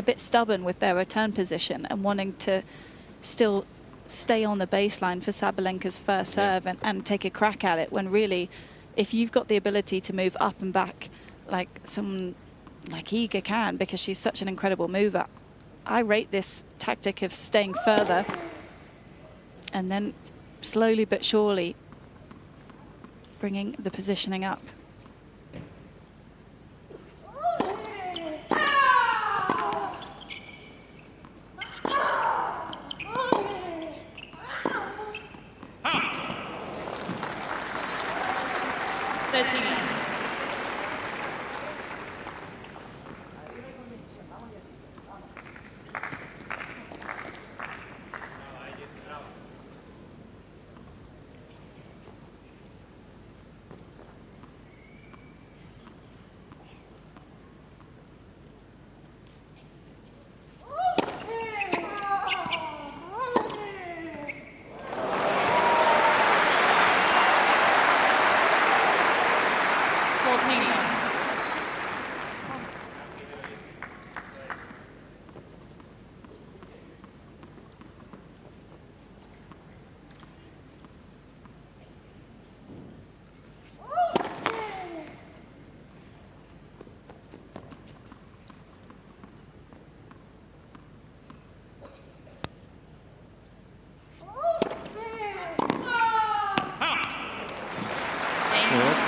bit stubborn with their return position and wanting to still stay on the baseline for Sabalenka's first serve and take a crack at it, when really, if you've got the ability to move up and back like someone like Iga can, because she's such an incredible mover, I rate this tactic of staying further and then slowly but surely bringing the positioning up.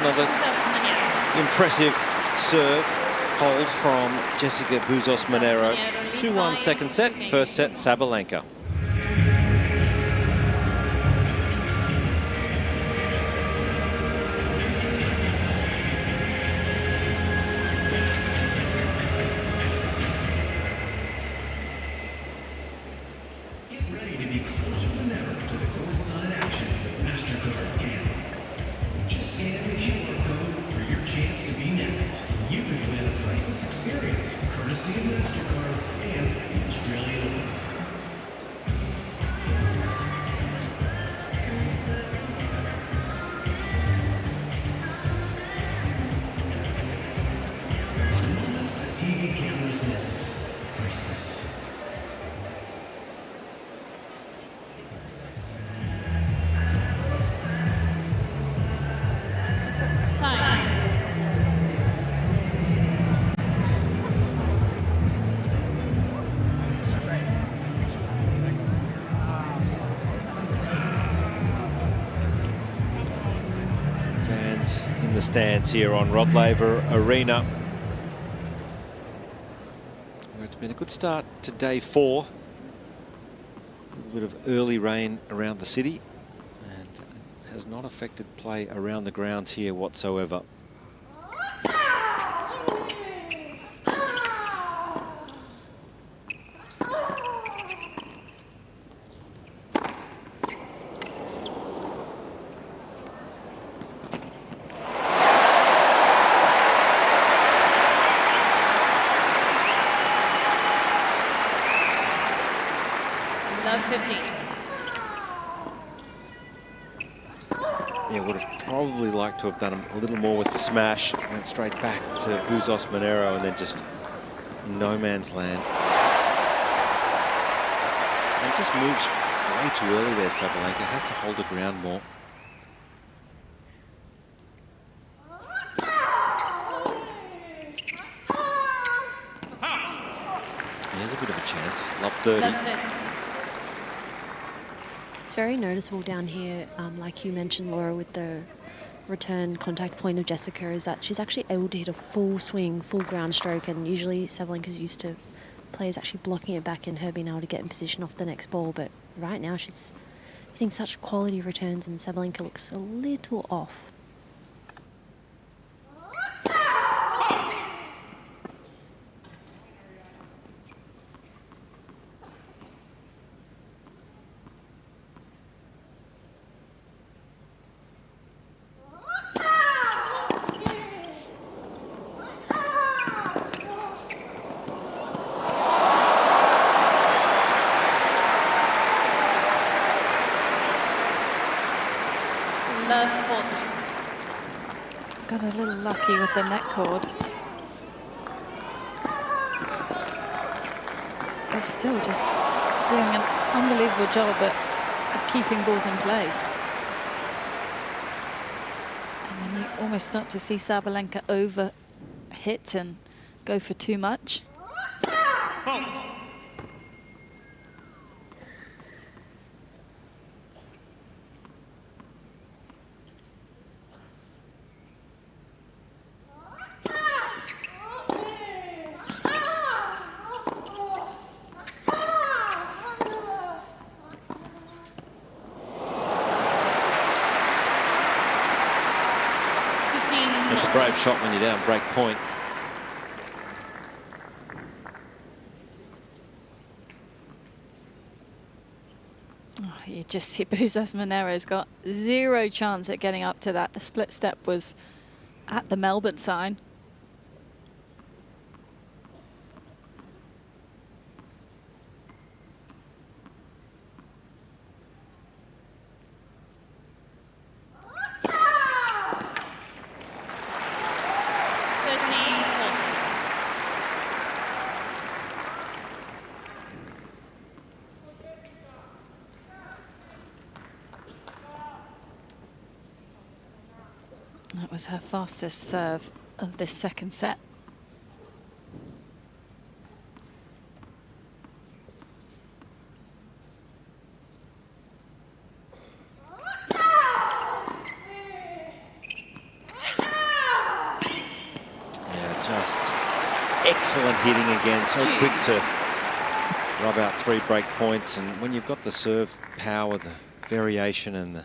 Another impressive serve hold from Jessica Buzos-Monero. 2-1 second set. First set, Sabalenka. Get ready to be closer than ever to the courtside action with MasterCard Cain. Just scan the QR code for your chance to be next. You could win a priceless experience, courtesy of MasterCard and the Australian Open. Moments that TV cameras miss. Priceless. Fans in the stands here on Rod Laver Arena. Well, it's been a good start to day 4. A little bit of early rain around the city, and it has not affected play around the grounds here whatsoever. Yeah, would have probably liked to have done a little more with the smash. Went straight back to Buzos-Monero and then just no man's land. And just moves way too early there, Sabalenka. Has to hold the ground more. There's a bit of a chance. Love 30. It's very noticeable down here, like you mentioned, Laura, with the return contact point of Jessica, is that she's actually able to hit a full swing, full ground stroke, and usually Sabalenka's used to players actually blocking it back and her being able to get in position off the next ball, but right now she's hitting such quality returns and Sabalenka looks a little off. Got a little lucky with the net cord. He's still just doing an unbelievable job of keeping balls in play. And then you almost start to see Sabalenka over hit and go for too much. It's a brave shot when you're down break point. Oh, you just see Busas Monero's got zero chance at getting up to that. The split step was at the Melbourne sign. That was her fastest serve of this second set. Yeah, just excellent hitting again. So quick to rub out 3 break points. And when you've got the serve power, the variation and the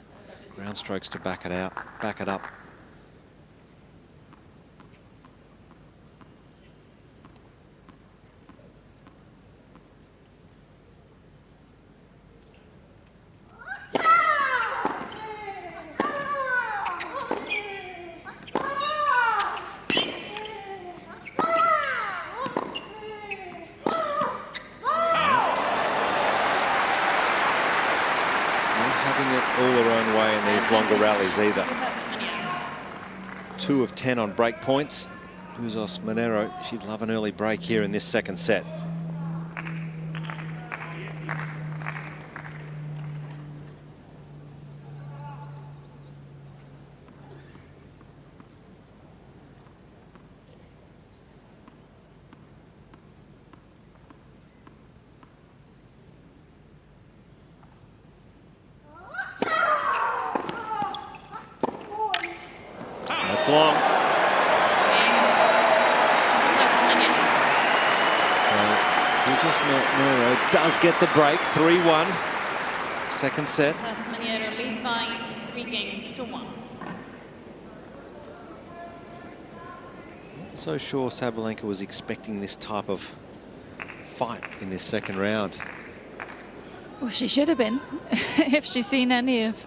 ground strokes to back it up. Longer rallies either. 2 of 10 on break points. Busas Monero, she'd love an early break here in this second set. That's long. So Busas Monero does get the break, 3-1. Second set. Monero leads by 3 games to 1. Not so sure Sabalenka was expecting this type of fight in this second round. Well, she should have been. If she's seen any of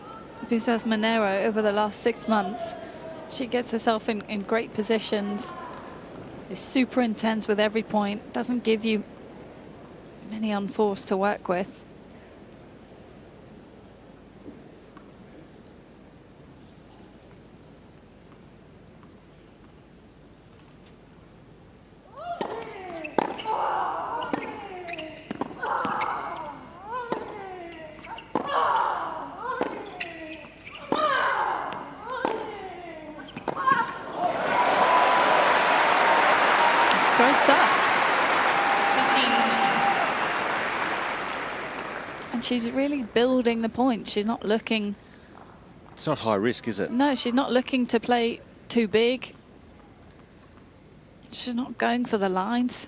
Busas Monero over the last 6 months, she gets herself in great positions, is super intense with every point, doesn't give you many unforced to work with. Great stuff. And she's really building the point. She's not looking... It's not high risk, is it? No, she's not looking to play too big. She's not going for the lines.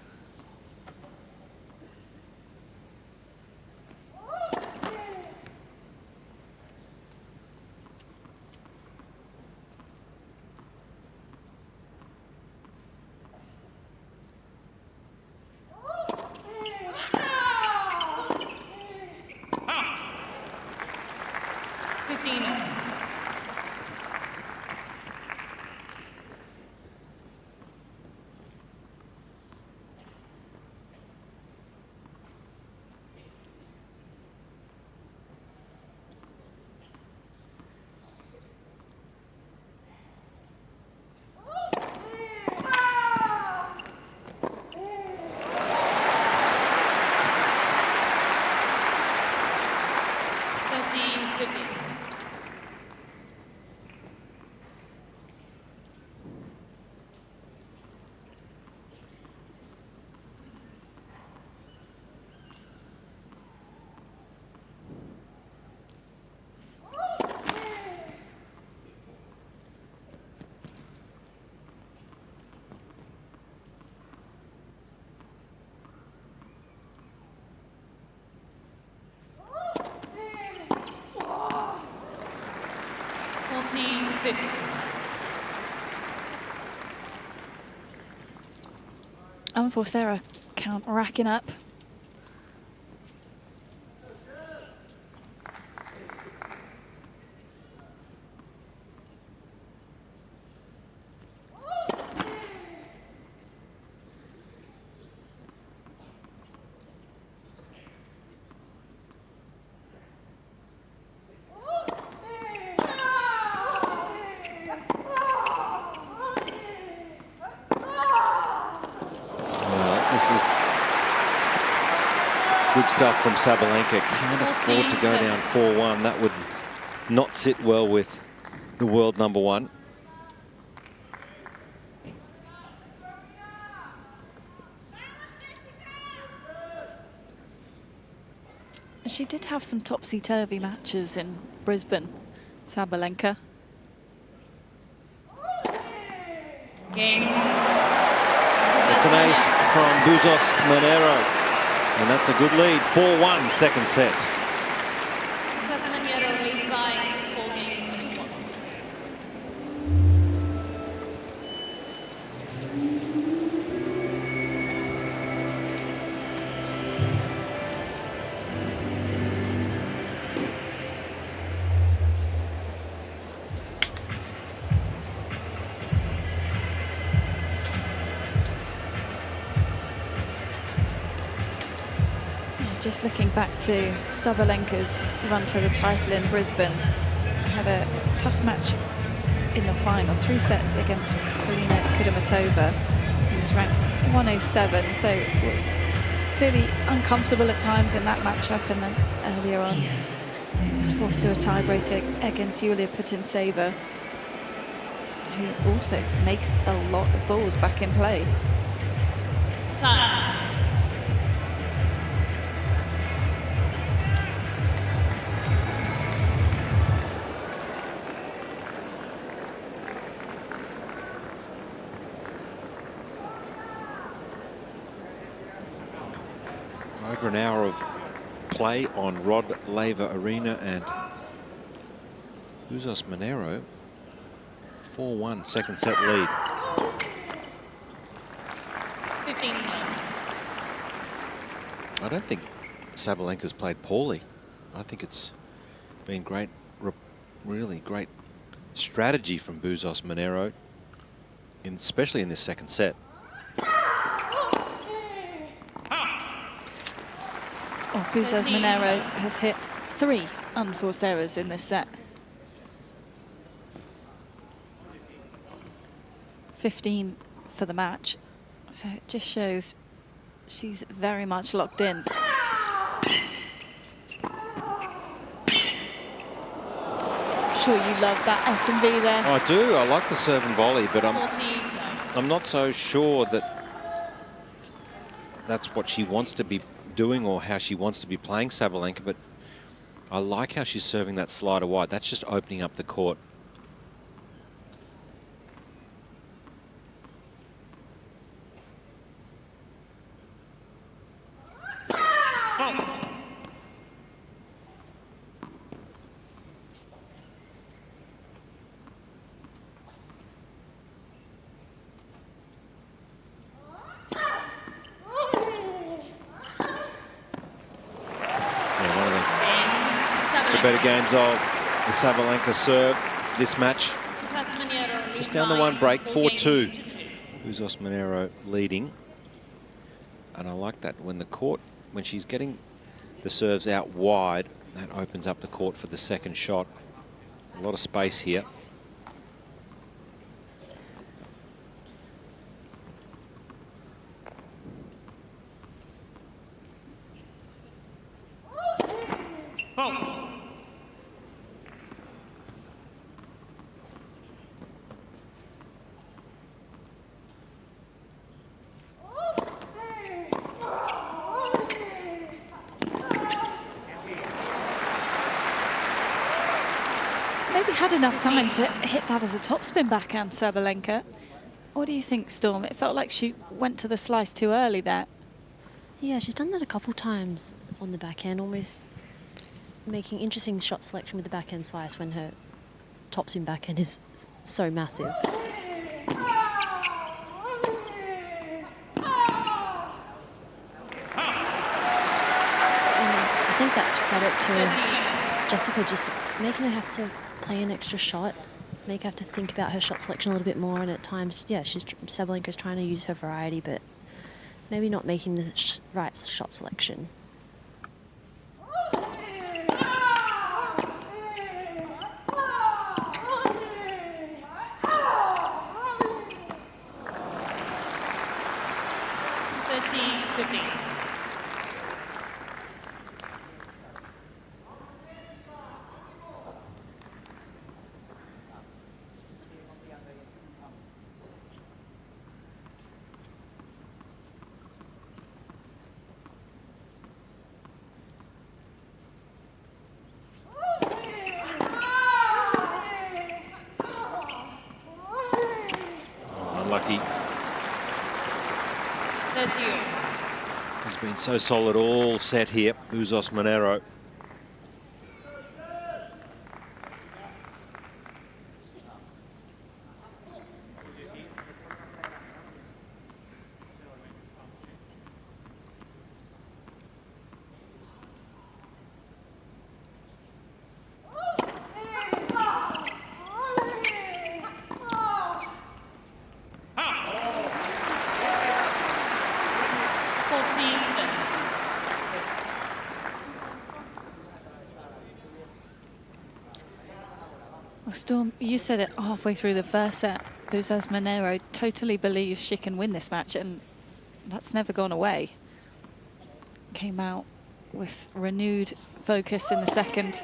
50. Unforced error count racking up. Good stuff from Sabalenka. Can't afford to go down 4-1. That would not sit well with the world number one. She did have some topsy-turvy matches in Brisbane, Sabalenka. Game. It's an ace from Buzos Monero. And that's a good lead. 4-1, second set. Monero leads by 4 games to 1. Just looking back to Sabalenka's run to the title in Brisbane, had a tough match in the final, 3 sets against Polina Kudermetova, who's ranked 107, so was clearly uncomfortable at times in that matchup, and then earlier on was forced to a tiebreak against Yulia Putintseva, who also makes a lot of balls back in play. Time. Over an hour of play on Rod Laver Arena, and Buzos Monero 4-1 second set lead. 15. I don't think Sabalenka's played poorly. I think it's been great, really great strategy from Buzos Monero, especially in this second set. Oh, Buzos Monero has hit 3 unforced errors in this set. 15 for the match. So it just shows she's very much locked in. Sure you love that S&B there. I do. I like the serve and volley, but I'm not so sure that that's what she wants to be doing or how she wants to be playing Sabalenka, but I like how she's serving that slider wide. That's just opening up the court. Better games of the Sabalenka serve this match. Just down the one break, 4-2. Buzos Monero leading. And I like that when she's getting the serves out wide, that opens up the court for the second shot. A lot of space here. Had enough time to hit that as a topspin backhand, Sabalenka. What do you think, Storm? It felt like she went to the slice too early there. Yeah, she's done that a couple times on the backhand, almost making interesting shot selection with the backhand slice when her topspin backhand is so massive. I think that's credit to Jessica just making her have to play an extra shot, make her have to think about her shot selection a little bit more, and at times, yeah, Sabalenka's trying to use her variety, but maybe not making the right shot selection. Unlucky. He's been so solid all set here, Bouzos Monero. Well, Storm, you said it halfway through the first set. Bouzos Monero totally believes she can win this match, and that's never gone away. Came out with renewed focus in the second.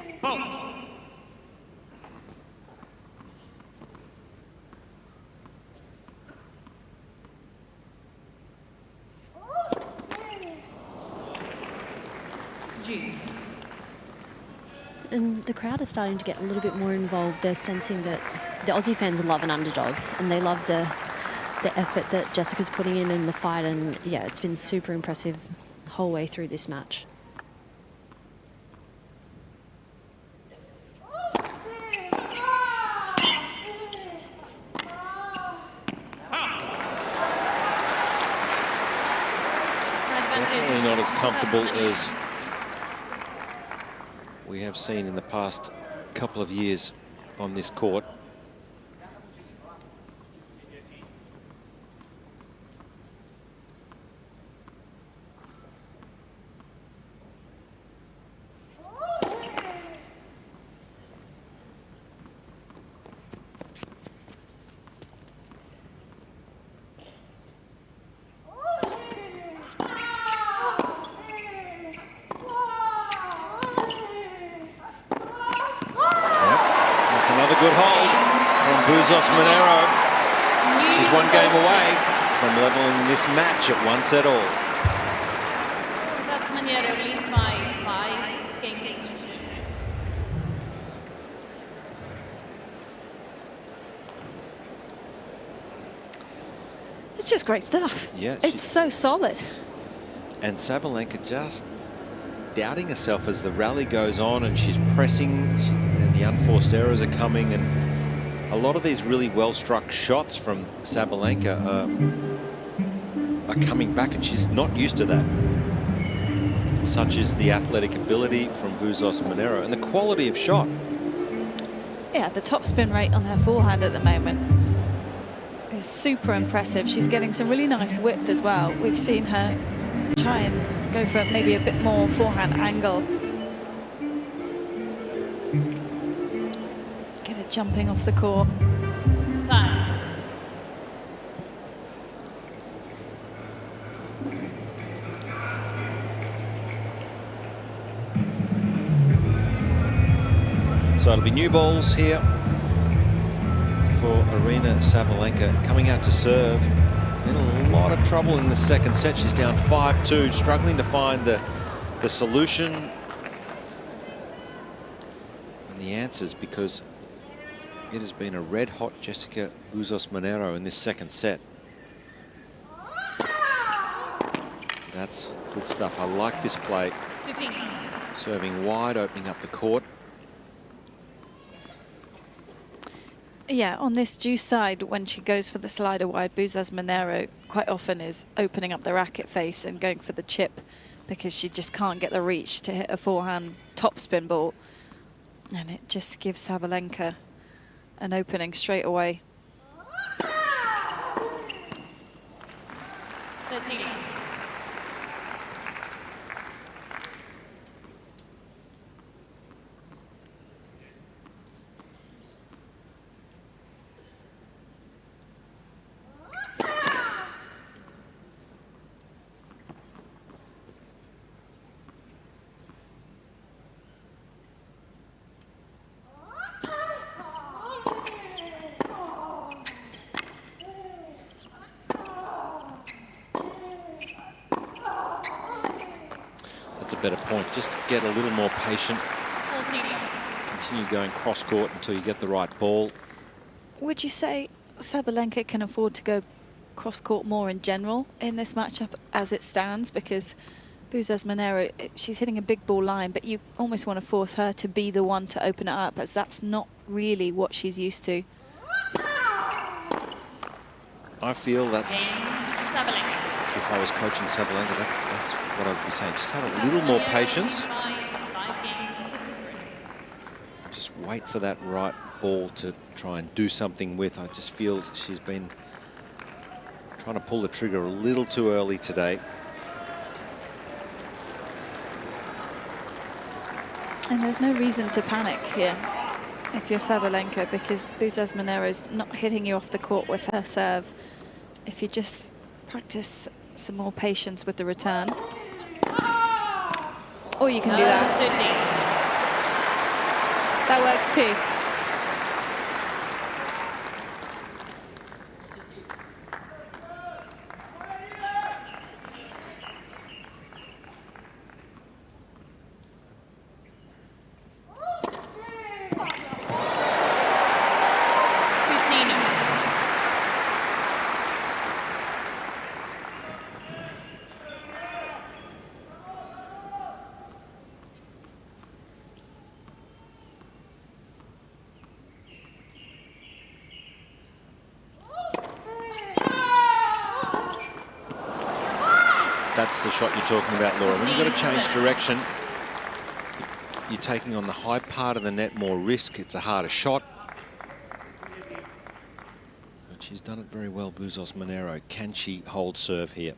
Juice. And the crowd are starting to get a little bit more involved. They're sensing that the Aussie fans love an underdog, and they love the effort that Jessica's putting in the fight. And yeah, it's been super impressive the whole way through this match. Definitely not as comfortable as we have seen in the past couple of years on this court. Good hold from Bouzos Monero. She's one game away from leveling this match at 1 set all. Bouzos Monero leads by 5 games to 2. It's just great stuff. Yeah, it's so solid. And Sabalenka just doubting herself as the rally goes on, and she's pressing, and the unforced errors are coming, and a lot of these really well-struck shots from Sabalenka are coming back, and she's not used to that. Such is the athletic ability from Bouzos Monero and the quality of shot. Yeah, the top spin rate on her forehand at the moment is super impressive. She's getting some really nice width as well. We've seen her try and go for maybe a bit more forehand angle. Get it jumping off the court. Time. So it'll be new balls here for Aryna Sabalenka, coming out to serve. In a lot of trouble in the second set. She's down 5-2, struggling to find the solution and the answers, because it has been a red-hot Jessica Bouzos Monero in this second set. That's good stuff. I like this play. 15. Serving wide, opening up the court. Yeah, on this deuce side, when she goes for the slider wide, Buildup Monero quite often is opening up the racket face and going for the chip because she just can't get the reach to hit a forehand topspin ball. And it just gives Sabalenka an opening straight away. 13. That's a better point. Just get a little more patient. 14. Continue going cross court until you get the right ball. Would you say Sabalenka can afford to go cross court more in general in this matchup as it stands? Because Buildup Monero, she's hitting a big ball line, but you almost want to force her to be the one to open it up, as that's not really what she's used to. I feel that's, Sabalenka. if I was coaching Sabalenka, that's what I'd be saying. Just have a little more patience. 5 games to 3. Just wait for that right ball to try and do something with. I just feel she's been trying to pull the trigger a little too early today. And there's no reason to panic here if you're Sabalenka, because Buildup Monero's not hitting you off the court with her serve. If you just practice some more patience with the return. Or you can do that. 15. That works too. That's the shot you're talking about, Laura. When you've got to change direction, you're taking on the high part of the net, more risk. It's a harder shot. But she's done it very well, Buildup Monero. Can she hold serve here?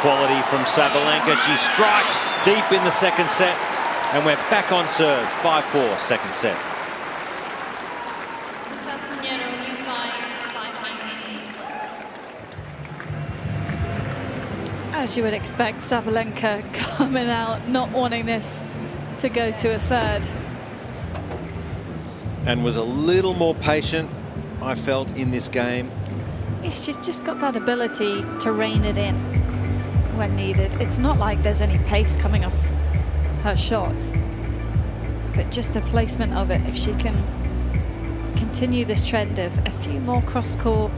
Quality from Sabalenka. She strikes deep in the second set, and we're back on serve. 5-4, second set. As you would expect, Sabalenka coming out, not wanting this to go to a third. And was a little more patient, I felt, in this game. Yeah, she's just got that ability to rein it in when needed. It's not like there's any pace coming off her shots, but just the placement of it. If she can continue this trend of a few more cross-court,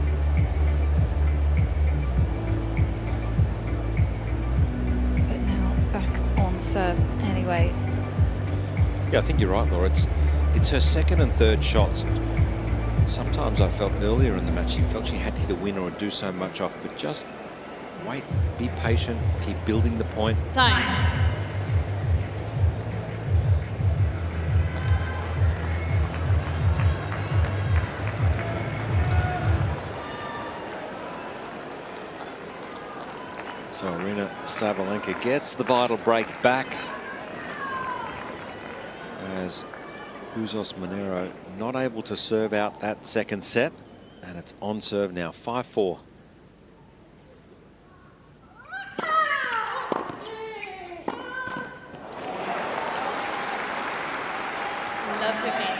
but now back on serve anyway. Yeah, I think you're right, Laura. It's her second and third shots. Sometimes I felt earlier in the match she felt she had to hit a winner or do so much off, but just wait, be patient, keep building the point. Time. So Aryna Sabalenka gets the vital break back as Bouzos Monero not able to serve out that second set, and it's on serve now, 5-4. Love 15.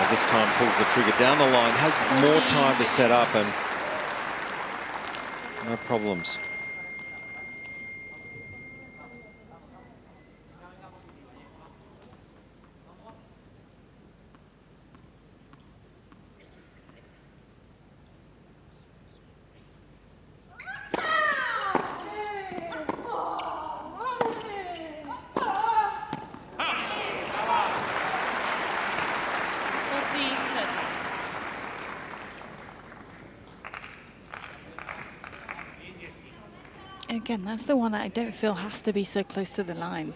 This time pulls the trigger down the line, has more time to set up, and no problems. Again, that's the one that I don't feel has to be so close to the line.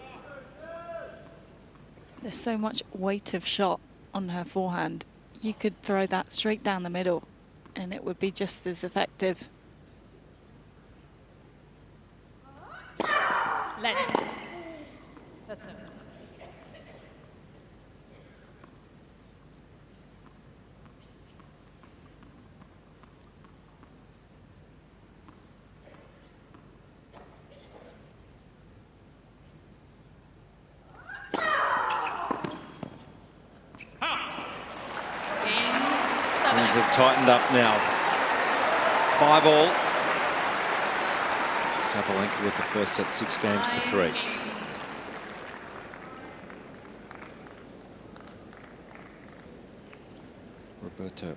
There's so much weight of shot on her forehand. You could throw that straight down the middle and it would be just as effective. Let's. That's it. Things have tightened up now. 5-all. Sabalenka with the first set, 6 games to 3. Roberto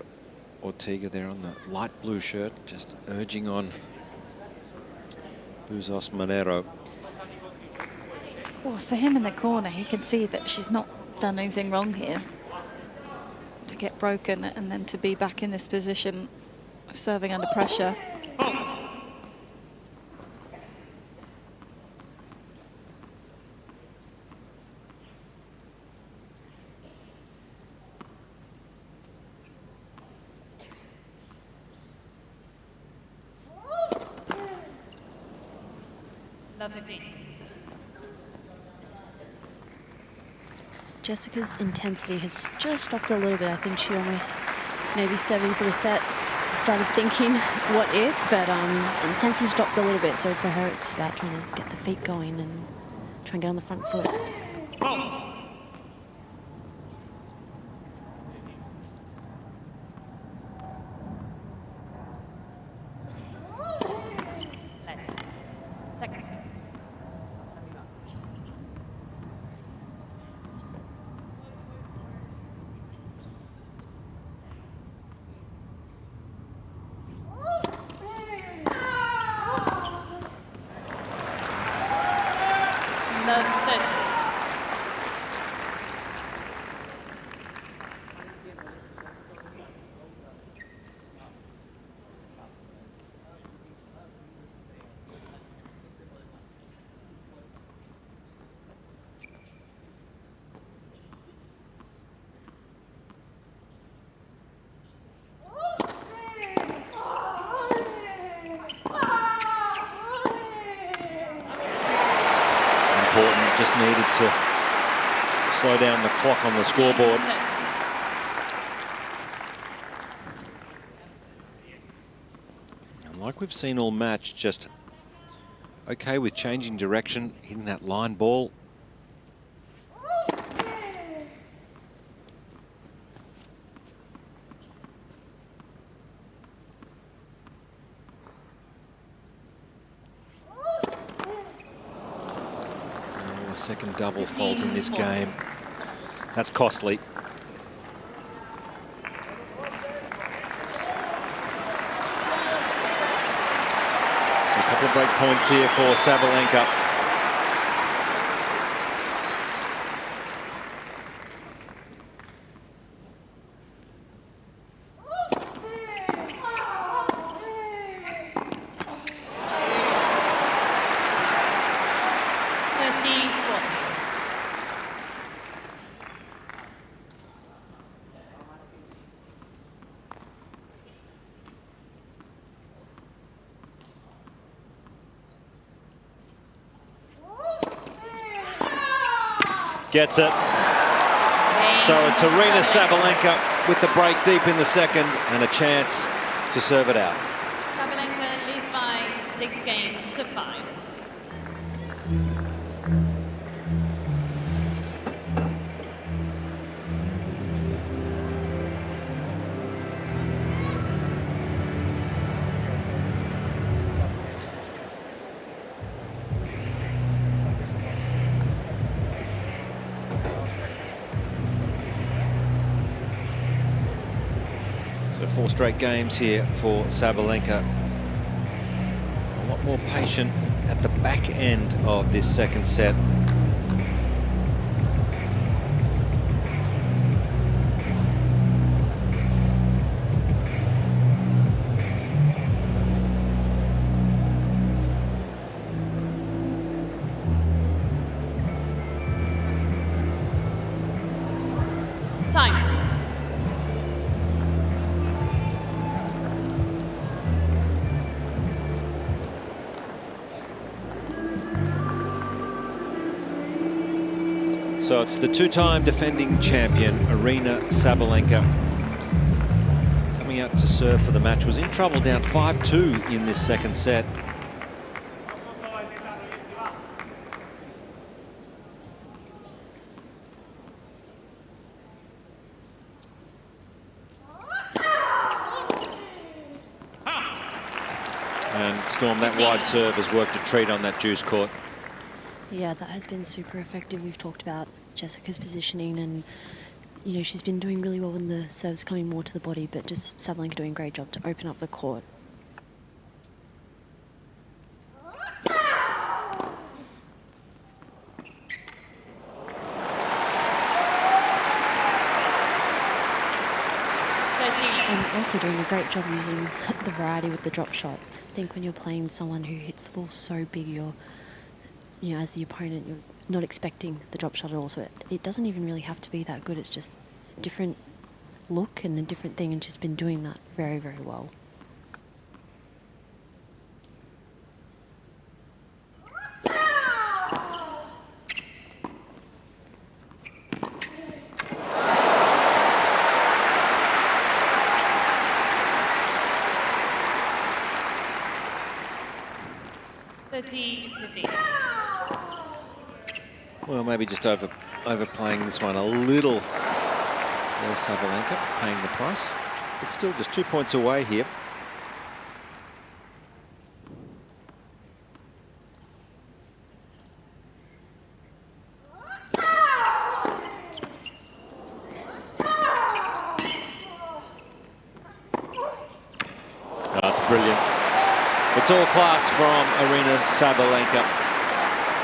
Ortega there on the light blue shirt, just urging on Bouzos Monero. Well, for him in the corner, he can see that she's not done anything wrong here. To get broken and then to be back in this position of serving under pressure. Love 15. Jessica's intensity has just dropped a little bit. I think she almost maybe serving for the set started thinking what if, but intensity's dropped a little bit. So for her, it's about trying to get the feet going and try and get on the front foot. Let's. serve 30. Important, just needed to slow down the clock on the scoreboard. And like we've seen all match, just okay with changing direction, hitting that line ball. Second double fault in this game. That's costly. So a couple of break points here for Sabalenka. Gets it. So it's Aryna Sabalenka with the break deep in the second and a chance to serve it out. Sabalenka leads by 6 games to 5. So 4 straight games here for Sabalenka. A lot more patient at the back end of this second set. Time. So it's the 2-time defending champion, Aryna Sabalenka, coming out to serve for the match. Was in trouble, down 5-2 in this second set. And Storm, that wide serve has worked a treat on that juice court. Yeah, that has been super effective. We've talked about Jessica's positioning and, you know, she's been doing really well when the serve's coming more to the body, but just Sabalenka doing a great job to open up the court. And also doing a great job using the variety with the drop shot. I think when you're playing someone who hits the ball so big, you know, as the opponent, you're not expecting the drop shot at all. So it doesn't even really have to be that good. It's just a different look and a different thing, and she's been doing that very, very well. Well, maybe just overplaying this one a little. There's Sabalenka paying the price, but still just 2 points away here. Oh, it's brilliant. It's all class from Aryna Sabalenka.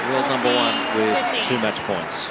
World number 1 with 15. 2 match points.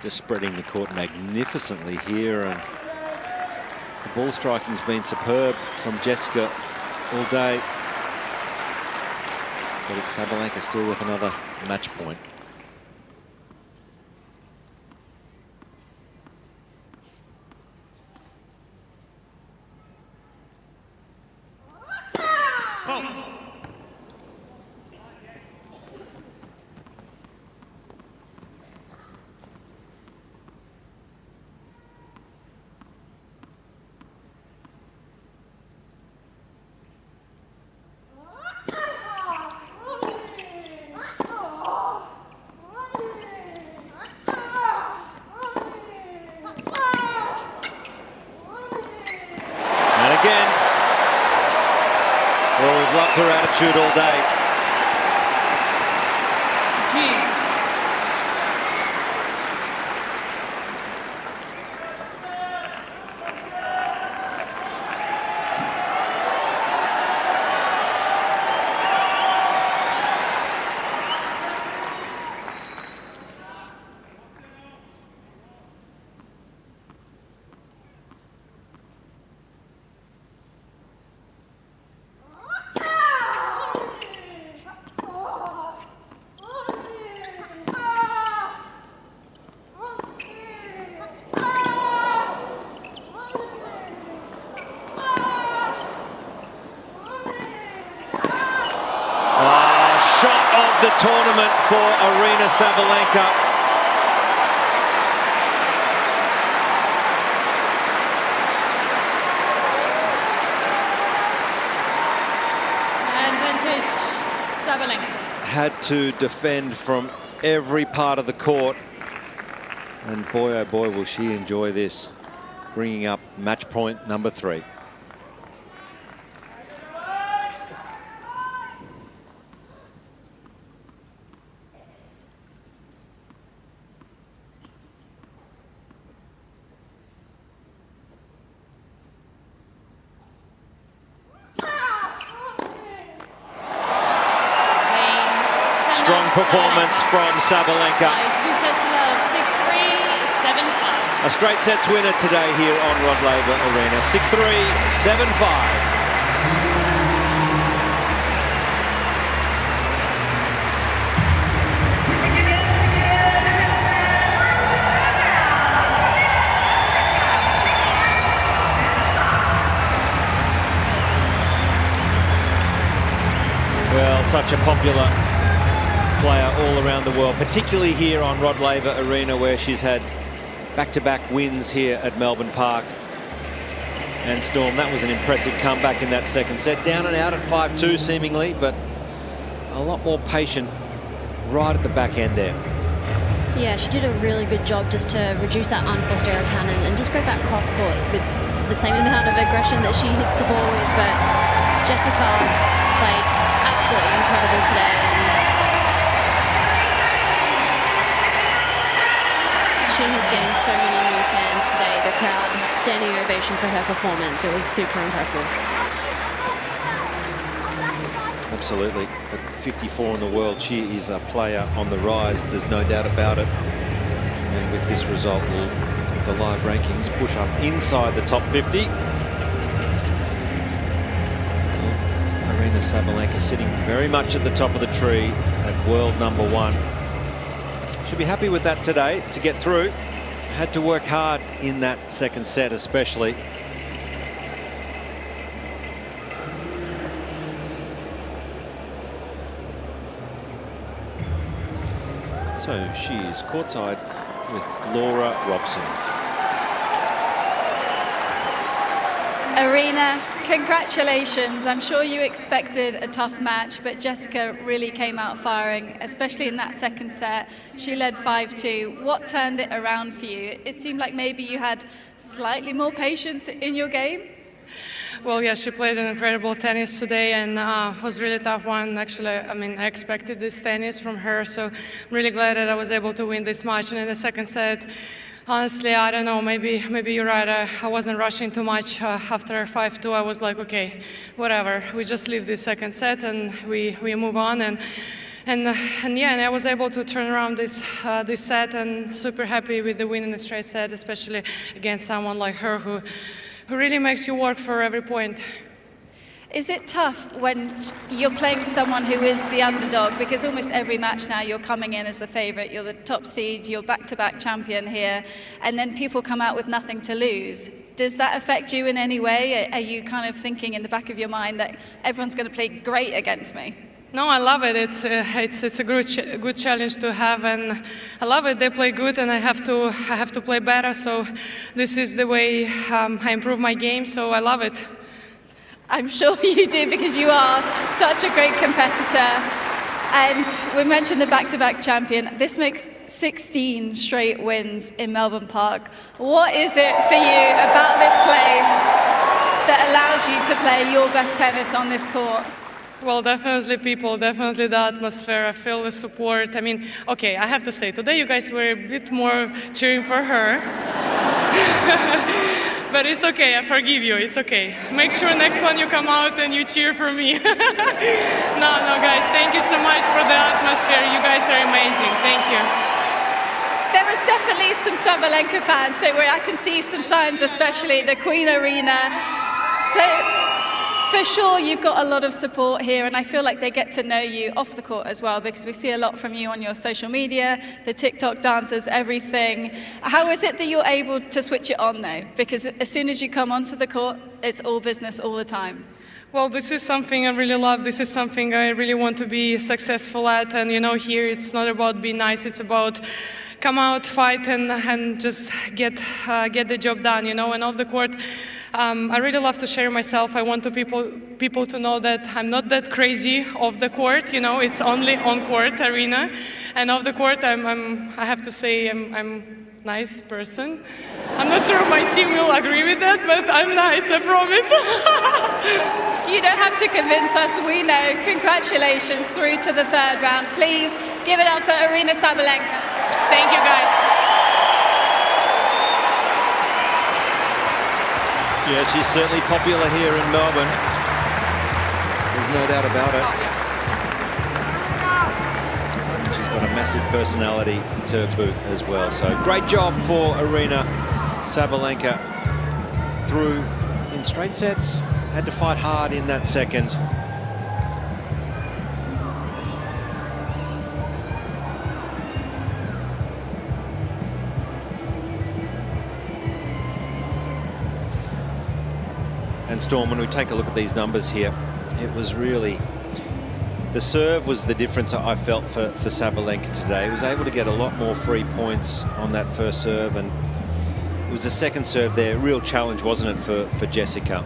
Just spreading the court magnificently here, and the ball striking's been superb from Jessica all day. But it's Sabalenka still with another match point. Her attitude all day. Juice. The tournament for Aryna Sabalenka. And vintage Sabalenka. Had to defend from every part of the court. And boy, oh boy, will she enjoy this. Bringing up match point number 3. Strong performance from Sabalenka. 2 sets to love, 6-3, 7-5. A straight sets winner today here on Rod Laver Arena. 6-3, 7-5. Well, such a popular player all around the world, particularly here on Rod Laver Arena, where she's had back-to-back wins here at Melbourne Park. And Storm, that was an impressive comeback in that second set. Down and out at 5-2 seemingly, but a lot more patient right at the back end there. Yeah, she did a really good job just to reduce that unforced error cannon and just go back cross-court with the same amount of aggression that she hits the ball with. But Jessica played absolutely incredible today. She has gained so many new fans today. The crowd standing ovation for her performance. It was super impressive. Absolutely. At 54 in the world, she is a player on the rise. There's no doubt about it. And with this result, the live rankings push up inside the top 50. Aryna Sabalenka sitting very much at the top of the tree at world number 1. Should be happy with that today to get through. Had to work hard in that second set especially. So she is courtside with Laura Robson. Aryna, congratulations. I'm sure you expected a tough match, but Jessica really came out firing, especially in that second set. She led 5-2. What turned it around for you? It seemed like maybe you had slightly more patience in your game. Well, yeah, she played an incredible tennis today, and was really tough one. Actually, I mean, I expected this tennis from her, so I'm really glad that I was able to win this match. And in the second set, honestly, I don't know, maybe you're right. I wasn't rushing too much. After 5-2, I was like, okay, whatever. We just leave this second set and we move on. And I was able to turn around this set, and super happy with the win in the straight set, especially against someone like her who really makes you work for every point. Is it tough when you're playing someone who is the underdog? Because almost every match now you're coming in as the favourite, you're the top seed, you're back-to-back champion here, and then people come out with nothing to lose. Does that affect you in any way? Are you kind of thinking in the back of your mind that everyone's going to play great against me? No, I love it. It's a good challenge to have, and I love it. They play good, and I have to play better. So this is the way I improve my game. So I love it. I'm sure you do, because you are such a great competitor. And we mentioned the back-to-back champion. This makes 16 straight wins in Melbourne Park. What is it for you about this place that allows you to play your best tennis on this court? Well, definitely people, definitely the atmosphere. I feel the support. I mean, okay, I have to say, today you guys were a bit more cheering for her. But it's okay, I forgive you, it's okay. Make sure next one you come out and you cheer for me. No, guys, thank you so much for the atmosphere. You guys are amazing, thank you. There was definitely some Sabalenka fans, so where I can see some signs, especially the Queen Arena. So, for sure, you've got a lot of support here, and I feel like they get to know you off the court as well, because we see a lot from you on your social media, the TikTok dances, everything. How is it that you're able to switch it on, though? Because as soon as you come onto the court, it's all business all the time. Well, this is something I really love. This is something I really want to be successful at. And, you know, here it's not about being nice. It's about come out, fight, and just get the job done, you know. And off the court, I really love to share myself. I want people to know that I'm not that crazy off the court, you know. It's only on court arena, and off the court, I have to say, I'm nice person. I'm not sure my team will agree with that, but I'm nice, I promise. You don't have to convince us, we know. Congratulations through to the third round. Please give it up for Aryna Sabalenka. Thank you, guys. Yeah, she's certainly popular here in Melbourne. There's no doubt about it. And she's got a massive personality to boot as well. So great job for Aryna Sabalenka through in straight sets. Had to fight hard in that second. And Storm, when we take a look at these numbers here, it was really, the serve was the difference I felt for Sabalenka today. He was able to get a lot more free points on that first serve, and it was the second serve there. Real challenge, wasn't it, for Jessica?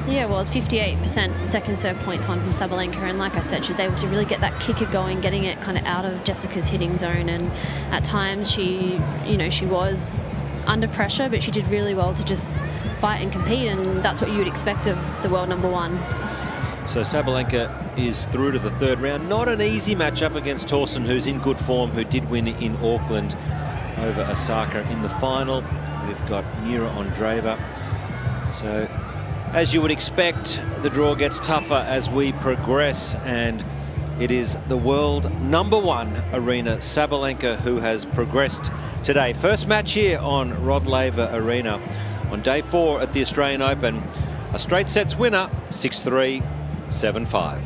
Yeah, well, it's 58% second serve points won from Sabalenka, and like I said, she was able to really get that kicker going, getting it kind of out of Jessica's hitting zone, and at times she was under pressure, but she did really well to just fight and compete, and that's what you would expect of the world number one. So Sabalenka is through to the third round. Not an easy matchup against Thorsen, who's in good form, who did win in Auckland over Osaka in the final. We've got Mira Andreeva. So, as you would expect, the draw gets tougher as we progress, and it is the world number one, Aryna Sabalenka, who has progressed today. First match here on Rod Laver Arena on day 4 at the Australian Open. A straight sets winner, 6-3, 7-5.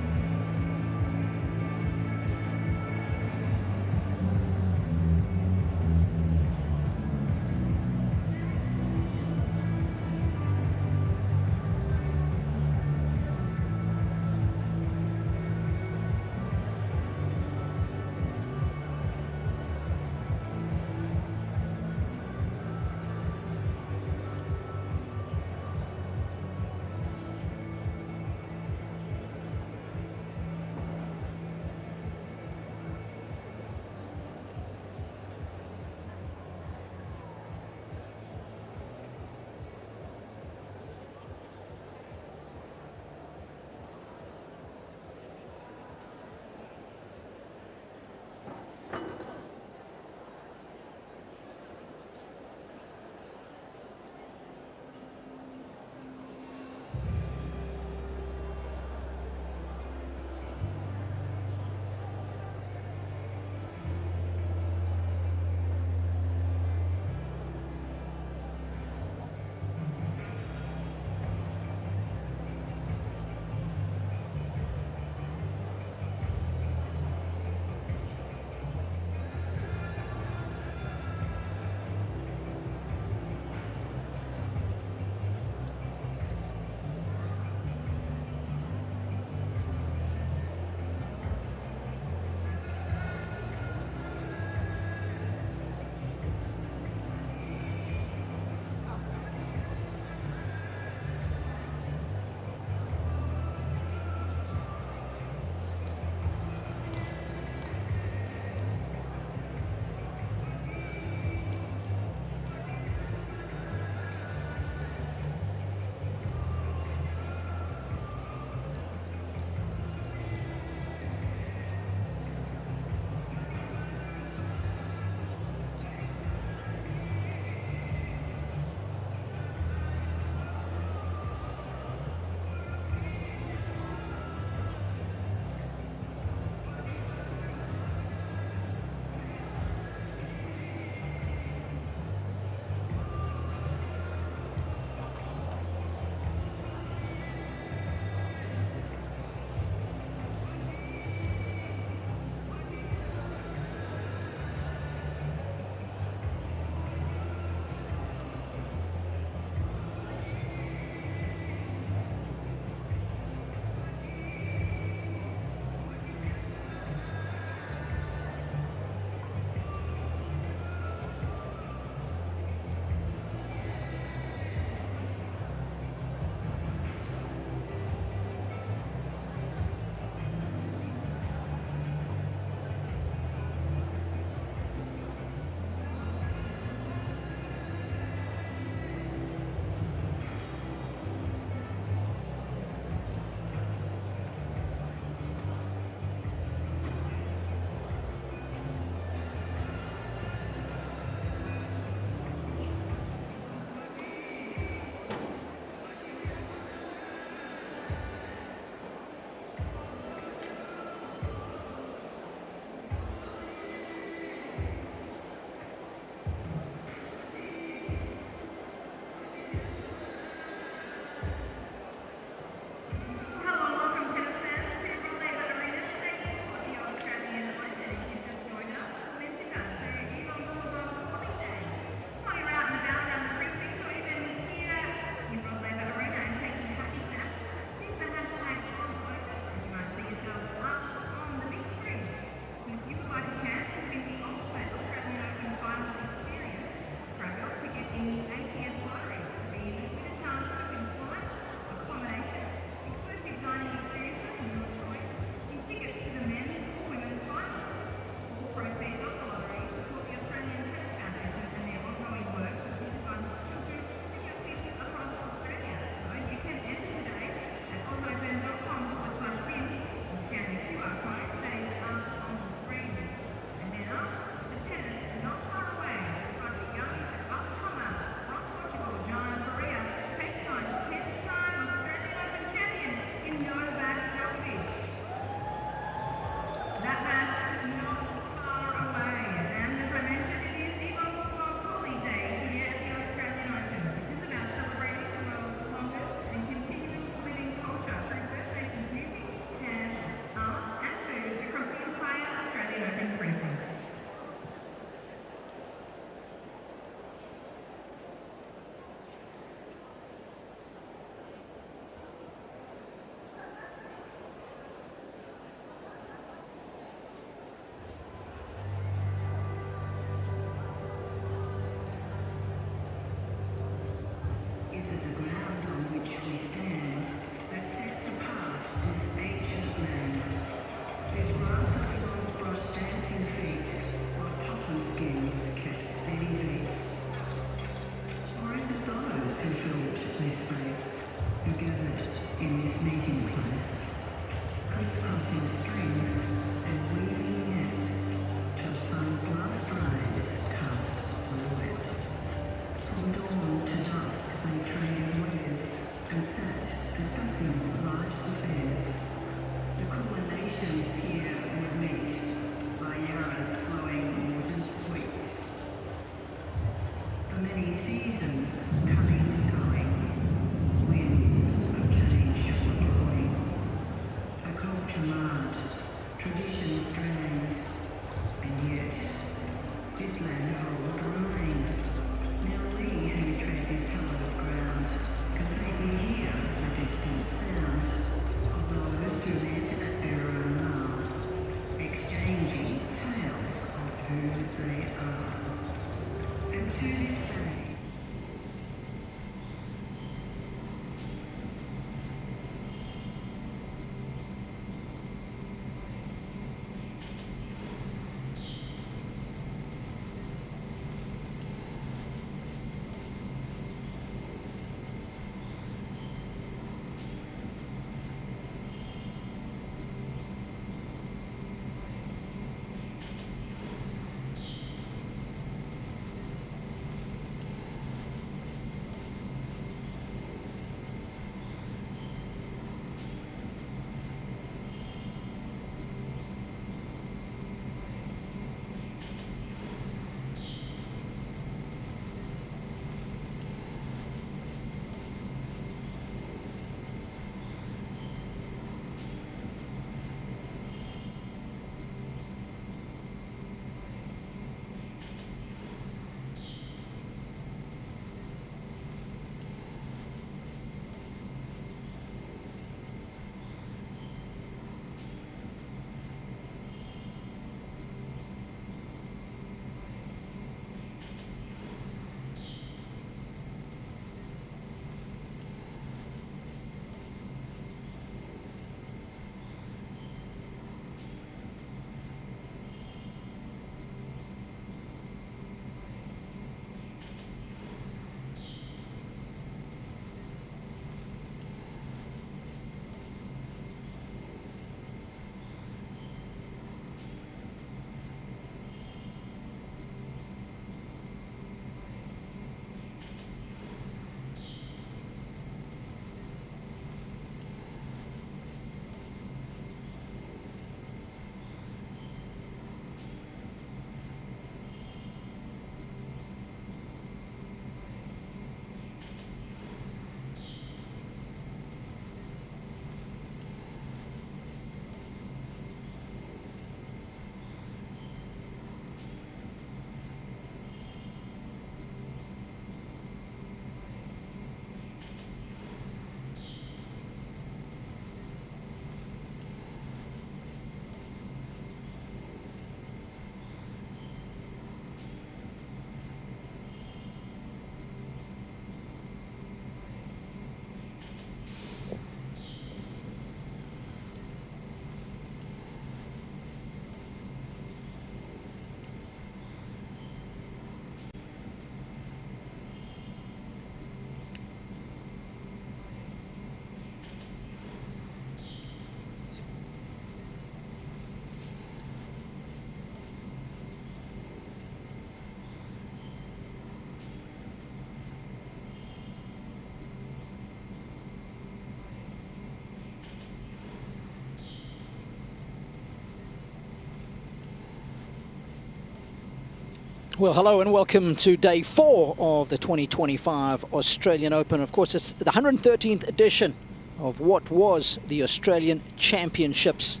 Well, hello and welcome to day 4 of the 2025 Australian Open. Of course, it's the 113th edition of what was the Australian Championships.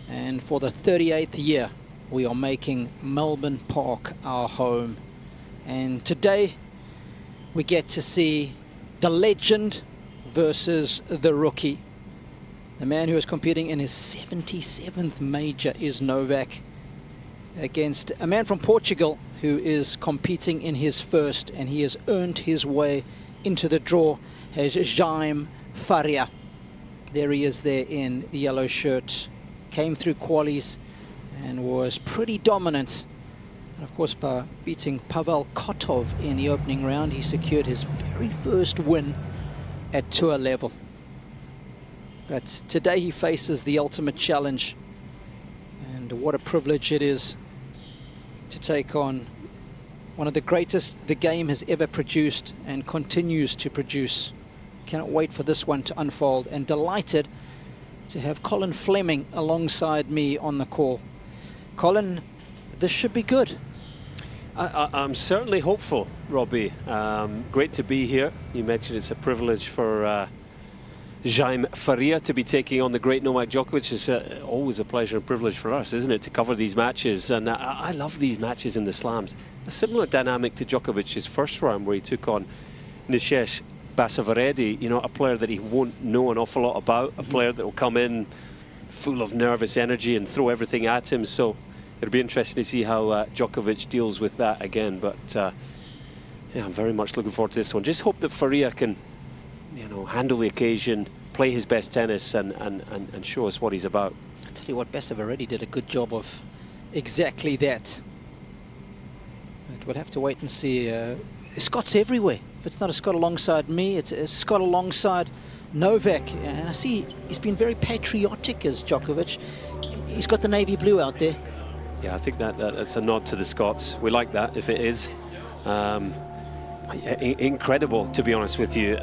And for the 38th year, we are making Melbourne Park our home. And today, we get to see the legend versus the rookie. The man who is competing in his 77th major is Novak, against a man from Portugal who is competing in his first, and he has earned his way into the draw, as Jaime Faria. There he is there in the yellow shirt. Came through qualies and was pretty dominant. And of course, by beating Pavel Kotov in the opening round, he secured his very first win at tour level. But today he faces the ultimate challenge. And what a privilege it is to take on one of the greatest the game has ever produced and continues to produce. Cannot wait for this one to unfold, and delighted to have Colin Fleming alongside me on the call. Colin, this should be good. I'm certainly hopeful, Robbie. Great to be here. You mentioned it's a privilege for Jaime Faria to be taking on the great Novak Djokovic. It's always a pleasure and privilege for us, isn't it, to cover these matches. And I love these matches in the slams. A similar dynamic to Djokovic's first round, where he took on Nishesh Basavaredi, you know, a player that he won't know an awful lot about, a player that will come in full of nervous energy and throw everything at him. So it'll be interesting to see how Djokovic deals with that again. But yeah, I'm very much looking forward to this one. Just hope that Faria can, you know, handle the occasion, play his best tennis, and show us what he's about. I tell you what, Bessev already did a good job of exactly that. But we'll have to wait and see. Scott's everywhere. If it's not a Scott alongside me, it's a Scott alongside Novak. And I see he's been very patriotic as Djokovic. He's got the navy blue out there. Yeah, I think that's a nod to the Scots. We like that if it is. Incredible, to be honest with you,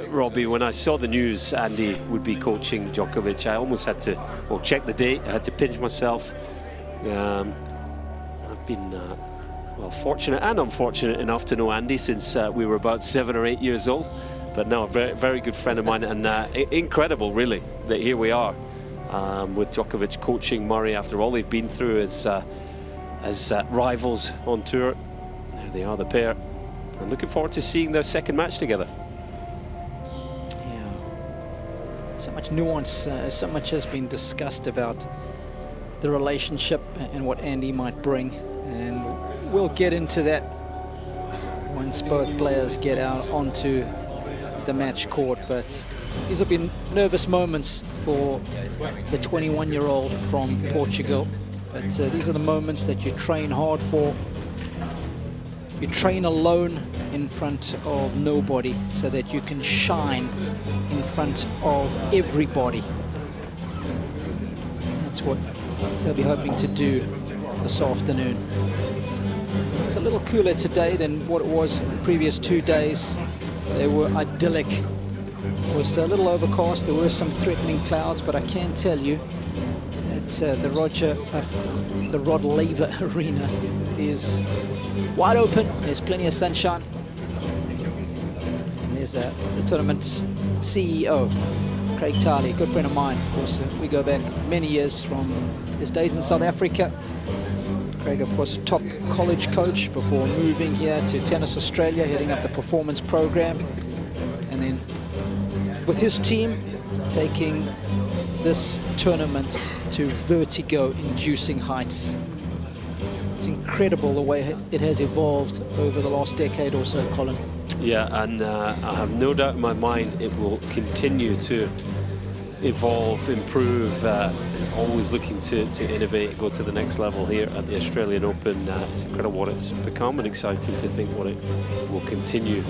Robbie. When I saw the news Andy would be coaching Djokovic, I almost had to, well, check the date. I had to pinch myself. I've been well, fortunate and unfortunate enough to know Andy since we were about 7 or 8 years old. But now a very, very good friend of mine, and incredible, really, that here we are with Djokovic coaching Murray after all they've been through as rivals on tour. There they are, the pair. I'm looking forward to seeing their second match together. Yeah, so much nuance, so much has been discussed about the relationship and what Andy might bring, and we'll get into that once both players get out onto the match court. But these have been nervous moments for the 21-year-old from Portugal, but these are the moments that you train hard for. You train alone in front of nobody so that you can shine in front of everybody. That's what they'll be hoping to do this afternoon. It's a little cooler today than what it was in the previous 2 days. They were idyllic. It was a little overcast. There were some threatening clouds, but I can tell you that the Rod Laver Arena is wide open. There's plenty of sunshine. And there's the tournament's CEO, Craig Tarley, a good friend of mine. Of course, we go back many years from his days in South Africa. Craig, of course, top college coach before moving here to Tennis Australia, heading up the performance program. And then with his team, taking this tournament to vertigo-inducing heights. It's incredible the way it has evolved over the last decade or so, Colin. Yeah, and I have no doubt in my mind it will continue to evolve, improve, always looking to innovate, go to the next level here at the Australian Open. It's incredible what it's become, and exciting to think what it will continue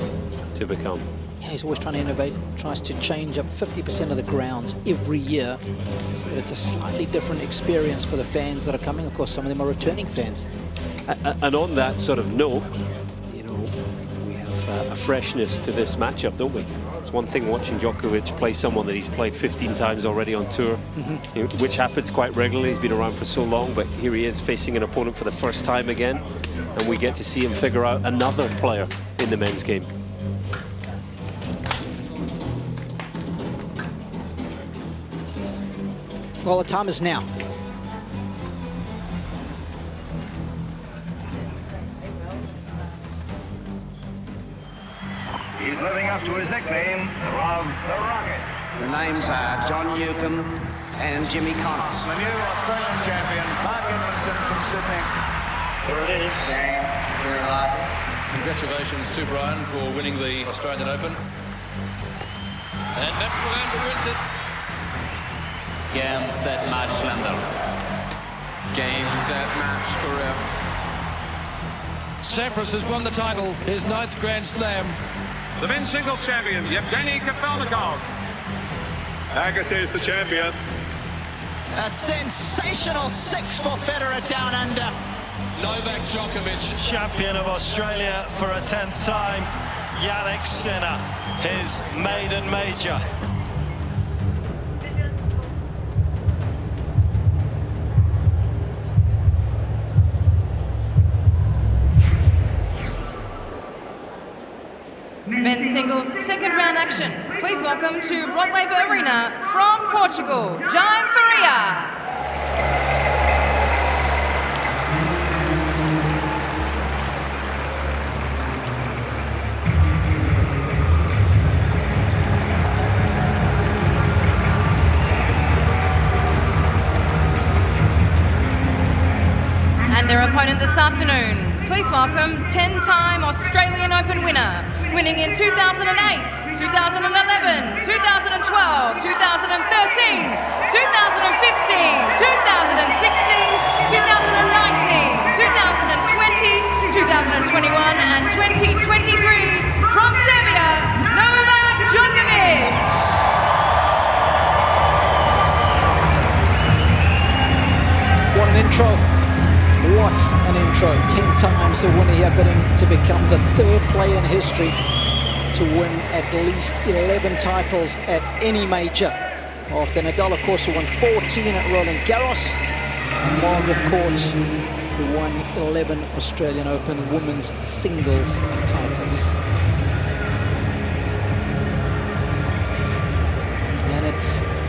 to become. Yeah, he's always trying to innovate, tries to change up 50% of the grounds every year, so that it's a slightly different experience for the fans that are coming. Of course, some of them are returning fans. And on that sort of note, you know, we have a freshness to this matchup, don't we? It's one thing watching Djokovic play someone that he's played 15 times already on tour, which happens quite regularly. He's been around for so long, but here he is facing an opponent for the first time again, and we get to see him figure out another player in the men's game. Well, the time is now. He's living up to his nickname, Love the Rocket. The names are John Newcombe and Jimmy Connors. The new Australian champion, Margaret from Sydney. Here it is. Congratulations to Brian for winning the Australian Open. And that's Miranda wins it. Game, set, match, London. Game, set, match, Korea. Sampras has won the title, his 9th Grand Slam. The men's singles champion, Yevgeny Kafelnikov. Agassi is the champion. A sensational 6 for Federer down under. Novak Djokovic, champion of Australia for a 10th time. Jannik Sinner, his maiden major. Men's singles second round action. Please welcome to Rod Laver Arena from Portugal, Jaime Faria. afternoon. Please welcome 10-time Australian Open winner, winning in 2008, 2011, 2012, 2013, 2015, 2016, 2019, 2020, 2021 and 2023 from Serbia, Novak Djokovic. What an intro. What an intro. 10 times the winner here, bidding to become the third player in history to win at least 11 titles at any major. After Nadal, of course, who won 14 at Roland Garros, and Margaret Court, who won 11 Australian Open women's singles titles. And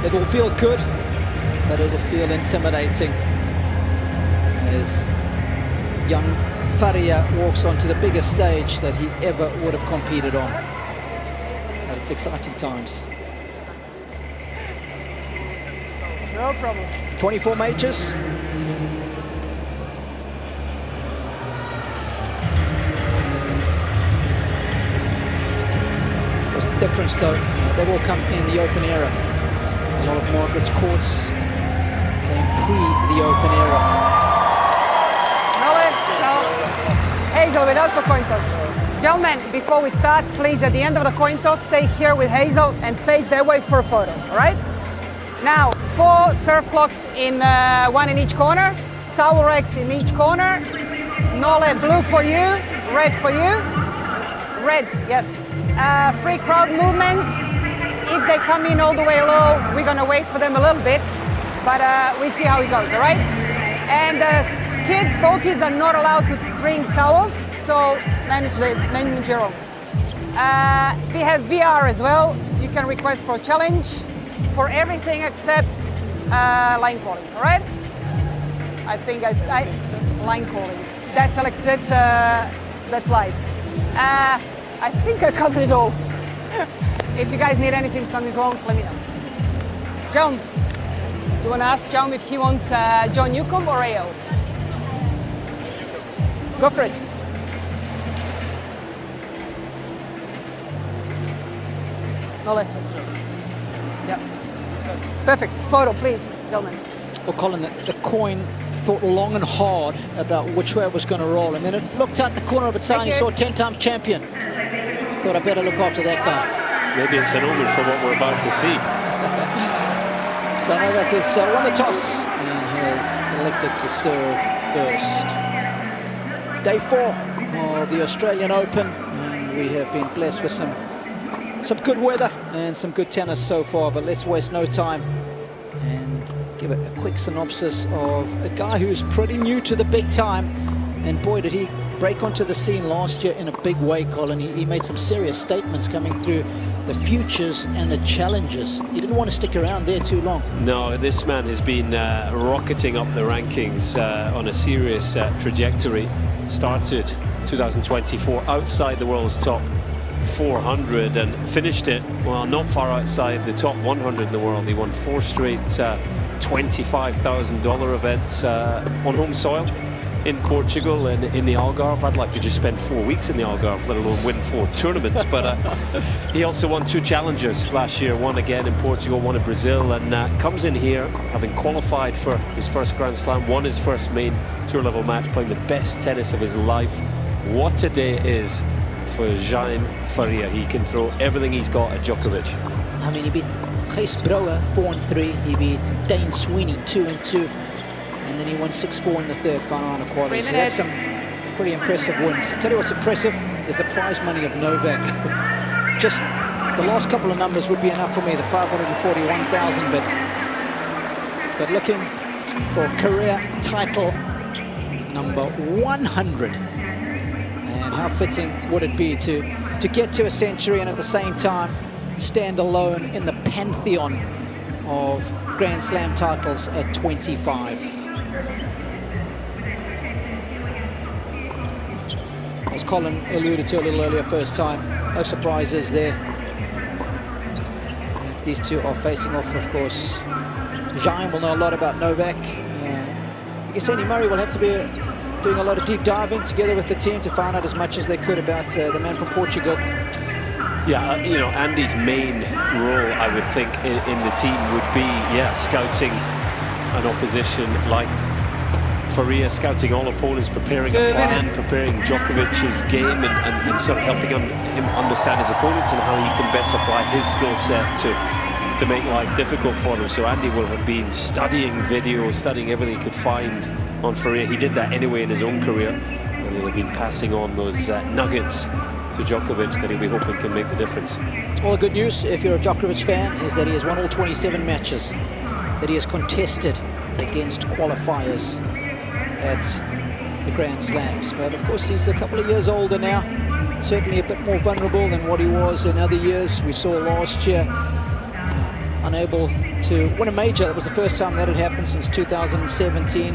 it'll feel good, but it'll feel intimidating as young Faria walks onto the biggest stage that he ever would have competed on. But it's exciting times. No problem. 24 majors. What's the difference though? They've all come in the Open era. A lot of Margaret's courts came pre the Open era. Hazel with us for coin toss. Gentlemen, before we start, please, at the end of the coin toss, stay here with Hazel and face that way for a photo, all right? Now, 4 serve clocks in one in each corner, towel racks in each corner. Nole, blue for you, red for you. Red, yes. Free crowd movement. If they come in all the way low, we're gonna wait for them a little bit, but we see how it goes, all right? And kids, ball kids are not allowed to bring towels, so manage your own. We have VR as well. You can request for a challenge for everything except line calling, all right? I think I line calling. That's live. I think I covered it all. If you guys need anything, something's wrong, let me know. John, you want to ask John if he wants John Newcomb or AO? Go for it. Nole. Yeah. Perfect. Photo, please, gentlemen. Well, Colin, the coin thought long and hard about which way it was going to roll, and then it looked out the corner of its eye and he saw 10 times champion. Thought I better look after that guy. Maybe it's an omen for what we're about to see. So Novak has won the toss and has elected to serve first. Day 4 of the Australian Open, and we have been blessed with some good weather and some good tennis so far, but let's waste no time and give it a quick synopsis of a guy who's pretty new to the big time, and boy did he break onto the scene last year in a big way, Colin. He made some serious statements coming through the futures and the challenges. He didn't want to stick around there too long. No, this man has been rocketing up the rankings on a serious trajectory. Started 2024 outside the world's top 400 and finished it, well, not far outside the top 100 in the world. He won 4 straight $25,000 events on home soil in Portugal and in the Algarve. I'd like to just spend 4 weeks in the Algarve, let alone win 4 tournaments. But he also won 2 challenges last year, one again in Portugal, one in Brazil, and comes in here having qualified for his first Grand Slam, won his first main tour level match, playing the best tennis of his life. What a day it is for Jaime Faria. He can throw everything he's got at Djokovic. I mean, he beat Gijs Brouwer 4-3, he beat Dane Sweeney 2-2, and then he won 6-4 in the third final round of quality. So that's some pretty impressive wins. I'll tell you what's impressive is the prize money of Novak. Just the last couple of numbers would be enough for me, the 541,000, but looking for career title number 100. And how fitting would it be to get to a century and at the same time stand alone in the pantheon of Grand Slam titles at 25. As Colin alluded to a little earlier, first time, no surprises there. These two are facing off, of course. Jaime will know a lot about Novak. I guess Andy Murray will have to be a doing a lot of deep diving together with the team to find out as much as they could about the man from Portugal. Yeah, you know, Andy's main role, I would think, in the team would be, scouting an opposition like Faria, scouting all opponents, preparing a plan, preparing Djokovic's game, and sort of helping him understand his opponents and how he can best apply his skill set to make life difficult for them. So Andy will have been studying videos, studying everything he could find on Faria. He did that anyway in his own career, and he'll have been passing on those nuggets to Djokovic that he'll be hoping can make the difference. All the good news, if you're a Djokovic fan, is that he has won all 27 matches that he has contested against qualifiers at the Grand Slams. But of course, he's a couple of years older now, certainly a bit more vulnerable than what he was in other years. We saw last year unable to win a major. That was the first time that had happened since 2017.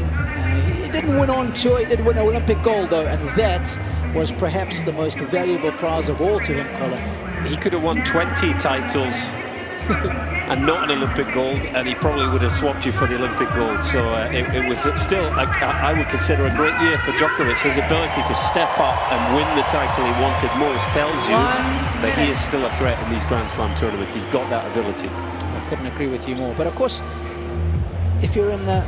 He didn't win on tour, he did win Olympic gold though, and that was perhaps the most valuable prize of all to him, Colin. He could have won 20 titles and not an Olympic gold, and he probably would have swapped you for the Olympic gold. So it was still, I would consider, a great year for Djokovic. His ability to step up and win the title he wanted most tells you that he is still a threat in these Grand Slam tournaments. He's got that ability. I couldn't agree with you more. But of course, if you're in the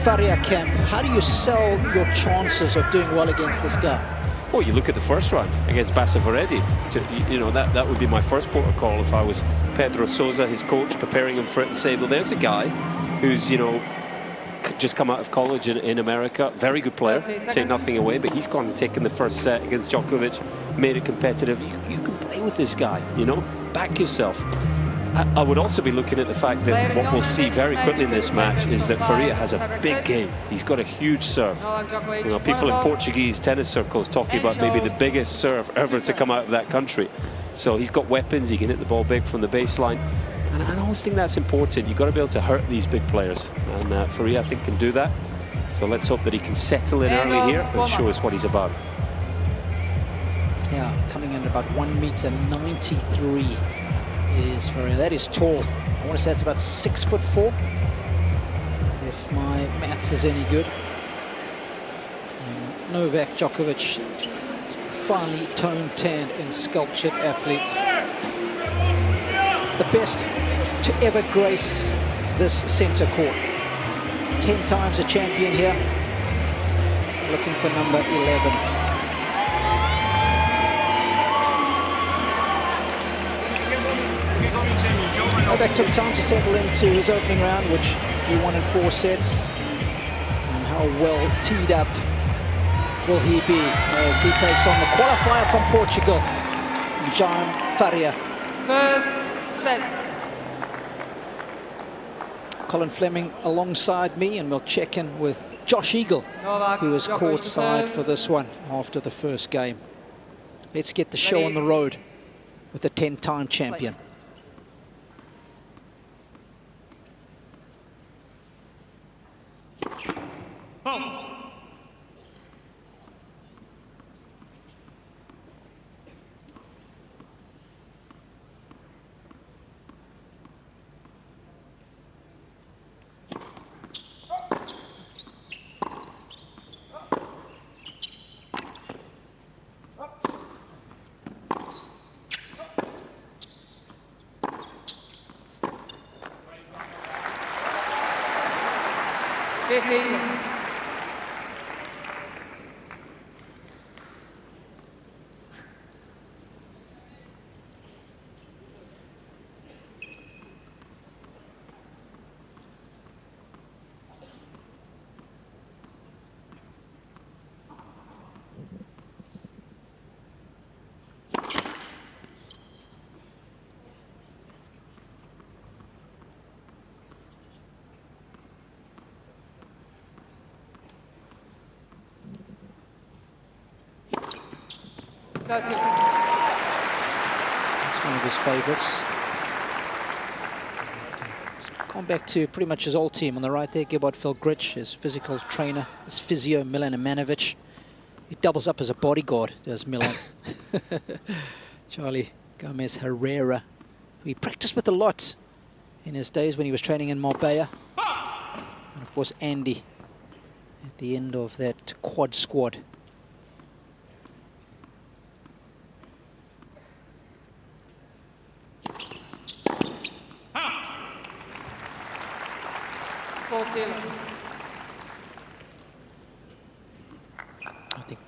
Faria camp, how do you sell your chances of doing well against this guy? Oh, you look at the first round against Basavaredi. You know, that would be my first port of call if I was Pedro Sousa, his coach, preparing him for it, and say, well, there's a guy who's, you know, just come out of college in America, very good player, take nothing away, but he's gone and taken the first set against Djokovic, made it competitive. You can play with this guy, you know, back yourself. I would also be looking at the fact that what we'll see very quickly in this match is that Faria has a big game. He's got a huge serve. You know, people in Portuguese tennis circles talking about maybe the biggest serve ever to come out of that country. So he's got weapons, he can hit the ball big from the baseline. And I always think that's important. You've got to be able to hurt these big players. And Faria, I think, can do that. So let's hope that he can settle in early here and show us what he's about. Yeah, coming in about 1m93. Is Faria. That is tall. I want to say it's about 6'4", if my maths is any good. And Novak Djokovic, finely toned, tanned and sculptured athlete. The best to ever grace this centre court. 10 times a champion here. Looking for number 11. Novak took time to settle into his opening round, which he won in 4 sets. And how well teed up will he be as he takes on the qualifier from Portugal, Jaime Faria. First set. Colin Fleming alongside me, and we'll check in with Josh Eagle, Novak who was Djokovic courtside for this one after the first game. Let's get the show on the road with the 10-time champion. Pumped. That's it. That's one of his favourites. Gone back to pretty much his old team. On the right there, Gebhard Felgrich, his physical trainer, his physio, Milan Amanovic. He doubles up as a bodyguard, does Milan. Charlie Gomez Herrera, who he practiced with a lot in his days when he was training in Marbella. And of course, Andy. at the end of that quad squad. I think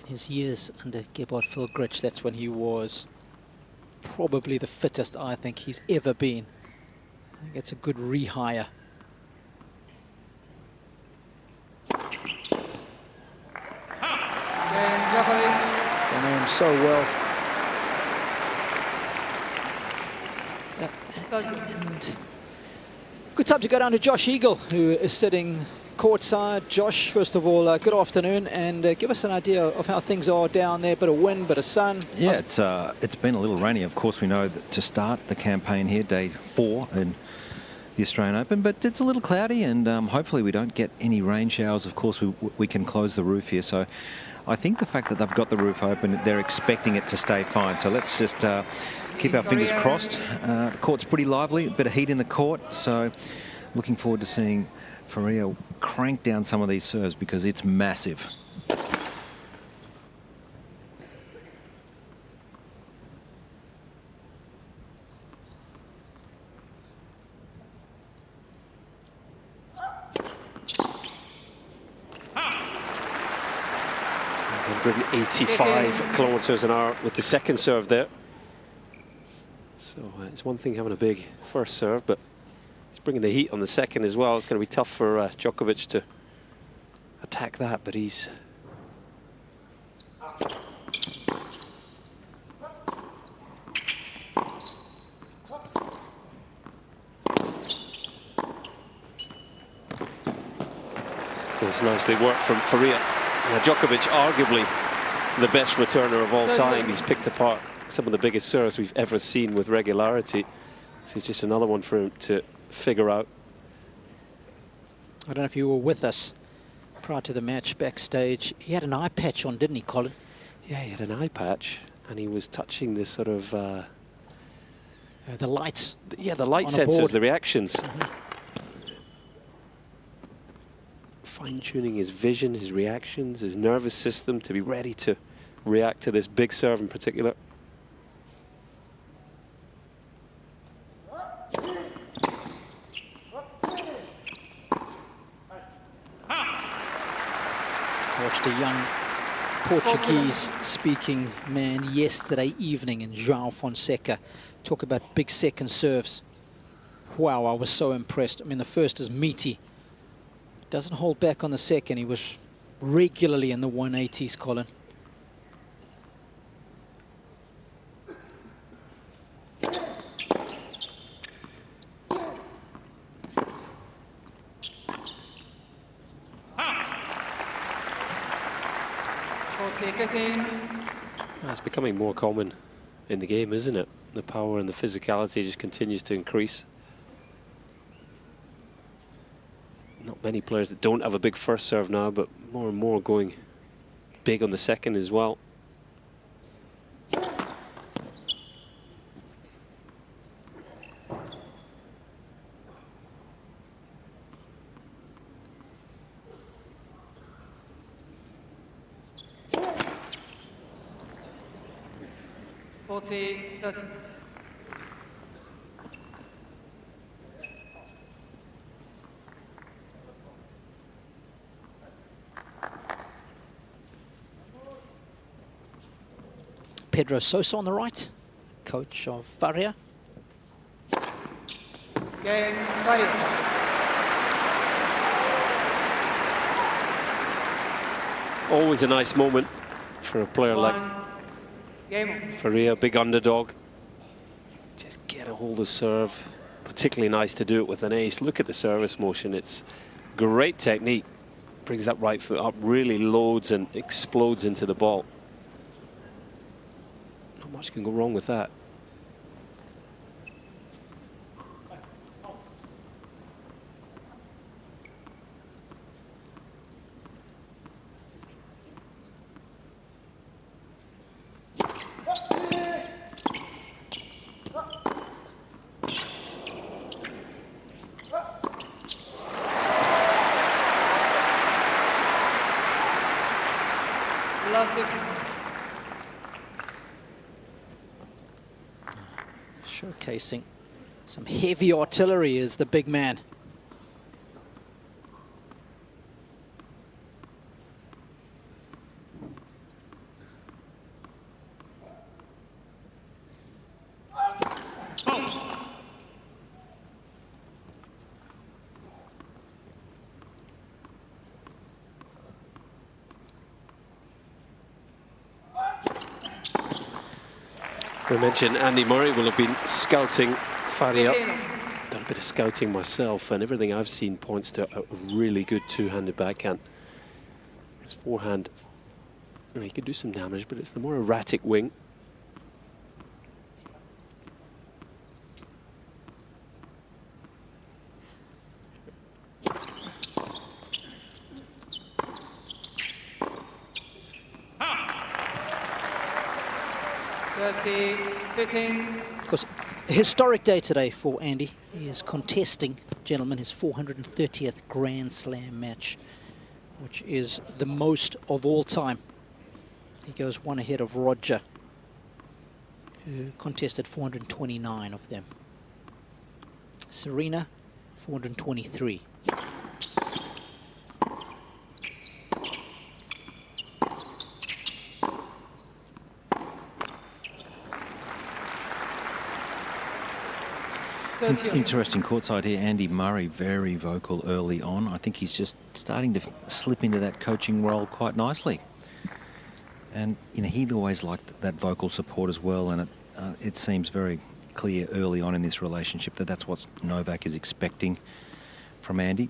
in his years under Gebhard Filgrich, that's when he was probably the fittest I think he's ever been. I think it's a good rehire. I know him so well. And good time to go down to Josh Eagle, who is sitting courtside. Josh, first of all, good afternoon, and give us an idea of how things are down there. Bit of wind, bit of sun. Yeah, it's been a little rainy. Of course, we know that to start the campaign here, day 4 in the Australian Open, but it's a little cloudy, and hopefully we don't get any rain showers. Of course, we can close the roof here, so I think the fact that they've got the roof open, they're expecting it to stay fine. So let's just keep our fingers crossed. The court's pretty lively, a bit of heat in the court, so looking forward to seeing Faria crank down some of these serves because it's massive. .85 kilometers an hour with the second serve there. So it's one thing having a big first serve, but it's bringing the heat on the second as well. It's going to be tough for Djokovic to attack that, but he's... It's nicely worked from Faria. Djokovic, arguably the best returner of all time. He's picked apart some of the biggest serves we've ever seen with regularity. This is just another one for him to figure out. I don't know if you were with us prior to the match backstage. He had an eye patch on, didn't he, Colin? Yeah, he had an eye patch, and he was touching this sort of... the lights. Yeah, the light sensors, the reactions. Fine-tuning his vision, his reactions, his nervous system to be ready to react to this big serve in particular. I watched a young Portuguese-speaking man yesterday evening in João Fonseca talk about big second serves. Wow, I was so impressed. I mean, the first is meaty. Doesn't hold back on the second. He was regularly in the 180s, Colin. It's becoming more common in the game, isn't it? The power and the physicality just continues to increase. Not many players that don't have a big first serve now, but more and more going big on the second as well. Pedro Sosa on the right, coach of Faria. Always a nice moment for a player like Faria, big underdog. Just get a hold of serve. Particularly nice to do it with an ace. Look at the service motion. It's great technique. Brings that right foot up, really loads and explodes into the ball. Not much can go wrong with that. Loved it. Showcasing some heavy artillery is the big man. We mentioned Andy Murray will have been scouting Faria. Done a bit of scouting myself, and everything I've seen points to a really good two-handed backhand. His forehand, he could do some damage, but it's the more erratic wing. Of course, a historic day today for Andy. He is contesting, gentlemen, his 430th Grand Slam match, which is the most of all time. He goes one ahead of Roger, who contested 429 of them. Serena, 423. Interesting courtside here. Andy Murray, very vocal early on. I think he's just starting to slip into that coaching role quite nicely. And he'd always liked that vocal support as well. And it seems very clear early on in this relationship that that's what Novak is expecting from Andy.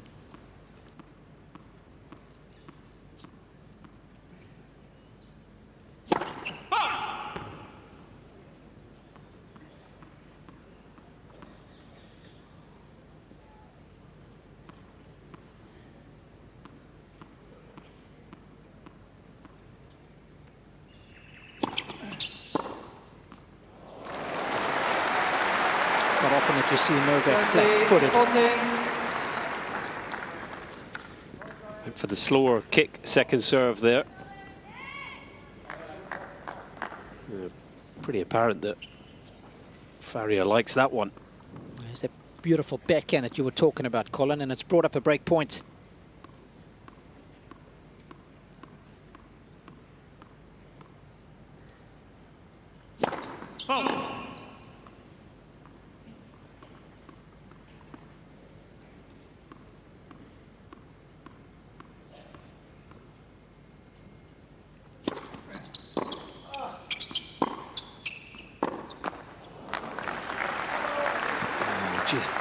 Not often that you see Novak flat-footed. For the slower kick, second serve there. Pretty apparent that Faria likes that one. There's that beautiful backhand that you were talking about, Colin, and it's brought up a break point. Just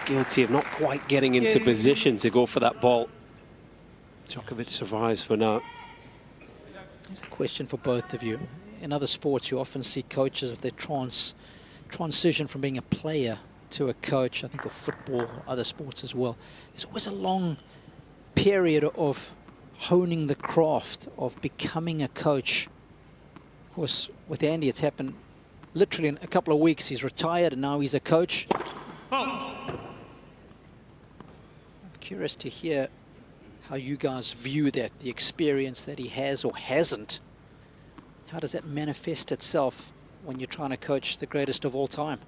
guilty of not quite getting into position to go for that ball. Djokovic survives for now. Here's a question for both of you. In other sports, you often see coaches of their transition from being a player to a coach. I think of football or other sports as well. There's always a long period of honing the craft of becoming a coach. Of course, with Andy, it's happened literally in a couple of weeks. He's retired and now he's a coach. I'm curious to hear how you guys view that, the experience that he has or hasn't. How does that manifest itself when you're trying to coach the greatest of all time?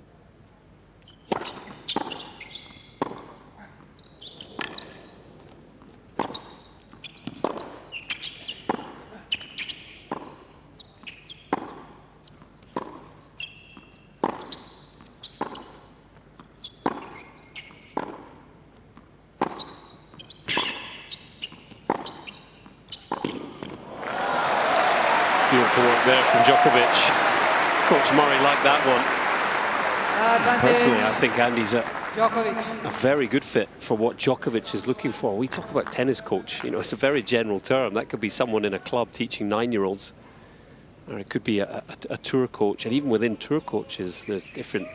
Beautiful work there from Djokovic. Coach Murray liked that one. Personally, I think Andy's a very good fit for what Djokovic is looking for. We talk about tennis coach, it's a very general term. That could be someone in a club teaching 9-year-olds, or it could be a tour coach. And even within tour coaches, there's different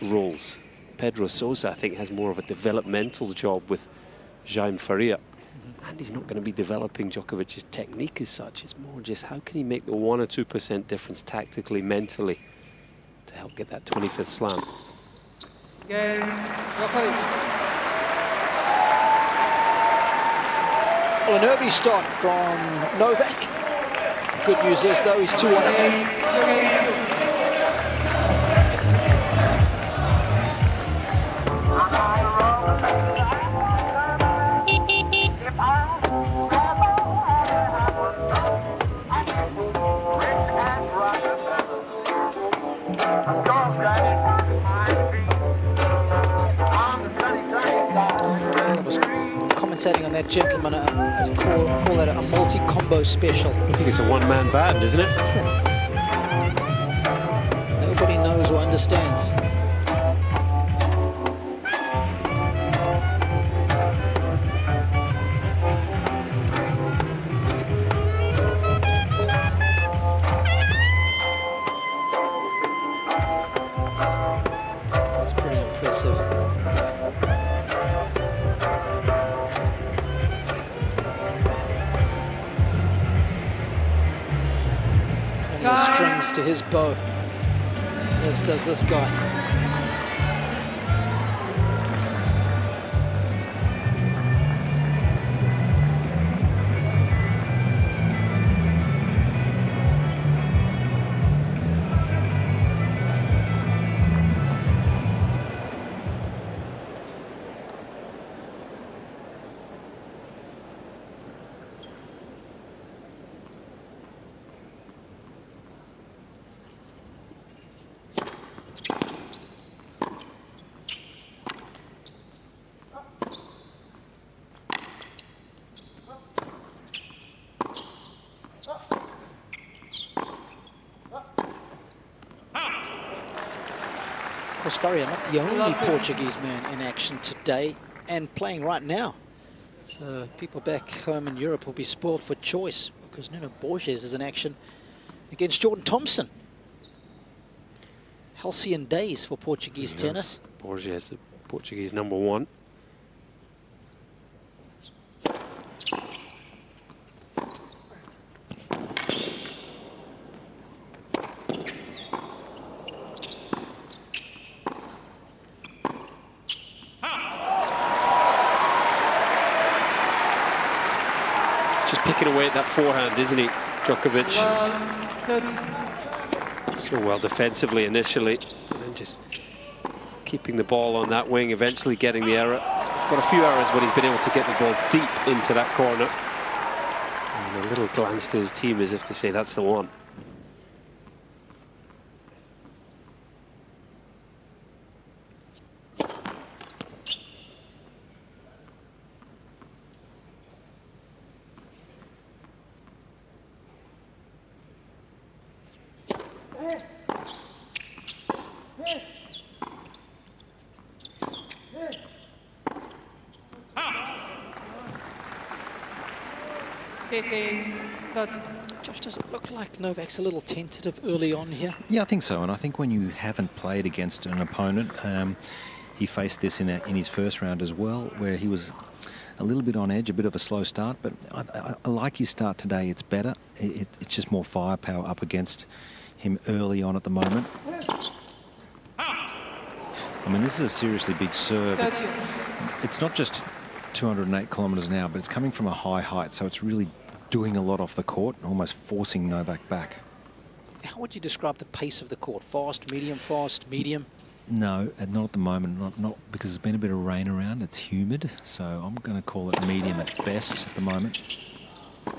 roles. Pedro Sousa, I think, has more of a developmental job with Jaime Faria. Andy's not going to be developing Djokovic's technique as such. It's more just how can he make the 1 or 2% difference tactically, mentally, to help get that 25th slam. Game, Djokovic. Well, a nervy start from Novak. Good news is, though, he's 2-1. Commentating on that gentleman, I call that a multi-combo special. I think it's a one-man band, isn't it? Nobody knows or understands. That's pretty impressive. Strings to his bow, as does this guy. Faria, not the only Portuguese man in action today and playing right now. So people back home in Europe will be spoiled for choice because Nuno Borges is in action against Jordan Thompson. Halcyon days for Portuguese tennis. Borges, the Portuguese #1. Away at that forehand, isn't he, Djokovic? So well defensively initially, and then just keeping the ball on that wing, eventually getting the error. He's got a few errors when he's been able to get the ball deep into that corner. And a little glance to his team as if to say, that's the one. Josh, does it look like Novak's a little tentative early on here? Yeah, I think so. And I think when you haven't played against an opponent, he faced this in his first round as well, where he was a little bit on edge, a bit of a slow start. But I like his start today. It's better. It's just more firepower up against him early on at the moment. I mean, this is a seriously big serve. It's not just 208 kilometres an hour, but it's coming from a high height, so it's really doing a lot off the court, almost forcing Novak back. How would you describe the pace of the court? Fast, medium? No, not at the moment, not because there's been a bit of rain around. It's humid, so I'm going to call it medium at best at the moment. It's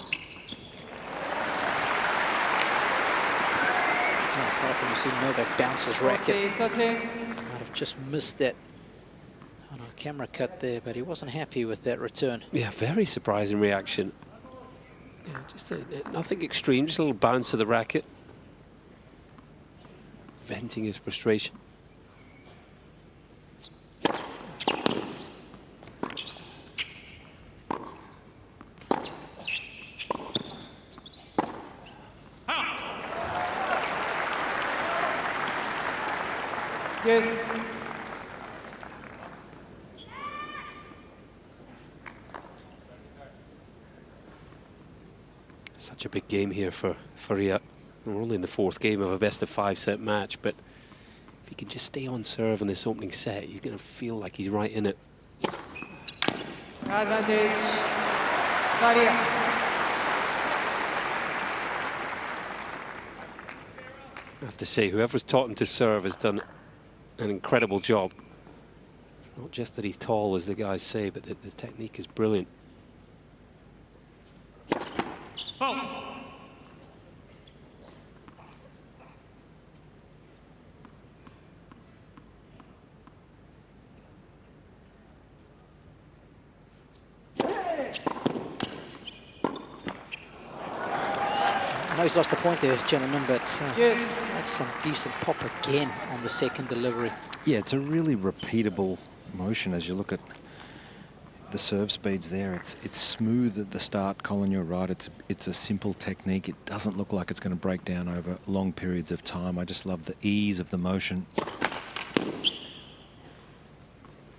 like when you see Novak bounce his racket. Might have just missed that on a camera cut there, but he wasn't happy with that return. Yeah, very surprising reaction. Yeah, just nothing extreme, just a little bounce to the racket. Venting his frustration. Yes. Such a big game here for Faria. We're only in the fourth game of a best-of-5 set match, but if he can just stay on serve in this opening set, he's going to feel like he's right in it. Advantage, Faria. I have to say, whoever's taught him to serve has done an incredible job. Not just that he's tall, as the guys say, but the technique is brilliant. I know he's lost the point there, gentlemen, but yes, that's some decent pop again on the second delivery. Yeah, it's a really repeatable motion as you look at the serve speeds there. It's smooth at the start, Colin, you're right. It's a simple technique. It doesn't look like it's going to break down over long periods of time. I just love the ease of the motion.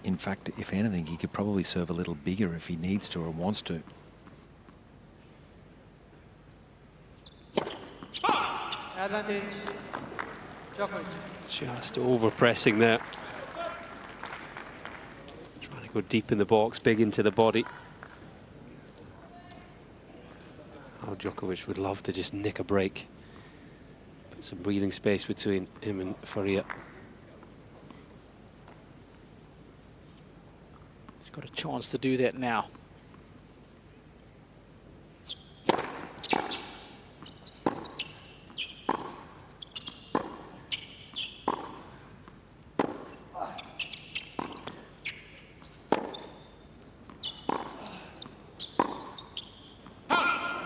In fact, if anything, he could probably serve a little bigger if he needs to or wants to. Advantage. Djokovic. Just over-pressing there. Trying to go deep in the box, big into the body. Oh, Djokovic would love to just nick a break. Put some breathing space between him and Faria. He's got a chance to do that now.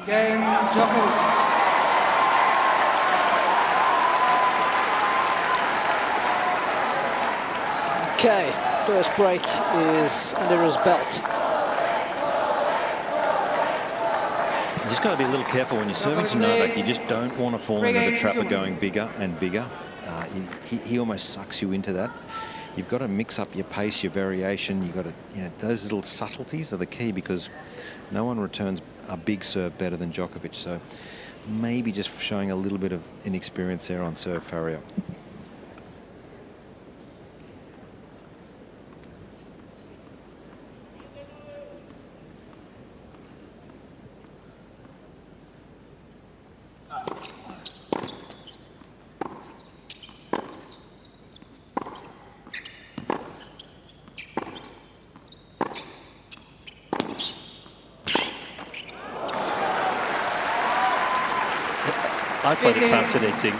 Game, Djokovic. Okay, first break is under his belt. You just got to be a little careful when you're serving to Novak. You just don't want to fall into the trap of going bigger and bigger. He almost sucks you into that. You've got to mix up your pace, your variation. You've got to, those little subtleties are the key, because no one returns a big serve better than Djokovic. So maybe just showing a little bit of inexperience there on serve, Faria. I find it fascinating.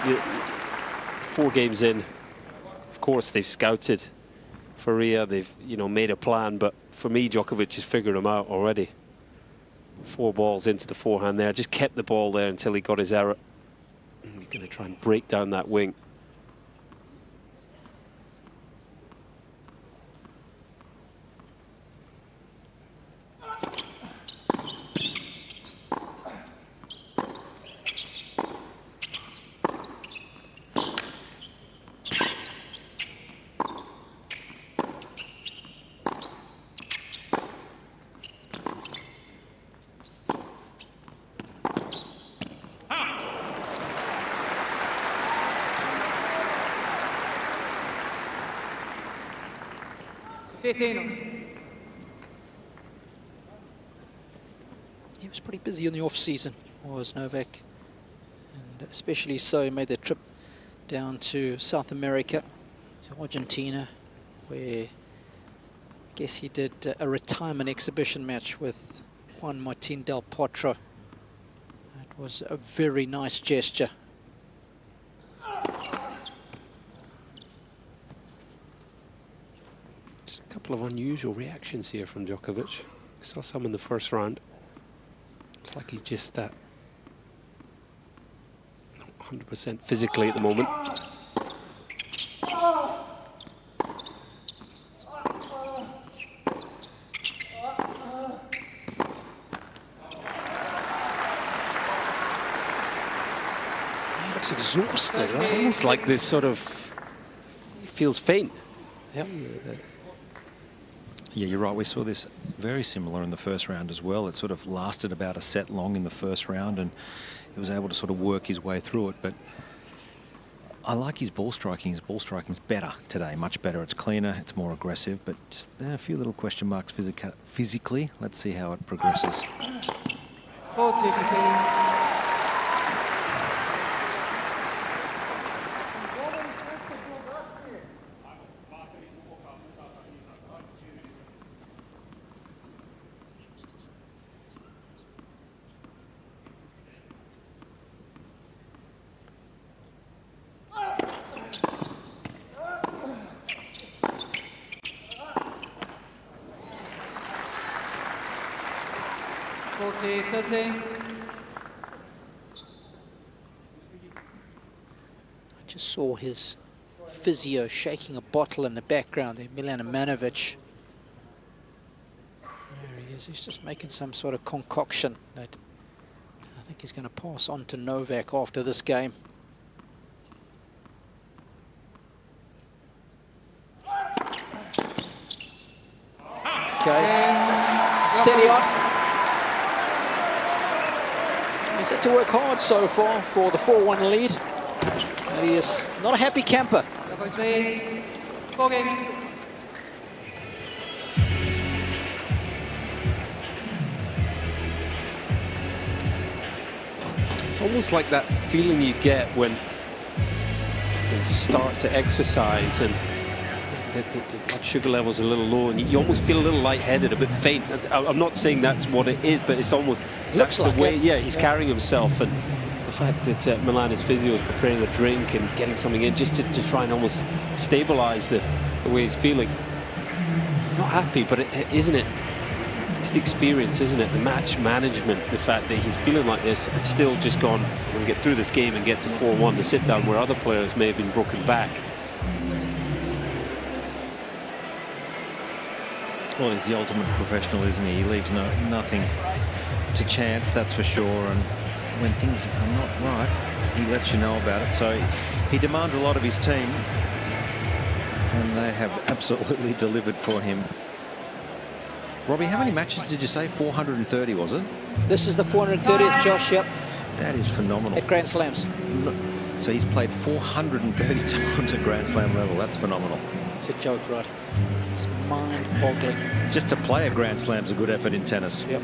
4 games in, of course, they've scouted Faria, they've made a plan, but for me, Djokovic has figured him out already. 4 balls into the forehand there, just kept the ball there until he got his error. He's going to try and break down that wing. He was pretty busy in the off-season, was Novak, and especially so he made the trip down to South America, to Argentina, where I guess he did a retirement exhibition match with Juan Martín del Potro. It was a very nice gesture. Couple of unusual reactions here from Djokovic. We saw some in the first round. It's like he's just 100% physically at the moment. He looks exhausted. It's almost like this sort of, he feels faint. Yep. Yeah, you're right. We saw this very similar in the first round as well. It sort of lasted about a set long in the first round, and he was able to sort of work his way through it. But I like his ball striking. His ball striking's better today, much better. It's cleaner, it's more aggressive, but just a few little question marks physically. Let's see how it progresses. 40, continue. 30-30. I just saw his physio shaking a bottle in the background there, Milan Manovic. There he is, he's just making some sort of concoction that I think he's going to pass on to Novak after this game. Okay, steady on. He's had to work hard so far for the 4-1 lead. But he is not a happy camper. Djokovic leads 4 games. It's almost like that feeling you get when you start to exercise and the blood sugar level's a little low and you almost feel a little lightheaded, a bit faint. I'm not saying that's what it is, but it's almost Looks that's like the way. it. Yeah, he's carrying himself, and the fact that Milan, his physio, is preparing a drink and getting something in just to try and almost stabilise the way he's feeling. He's not happy, but isn't it? It's the experience, isn't it? The match management, the fact that he's feeling like this and still just gone, we're going to get through this game and get to 4-1, the sit down where other players may have been broken back. Well, he's the ultimate professional, isn't he? He leaves nothing to chance, that's for sure. And when things are not right, he lets you know about it. So he demands a lot of his team, and they have absolutely delivered for him. Robbie, how many matches did you say? 430, was it? This is the 430th, Josh, yep. That is phenomenal. At Grand Slams. So he's played 430 times at Grand Slam level. That's phenomenal. It's a joke, Rod. It's mind-boggling. Just to play a Grand Slam's a good effort in tennis. Yep.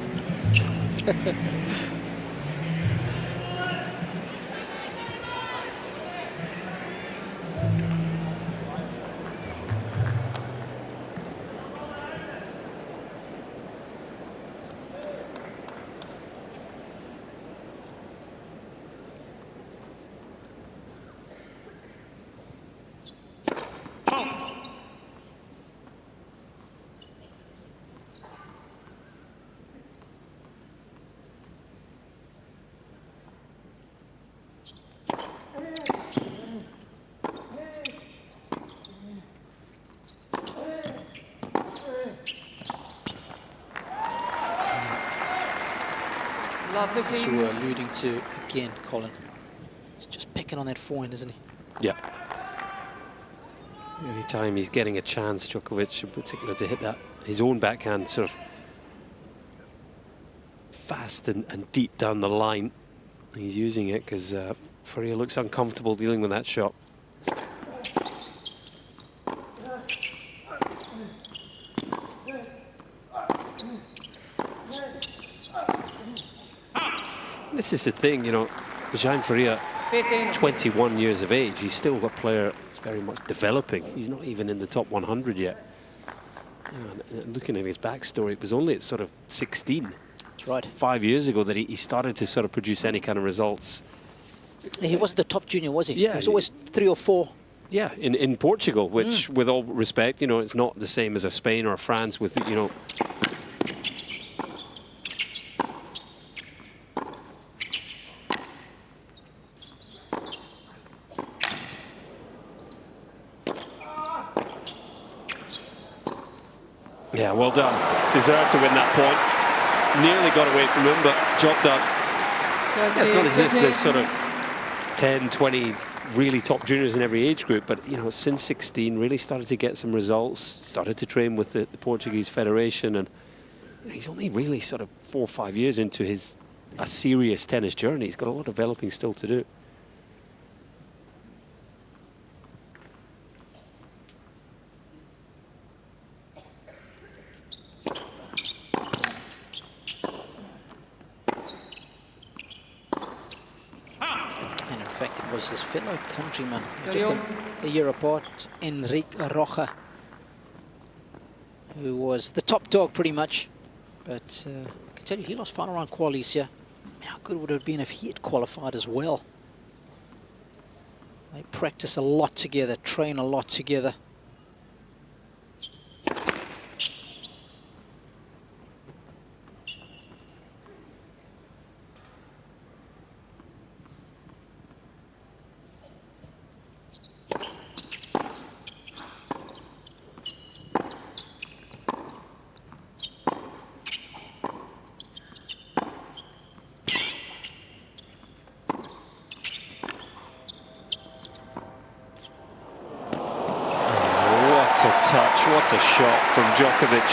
Lovely You were alluding to again, Colin. He's just picking on that forehand, isn't he? Yeah. Every time he's getting a chance, Djokovic in particular, to hit that his own backhand sort of fast and deep down the line, he's using it because Faria looks uncomfortable dealing with that shot. This is the thing, you know, Jaime Faria, 21 years of age, he's still a player that's very much developing. He's not even in the top 100 yet. And looking at his backstory, it was only at sort of 16. That's right. 5 years ago that he started to sort of produce any kind of results. He wasn't the top junior, was he? Yeah. He was always 3 or 4. Yeah, in Portugal, which, with all respect, you know, it's not the same as a Spain or a France with, you know... Yeah, well done. Deserved to win that point. Nearly got away from him, but job done. Yeah, it's not as if there's sort of 10, 20 really top juniors in every age group, but, you know, since 16, really started to get some results, started to train with the Portuguese Federation, and he's only really sort of 4 or 5 years into a serious tennis journey. He's got a lot of developing still to do. His fellow countryman, just a year apart, Enrique Rocha, who was the top dog pretty much, but I can tell you he lost final round qualies here. I mean, how good would it have been if he had qualified as well? They practice a lot together, train a lot together. What a shot from Djokovic.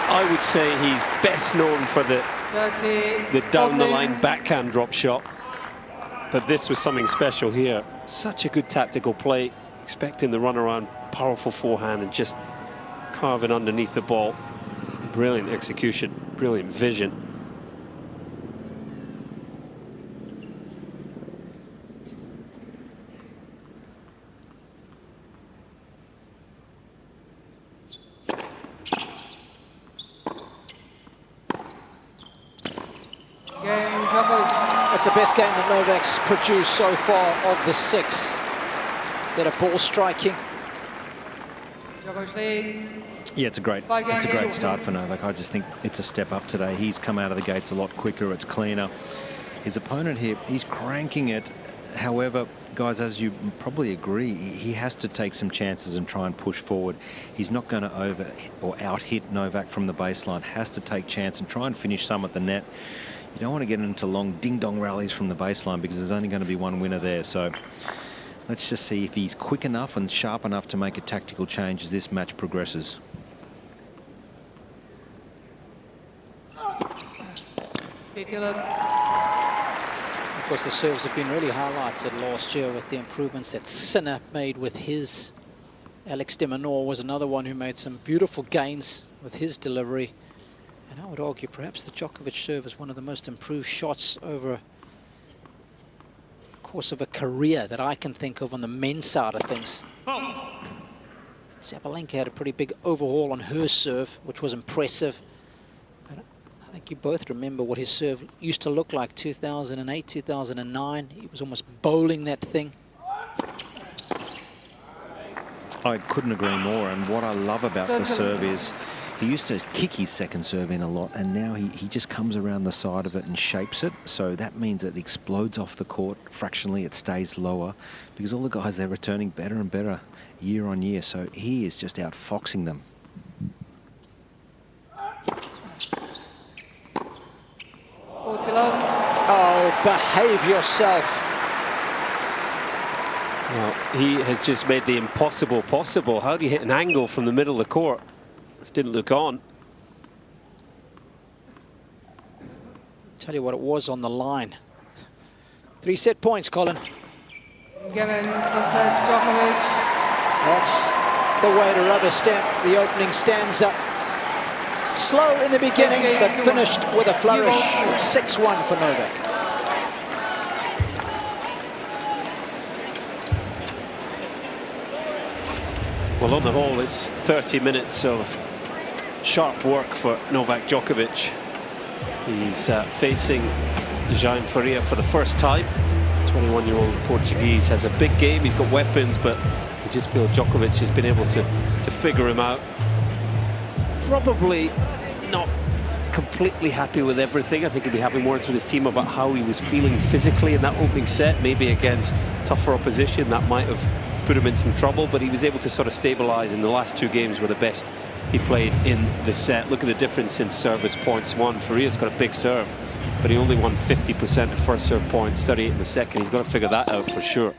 I would say he's best known for the down-the-line backhand drop shot. But this was something special here. Such a good tactical play, expecting the run around, powerful forehand, and just carving underneath the ball. Brilliant execution, brilliant vision. That's the best game that Novak's produced so far of the 6. Better ball striking. Yeah, it's a great start for Novak. I just think it's a step up today. He's come out of the gates a lot quicker. It's cleaner. His opponent here, he's cranking it. However, guys, as you probably agree, he has to take some chances and try and push forward. He's not going to over or out hit Novak from the baseline. Has to take chance and try and finish some at the net. You don't want to get into long ding-dong rallies from the baseline because there's only going to be one winner there. So let's just see if he's quick enough and sharp enough to make a tactical change as this match progresses. Of course, the serves have been really highlighted last year with the improvements that Sinner made with his. Alex de Minaur was another one who made some beautiful gains with his delivery. And I would argue perhaps the Djokovic serve is one of the most improved shots over a course of a career that I can think of on the men's side of things. Sabalenka had a pretty big overhaul on her serve, which was impressive. But I think you both remember what his serve used to look like 2008, 2009. He was almost bowling that thing. I couldn't agree more. And what I love about the serve is he used to kick his second serve in a lot, and now he just comes around the side of it and shapes it. So that means it explodes off the court fractionally. It stays lower because all the guys, they're returning better and better year on year. So he is just outfoxing them. Oh, behave yourself. Well, he has just made the impossible possible. How do you hit an angle from the middle of the court? This didn't look on. Tell you what it was on the line. 3 set points, Colin. Given the set, Djokovic. That's the way to rubber stamp the opening stanza. Slow in the beginning, but finished with a flourish. It's 6-1 for Novak. Well, on the whole, it's 30 minutes of sharp work for Novak Djokovic. He's facing Jaime Faria for the first time. 21-year-old Portuguese has a big game. He's got weapons, but you just feel Djokovic has been able to figure him out. Probably not completely happy with everything. I think he'll be having words with his team about how he was feeling physically in that opening set, maybe against tougher opposition. That might have put him in some trouble, but he was able to sort of stabilize in the last 2 games were the best he played in the set. Look at the difference in service points won. Faria's got a big serve, but he only won 50% of first serve points, 38 in the second. He's got to figure that out for sure.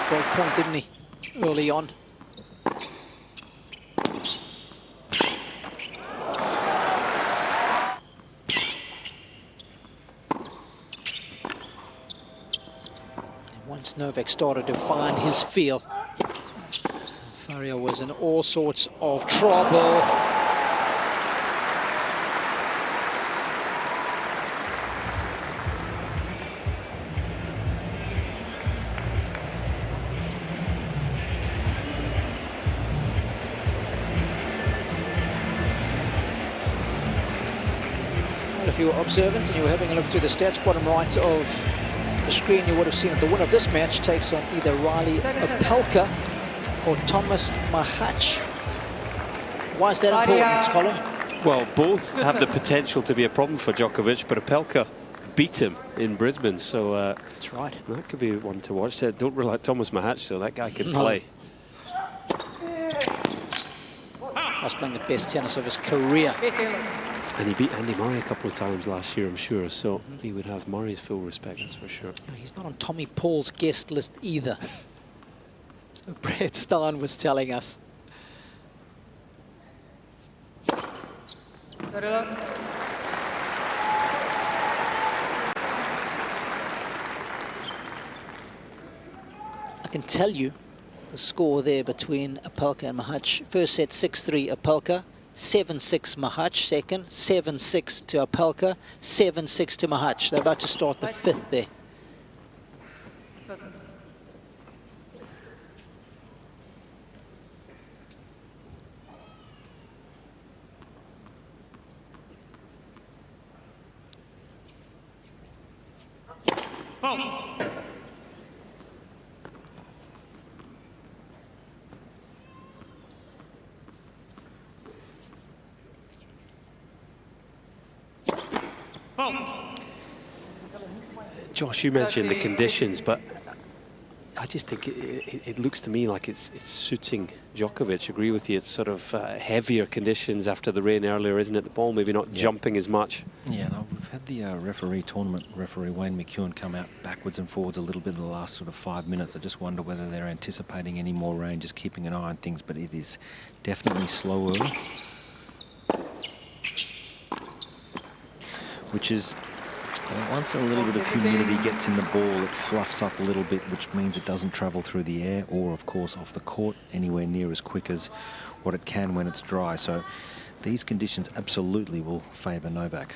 Great point, didn't he, early on? Once Novak started to find his feel, Faria was in all sorts of trouble. Well, if you were observant and you were having a look through the stats, bottom right of the screen, you would have seen that the winner of this match takes on either Riley Opelka or Thomas Mahach. Why is that important, Colin? Well, both have the potential to be a problem for Djokovic, but Opelka beat him in Brisbane, so that's right. That could be one to watch. Don't rely on Thomas Mahach, so that guy can play. was playing the best tennis of his career. And he beat Andy Murray a couple of times last year, I'm sure, so he would have Murray's full respect, that's for sure. He's not on Tommy Paul's guest list either. So Brad Stein was telling us. I can tell you the score there between Opelka and Mahach. First set 6-3 Opelka, 7-6 Mahach. Second 7-6 to Opelka, 7-6 to Mahach. They're about to start the fifth there. Josh, you mentioned the conditions, but I just think it looks to me like it's suiting Djokovic. Agree with you. It's sort of heavier conditions after the rain earlier, isn't it? The ball maybe not jumping as much. Yeah, no, we've had the tournament referee Wayne McEwen come out backwards and forwards a little bit in the last sort of 5 minutes. I just wonder whether they're anticipating any more rain, just keeping an eye on things, but it is definitely slower. Which is, once a little bit of humidity gets in the ball, it fluffs up a little bit, which means it doesn't travel through the air or, of course, off the court anywhere near as quick as what it can when it's dry. So these conditions absolutely will favour Novak.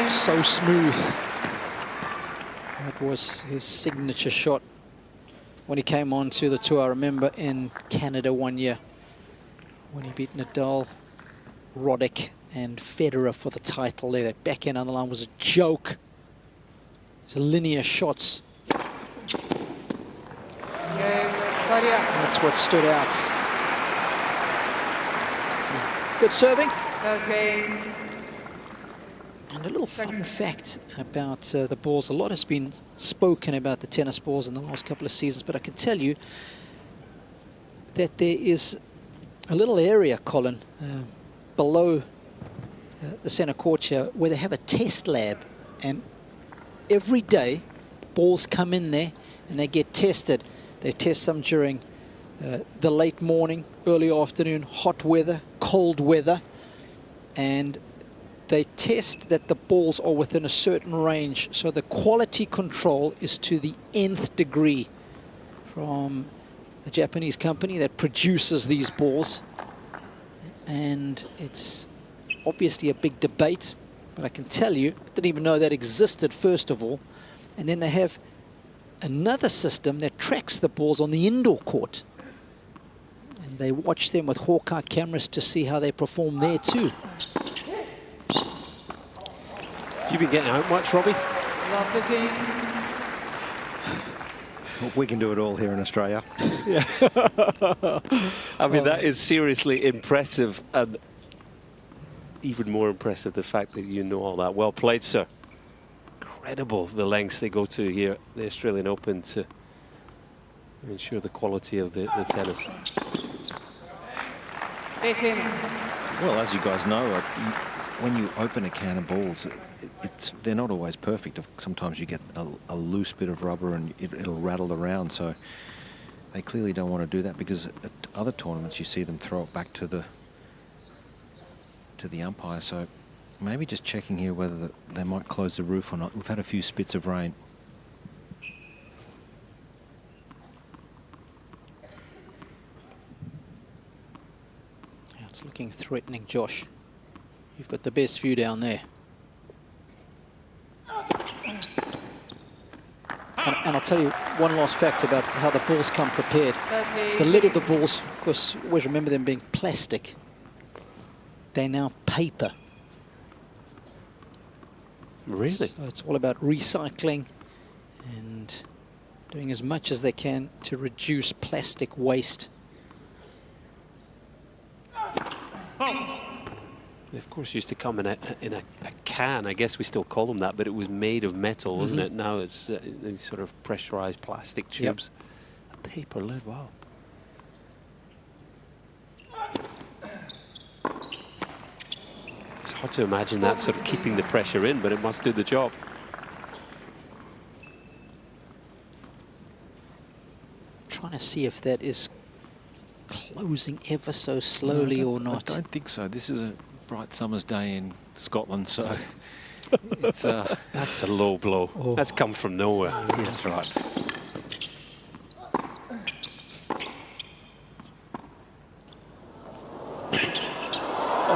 So smooth. That was his signature shot when he came on to the tour. I remember in Canada one year when he beat Nadal, Roddick and Federer for the title there. That backhand on the line was a joke. It's linear shots. That's what stood out. Good serving. And a little fun fact about the balls. A lot has been spoken about the tennis balls in the last couple of seasons, but I can tell you that there is a little area, Colin, below the centre court here, where they have a test lab, and every day balls come in there and they get tested. They test some during the late morning, early afternoon, hot weather, cold weather, and they test that the balls are within a certain range. So the quality control is to the nth degree from the Japanese company that produces these balls. And it's obviously a big debate, but I can tell you, I didn't even know that existed, first of all. And then they have another system that tracks the balls on the indoor court. And they watch them with Hawkeye cameras to see how they perform there too. Have you been getting out much, Robbie? We can do it all here in Australia. Yeah. I mean, that is seriously impressive, and even more impressive the fact that you know all that. Well played, sir. Incredible the lengths they go to here at the Australian Open to ensure the quality of the tennis. Well, as you guys know, when you open a can of balls, they're not always perfect. Sometimes you get a loose bit of rubber and it'll rattle around. So they clearly don't want to do that, because at other tournaments you see them throw it back to the umpire. So maybe just checking here whether they might close the roof or not. We've had a few spits of rain. It's looking threatening, Josh. You've got the best view down there. And I'll tell you one last fact about how the balls come prepared. The lid of the balls, of course, always remember them being plastic. They're now paper. Really? So it's all about recycling and doing as much as they can to reduce plastic waste. They of course used to come in a can. I guess we still call them that, but it was made of metal, wasn't it? Now it's these sort of pressurized plastic tubes. A paper lid, wow. It's hard to imagine that sort of keeping the pressure in, but it must do the job. Trying to see if that is closing ever so slowly or not. I don't think so. This is a bright summer's day in Scotland, so it's that's a low blow. Oh. That's come from nowhere. Yeah, that's right.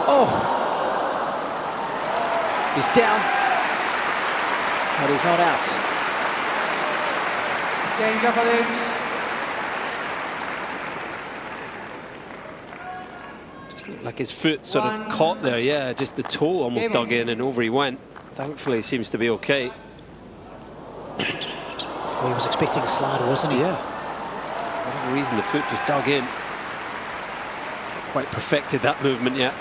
Oh! He's down, but he's not out. Cain Djokovic. Like his foot sort of caught there, yeah, just the toe almost dug in and over he went. Thankfully, he seems to be okay. Well, he was expecting a slide, wasn't he? Yeah. For whatever reason, the foot just dug in. Not quite perfected that movement yet.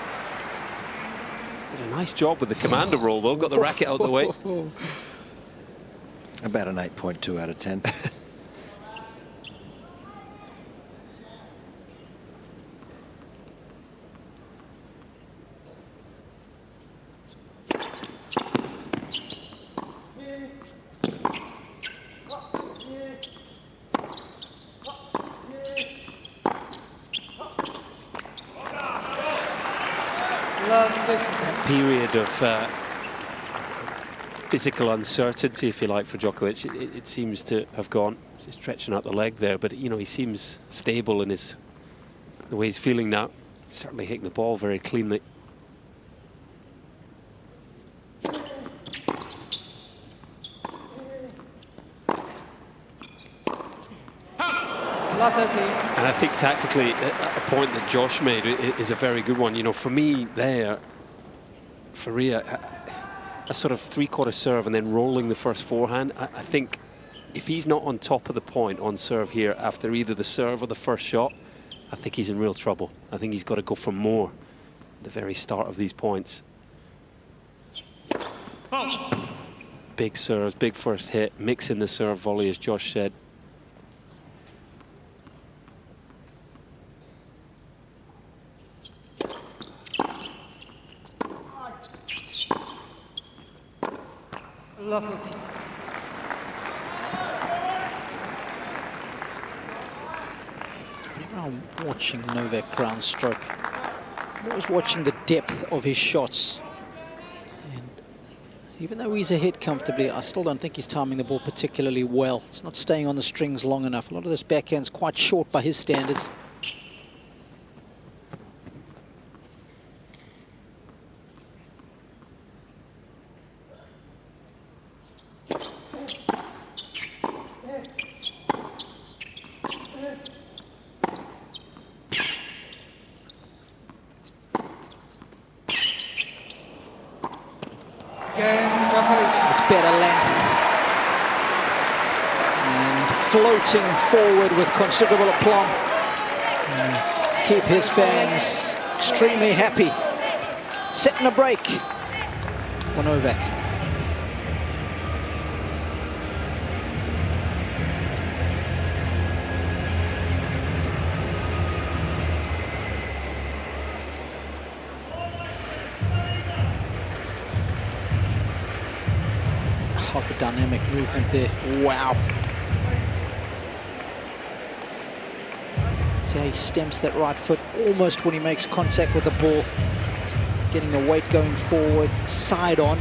Did a nice job with the commander roll, though. Got the racket out of the way. About an 8.2 out of 10. Period of physical uncertainty, if you like, for Djokovic. It seems to have gone. Just stretching out the leg there, but you know, he seems stable in the way he's feeling now. Certainly hitting the ball very cleanly. And I think tactically, a point that Josh made is a very good one. You know, for me there, Faria, a sort of three-quarter serve and then rolling the first forehand. I think if he's not on top of the point on serve here after either the serve or the first shot, I think he's in real trouble. I think he's got to go for more at the very start of these points. Big serves, big first hit, mixing the serve volley, as Josh said. Lovely. Whenever I'm watching Novak ground stroke, I'm always watching the depth of his shots. And even though he's ahead comfortably, I still don't think he's timing the ball particularly well. It's not staying on the strings long enough. A lot of this backhand's quite short by his standards. It's better length. And floating forward with considerable aplomb. Keep his fans extremely happy. Setting a break for Novak. How's the dynamic movement there? Wow. See how he stems that right foot almost when he makes contact with the ball. He's getting the weight going forward, side on.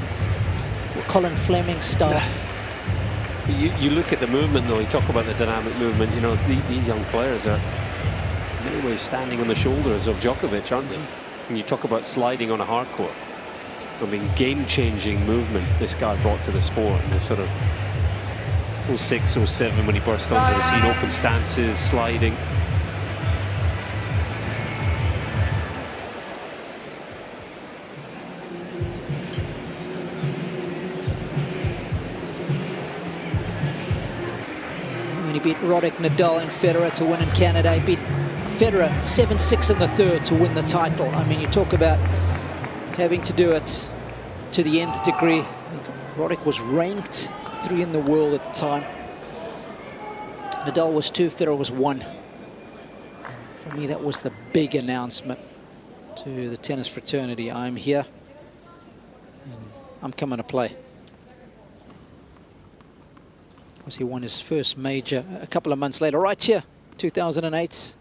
Colin Fleming style. You look at the movement, though. You talk about the dynamic movement. You know, these young players are in many ways standing on the shoulders of Djokovic, aren't they? When you talk about sliding on a hard court. I mean, game-changing movement this guy brought to the sport, and the sort of 06, 07 when he burst onto the scene, open stances, sliding. When he beat Roddick, Nadal and Federer to win in Canada, he beat Federer 7-6 in the third to win the title. I mean, you talk about having to do it to the nth degree. Roddick was ranked 3 in the world at the time. Nadal was 2, Federer was 1. For me, that was the big announcement to the tennis fraternity. I'm here, and I'm coming to play. Of course, he won his first major a couple of months later, right here, 2008.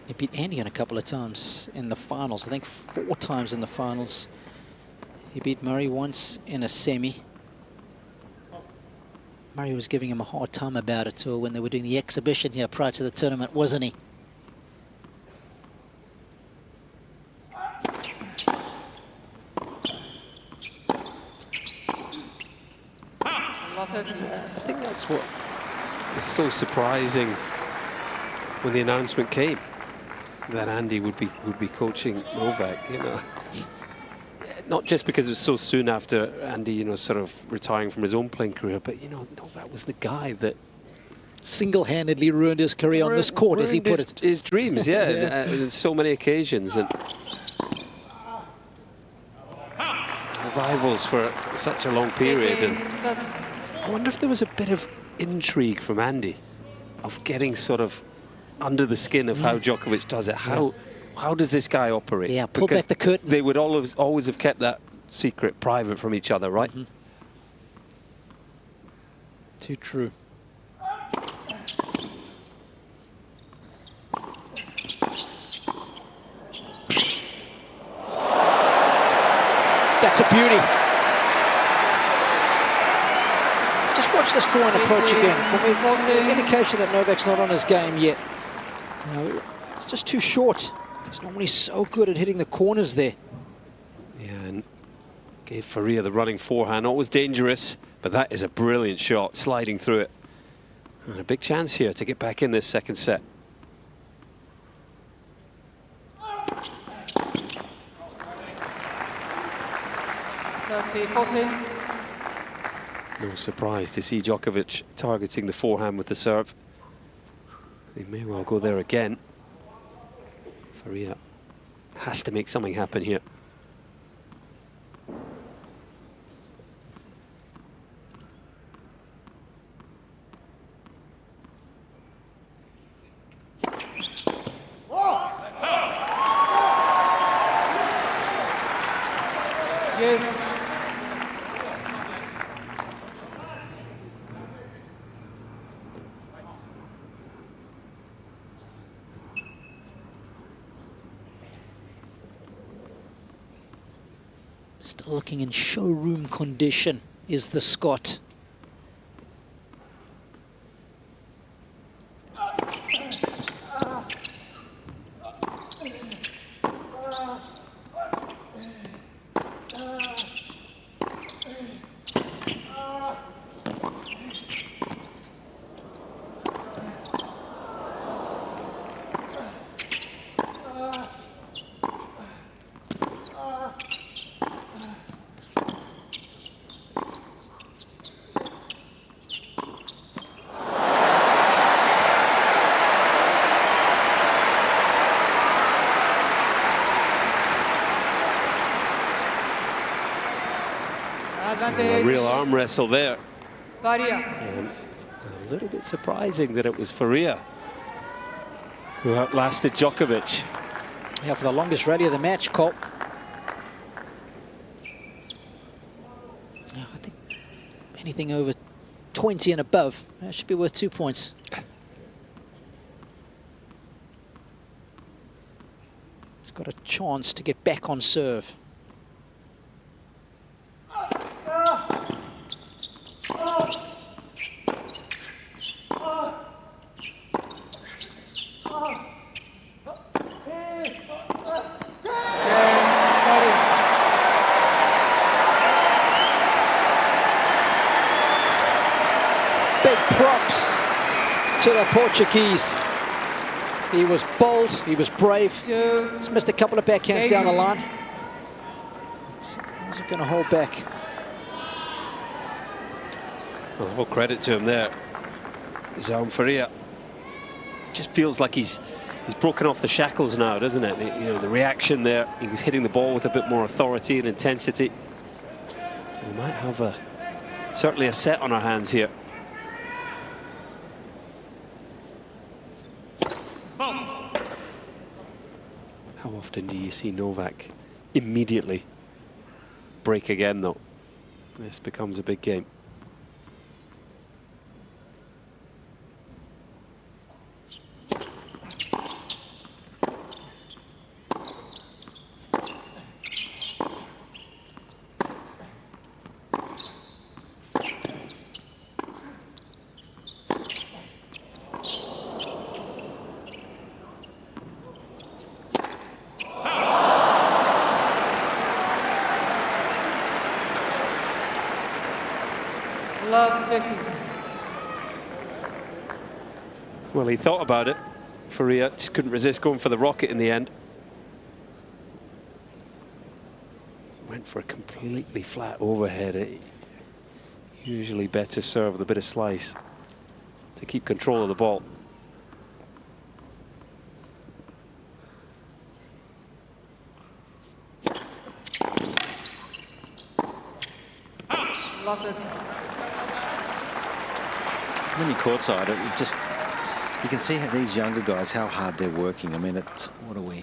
He beat Andy a couple of times in the finals. I think 4 times in the finals. He beat Murray once in a semi. Murray was giving him a hard time about it too when they were doing the exhibition here prior to the tournament, wasn't he? I think that's what is so surprising when the announcement came that Andy would be coaching Novak, you know. Not just because it was so soon after Andy, you know, sort of retiring from his own playing career, but, you know, Novak was the guy that single-handedly ruined his career on this court, as he put it. His dreams, yeah, on so many occasions. And rivals for such a long period. And I wonder if there was a bit of intrigue from Andy of getting sort of under the skin of how Djokovic does it. How does this guy operate? Yeah, pull back the curtain. They would always have kept that secret private from each other, right? Too true. That's a beauty. Just watch this forehand approach again. For me, indication that Novak's not on his game yet. It's just too short. He's normally so good at hitting the corners there. Yeah, and gave Faria the running forehand. Always dangerous, but that is a brilliant shot, sliding through it. And a big chance here to get back in this second set. No surprise to see Djokovic targeting the forehand with the serve. They may well go there again. Faria has to make something happen here. Yes. Still looking in showroom condition is the Scot. A real arm wrestle there. Faria. And a little bit surprising that it was Faria who outlasted Djokovic. Yeah, for the longest rally of the match, Cole. Yeah, I think anything over 20 and above, that should be worth 2 points. got a chance to get back on serve. Big props to the Portuguese. He was bold, he was brave. He's missed a couple of backhands down the line. Wasn't going to hold back. Well, all credit to him there. Jaime Faria. Just feels like he's broken off the shackles now, doesn't it? The reaction there. He was hitting the ball with a bit more authority and intensity. We might have certainly a set on our hands here. How often do you see Novak immediately break again, though? This becomes a big game. Love 50. Well, he thought about it. Faria just couldn't resist going for the rocket in the end. Went for a completely flat overhead. Usually better serve with a bit of slice to keep control of the ball. Love it. When you're courtside, you can see how these younger guys, how hard they're working. I mean, it's, what are we,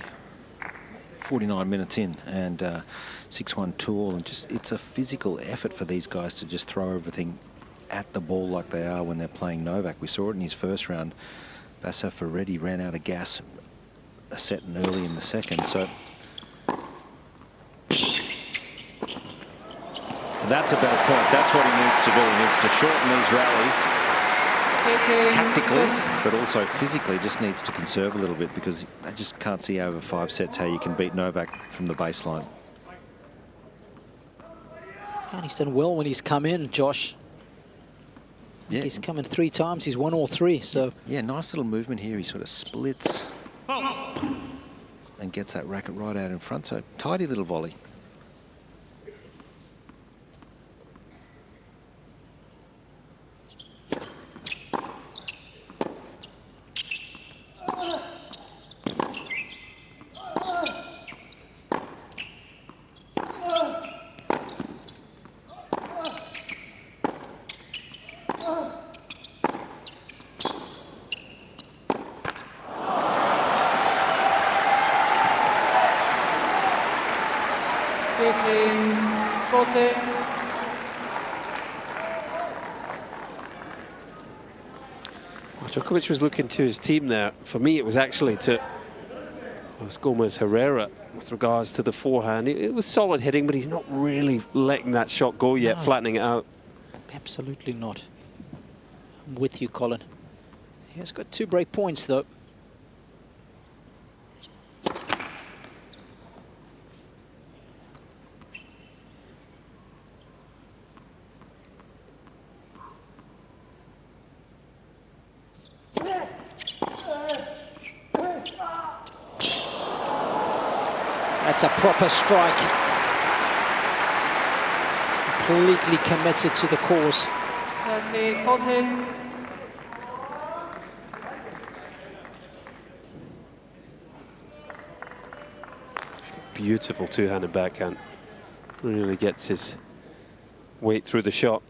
49 minutes in, and 6-1 2-all, and it's a physical effort for these guys to just throw everything at the ball like they are when they're playing Novak. We saw it in his first round. Bassa Ferretti ran out of gas a set and early in the second, so that's a better point. That's what he needs to do. He needs to shorten these rallies tactically, but also physically. Just needs to conserve a little bit, because I just can't see over 5 sets how you can beat Novak from the baseline. And he's done well when he's come in, Josh. Yeah. He's come in 3 times, he's won all 3, so. Yeah, nice little movement here. He sort of splits and gets that racket right out in front, so tidy little volley. Djokovic was looking to his team there. For me, it was actually to Gomez Herrera with regards to the forehand. It was solid hitting, but he's not really letting that shot go yet, flattening it out. Absolutely not. I'm with you, Colin. He has got 2 break points, though. That's a proper strike. Completely committed to the cause. 30, 40. Beautiful two-handed backhand. Really gets his weight through the shot.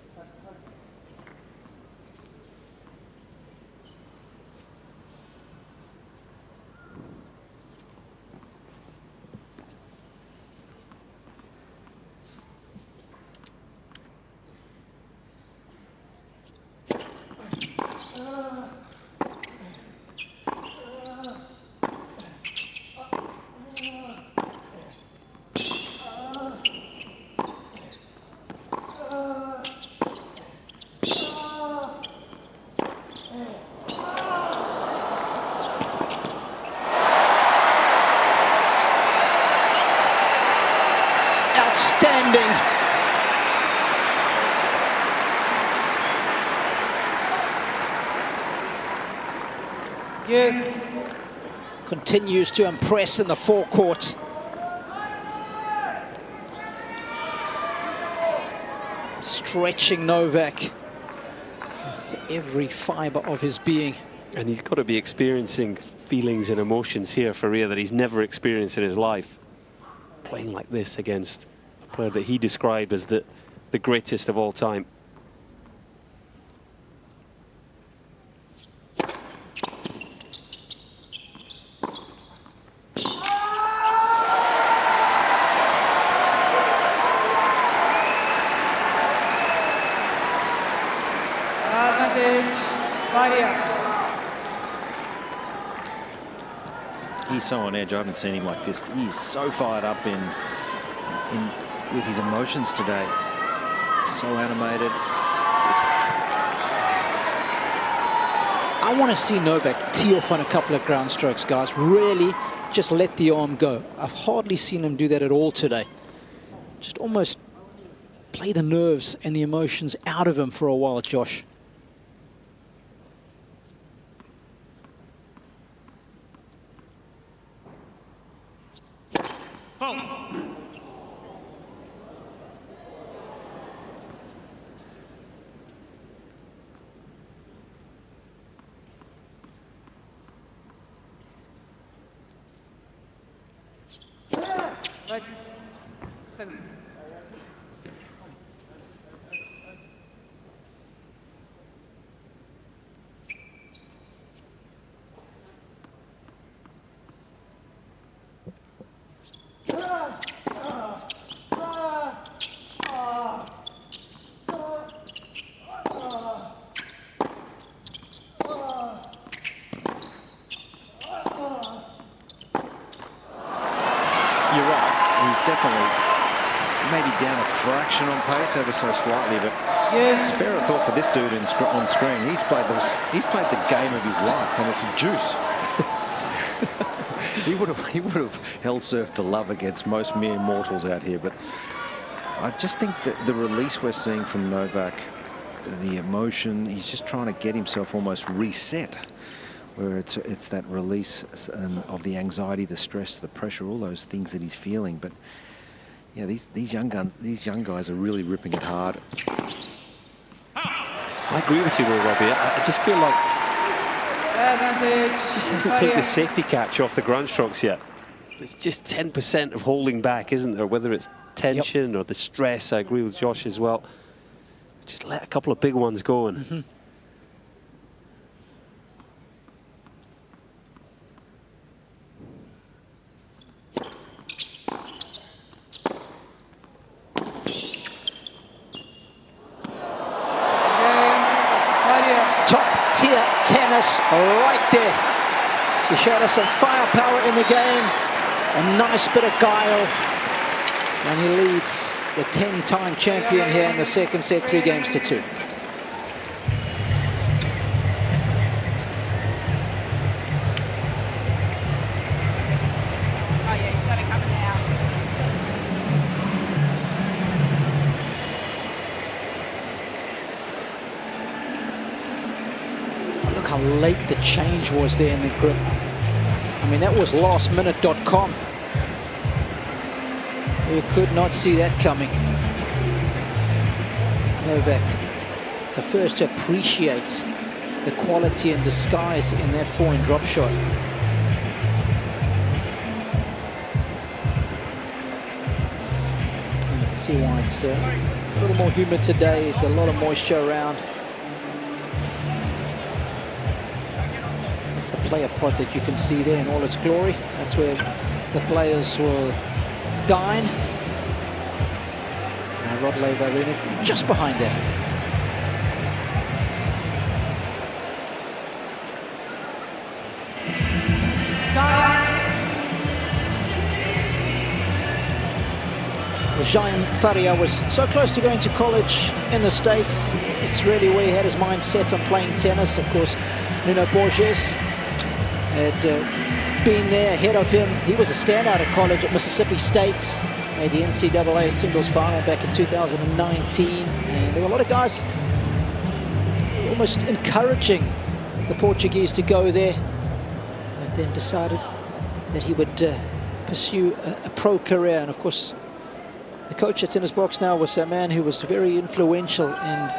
Outstanding. Yes. Continues to impress in the forecourt. Stretching Novak with every fiber of his being. And he's got to be experiencing feelings and emotions here, Faria, that he's never experienced in his life. Playing like this against a player that he described as the greatest of all time. He's so on edge. I haven't seen him like this. He's so fired up with his emotions today. So animated. I want to see Novak tee off on a couple of ground strokes, guys. Really just let the arm go. I've hardly seen him do that at all today. Just almost play the nerves and the emotions out of him for a while, Josh. You're right. He's definitely maybe down a fraction on pace, ever so slightly, but spare a thought for this dude on screen. He's played the game of his life, and it's a juice. he would have held serve to love against most mere mortals out here, but I just think that the release we're seeing from Novak, the emotion, he's just trying to get himself almost reset, where it's that release of the anxiety, the stress, the pressure, all those things that he's feeling. But yeah, these young guys are really ripping it hard. I agree with you, though, Robbie. I just feel like he just hasn't taken the safety catch off the ground strokes yet. It's just 10% of holding back, isn't there? Whether it's tension or the stress. I agree with Josh as well. Just let a couple of big ones go. And top-tier tennis right there. He showed us some firepower in the game, a nice bit of guile, and he leads the 10-time champion here in the second set, 3-2. Look how late the change was there in the grip. I mean, that was lastminute.com. You could not see that coming. Novak, the first to appreciate the quality and disguise in that forehand drop shot. And you can see why it's a little more humid today. There's a lot of moisture around. That's the player pod that you can see there in all its glory. That's where the players will dine. And Rod Laver Arena just behind that. Well, Jaime Faria was so close to going to college in the States. It's really where he had his mind set on playing tennis. Of course, Nuno Borges had been there ahead of him. He was a standout at college at Mississippi State. made the NCAA singles final back in 2019, and there were a lot of guys almost encouraging the Portuguese to go there, but then decided that he would pursue a pro career. And of course, the coach that's in his box now was a man who was very influential in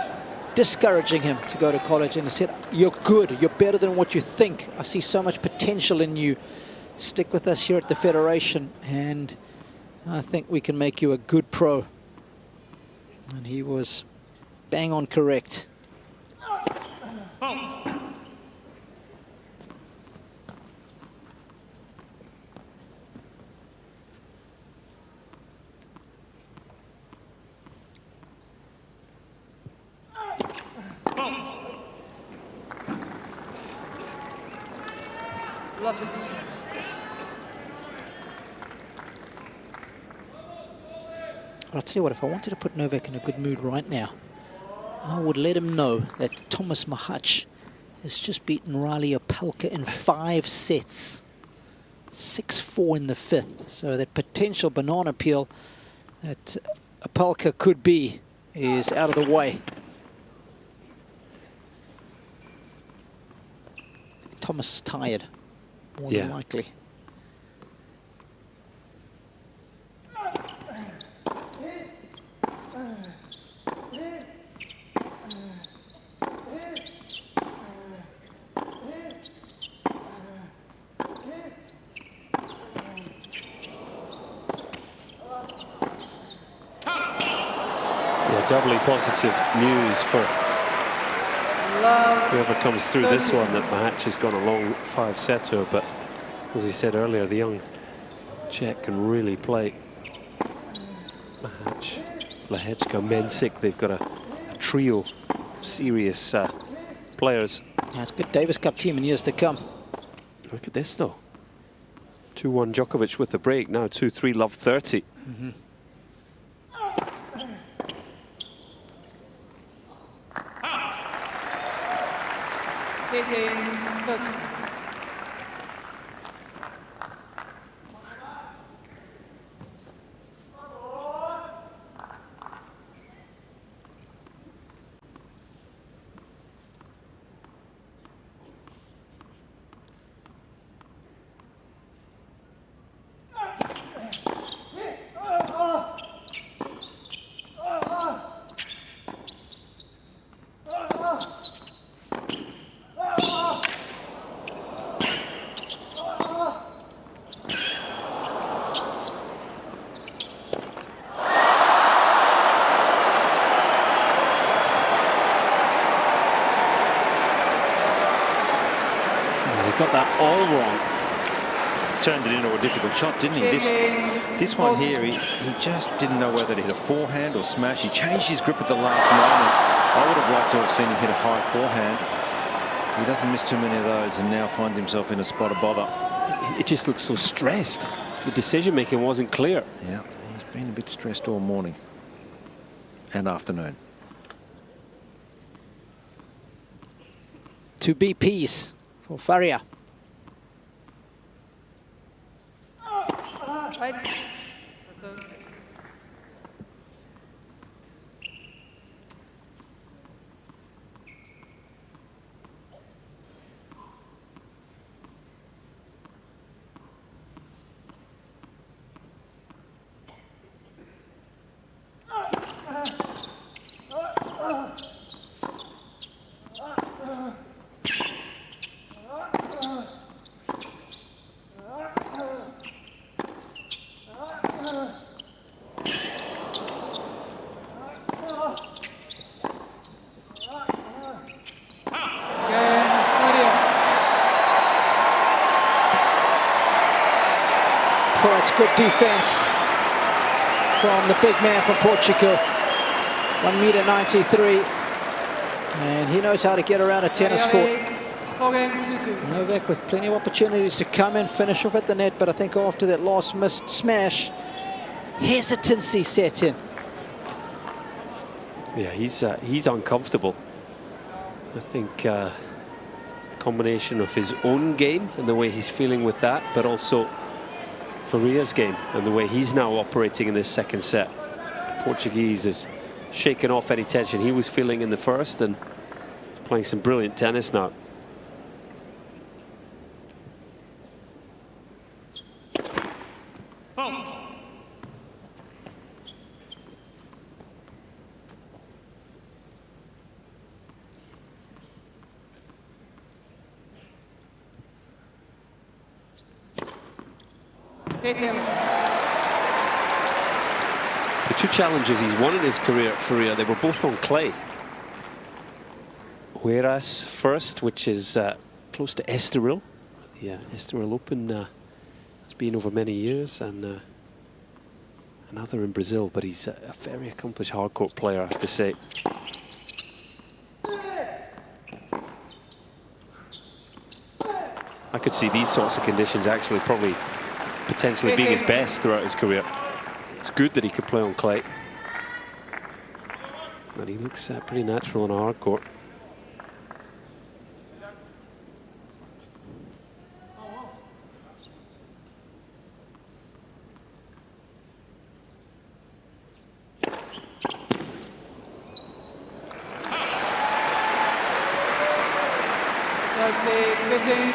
discouraging him to go to college, and he said, "You're good, you're better than what you think. I see so much potential in you. Stick with us here at the Federation, and I think we can make you a good pro." And he was bang on correct. But I'll tell you what, if I wanted to put Novak in a good mood right now, I would let him know that Thomas Mahach has just beaten Riley Opelka in 5 sets. 6-4 in the 5th. So that potential banana peel that Opelka could be is out of the way. Thomas is tired, more than likely. Doubly positive news for whoever comes through this one, that Mahach has gone a long 5-setter, but as we said earlier, the young Czech can really play. Mahach, Lehečka, Mensik, they've got a trio of serious players. That's a good Davis Cup team in years to come. Look at this though. 2-1 Djokovic with the break, now 2-3 love 30. Mm-hmm. Got that all wrong. Turned it into a difficult shot, didn't he? This one here, he just didn't know whether to hit a forehand or smash. He changed his grip at the last moment. I would have liked to have seen him hit a high forehand. He doesn't miss too many of those and now finds himself in a spot of bother. It just looks so stressed. The decision making wasn't clear. Yeah, he's been a bit stressed all morning and afternoon. 2 BPs for Faria. That's good defense from the big man from Portugal. 1.93 m, and he knows how to get around a tennis court. Novak with plenty of opportunities to come in, finish off at the net, but I think after that last missed smash, hesitancy set in. Yeah, he's uncomfortable. I think a combination of his own game and the way he's feeling with that, but also Faria's game and the way he's now operating in this second set. Portuguese is shaking off any tension he was feeling in the first and playing some brilliant tennis now. The two challenges he's won in his career at Faria, they were both on clay. Hueras first, which is close to Estoril. The Estoril Open has been over many years, and another in Brazil, but he's a very accomplished hardcourt player, I have to say. I could see these sorts of conditions actually probably potentially being his best throughout his career. It's good that he could play on clay. And he looks pretty natural on a hard court. That's it, 15.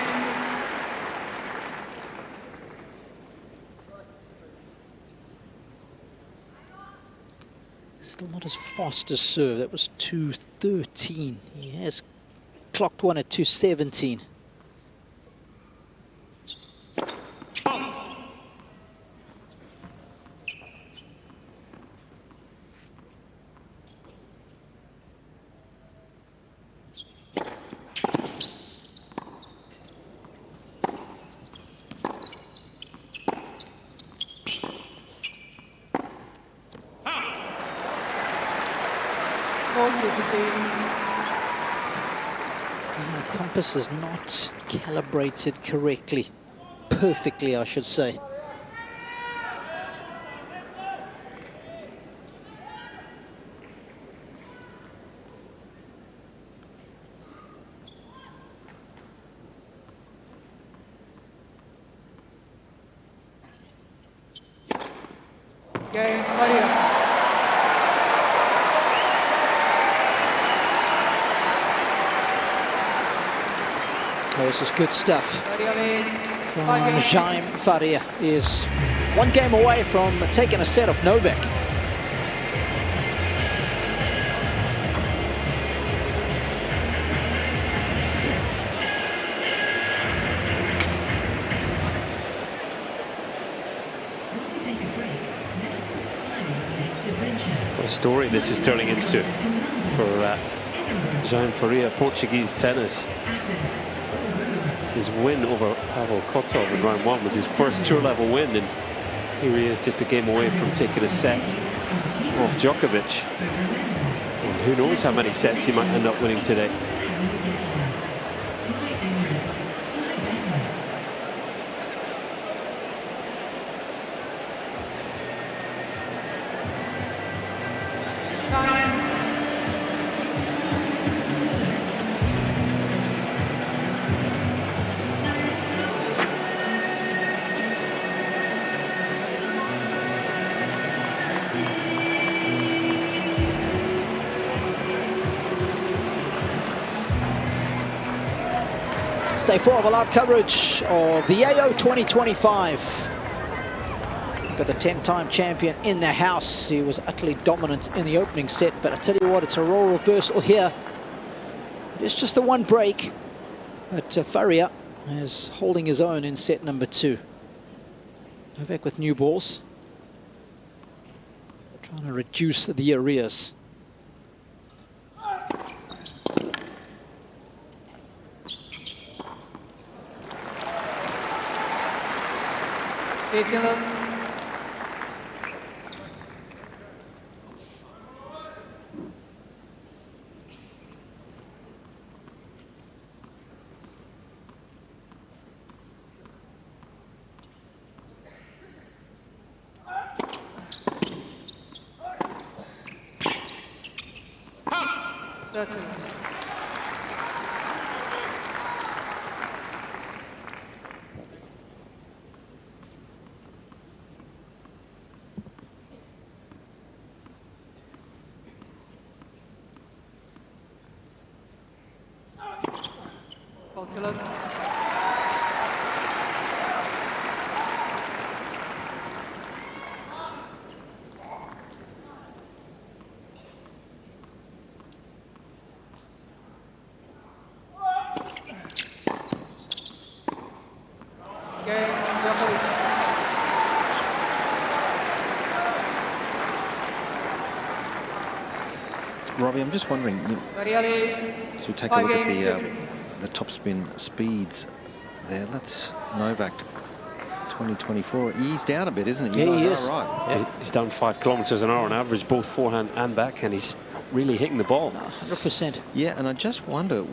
Still not as fast as serve. That was 2:13. He has clocked one at 2:17. The compass is not calibrated correctly, perfectly I should say. Jaime Faria. Oh, this is good stuff from Jaime Faria. He is one game away from taking a set off Novak. What a story this is turning into for Jaime Faria, Portuguese tennis. His win over Pavel Kotov in round one was his first tour level win, and here he is just a game away from taking a set off Djokovic. And who knows how many sets he might end up winning today. Day 4 of a live coverage of the AO 2025. We've got the 10-time champion in the house. He was utterly dominant in the opening set, but I tell you what, it's a role reversal here. It's just the one break, but Faria is holding his own in set number 2. Novak with new balls, trying to reduce the arrears. That's it. Good luck. Robbie, I'm just wondering, as we take a look at the topspin speeds there, that's Novak 2024. He's down a bit, isn't he? Yeah, he is. Right. Yeah. He's down 5 kilometres an hour on average, both forehand and backhand. He's just not really hitting the ball. 100%. Yeah, and I just wonder,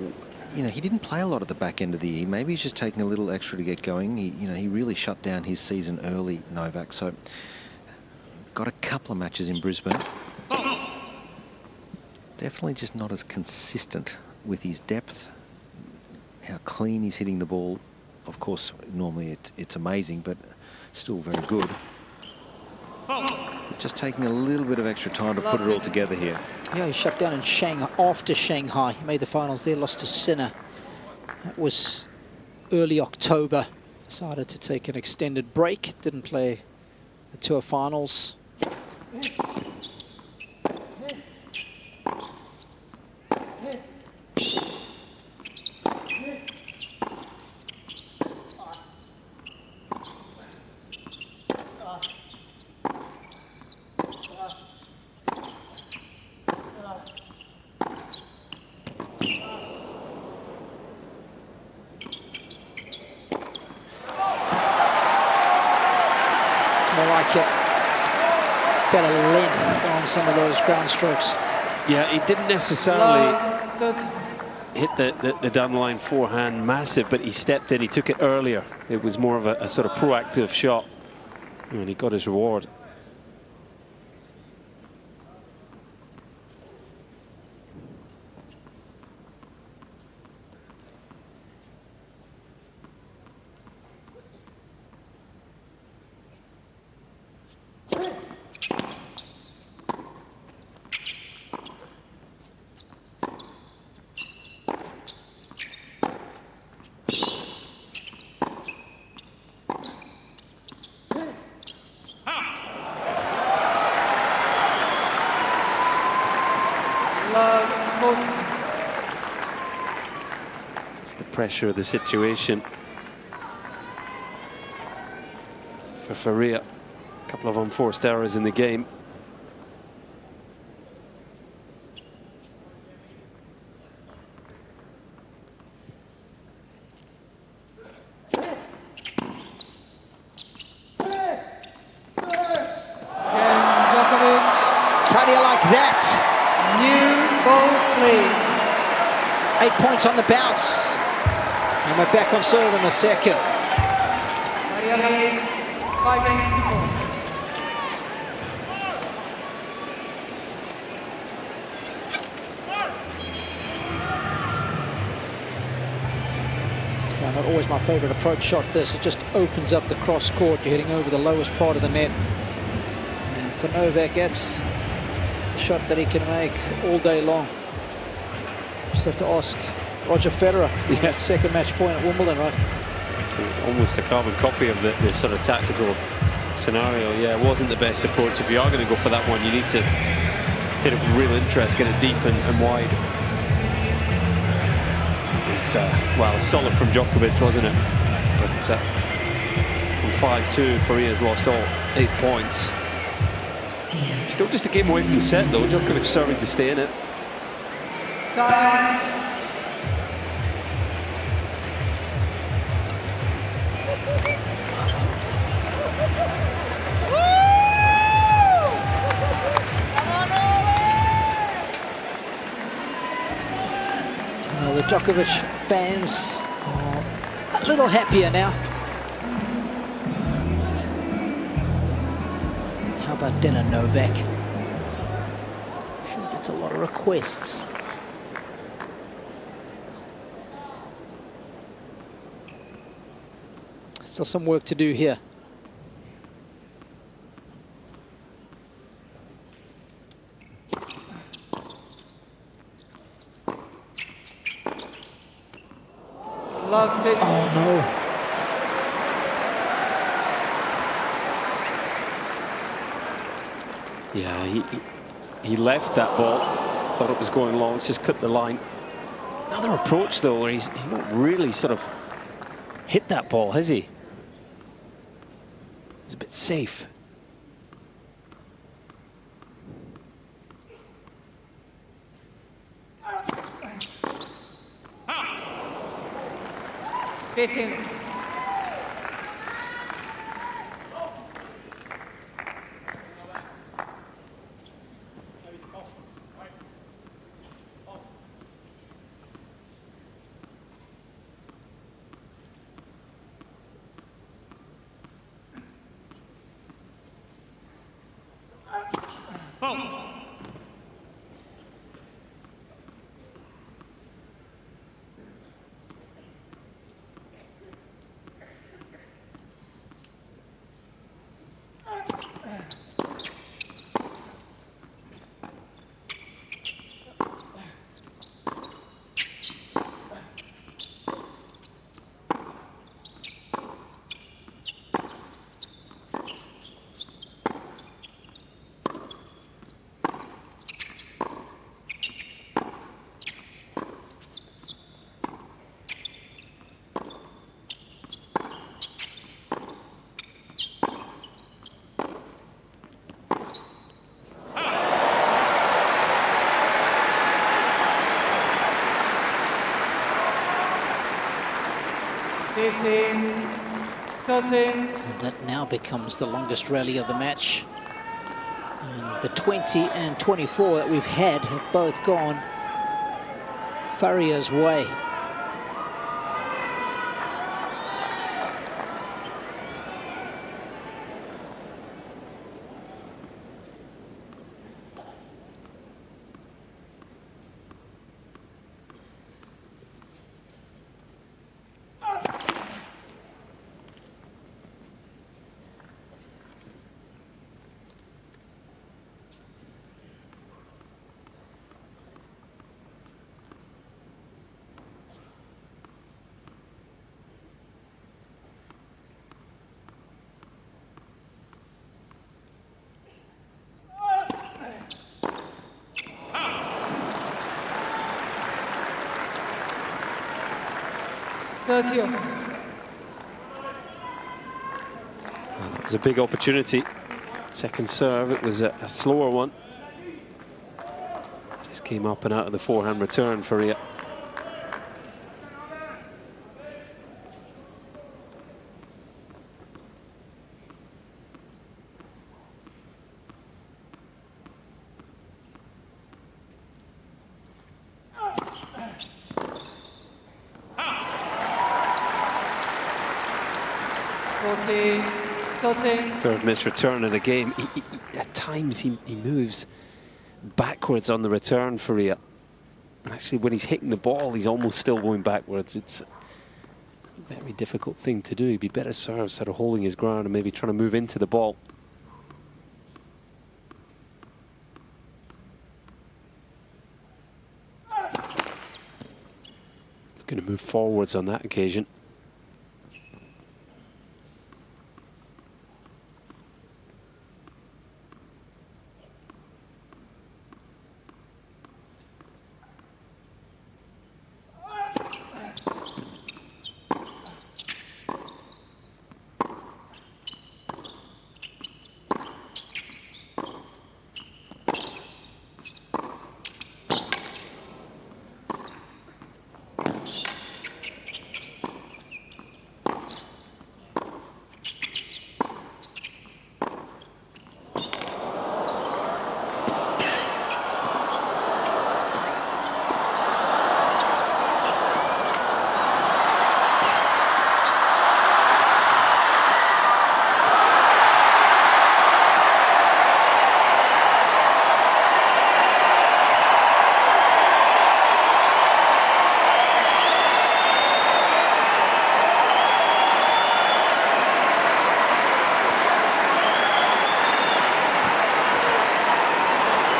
you know, he didn't play a lot at the back end of the year. Maybe he's just taking a little extra to get going. He really shut down his season early, Novak. So got a couple of matches in Brisbane. Definitely just not as consistent with his depth, how clean he's hitting the ball. Of course, normally it's amazing, but still very good. Just taking a little bit of extra time to put it all together here. Yeah, he shut down in Shanghai, after Shanghai. He made the finals there, lost to Sinner. That was early October. Decided to take an extended break. Didn't play the tour finals. Better length on some of those ground strokes. Yeah, he didn't necessarily hit the down the line forehand massive, but he stepped in, he took it earlier. It was more of a sort of proactive shot, and he got his reward. Pressure of the situation for Faria. A couple of unforced errors in the game. How do you like that? New balls, please. 8 points on the bounce. And we're back on serve in a second. Faria leads 5 games to 4. Not always my favorite approach shot this. It just opens up the cross court. You're hitting over the lowest part of the net. And for Novak, that's a shot that he can make all day long. Just have to ask Roger Federer, that second match point at Wimbledon, right? Almost a carbon copy of this sort of tactical scenario. Yeah, it wasn't the best approach. If you are going to go for that one, you need to hit it with real interest, get it deep and wide. It's well, solid from Djokovic, wasn't it? But from 5-2, Faria's lost all 8 points. Still just a game away from the set, though. Djokovic serving to stay in it. Time. The Djokovic fans are a little happier now. How about dinner, Novak? Sure gets a lot of requests. Still some work to do here. Love 15. Oh, no. Yeah, he left that ball. Thought it was going long. It's just clipped the line. Another approach, though, where he's not really sort of hit that ball, has he? It's a bit safe. And that now becomes the longest rally of the match. And the 20 and 24 that we've had have both gone Faria's way. That was a big opportunity. Second serve, it was a slower one. Just came up and out of the forehand return for Faria. Third miss return of the game. At times he moves backwards on the return for Faria. Actually, when he's hitting the ball, he's almost still going backwards. It's a very difficult thing to do. He'd be better served sort of holding his ground and maybe trying to move into the ball. Going to move forwards on that occasion.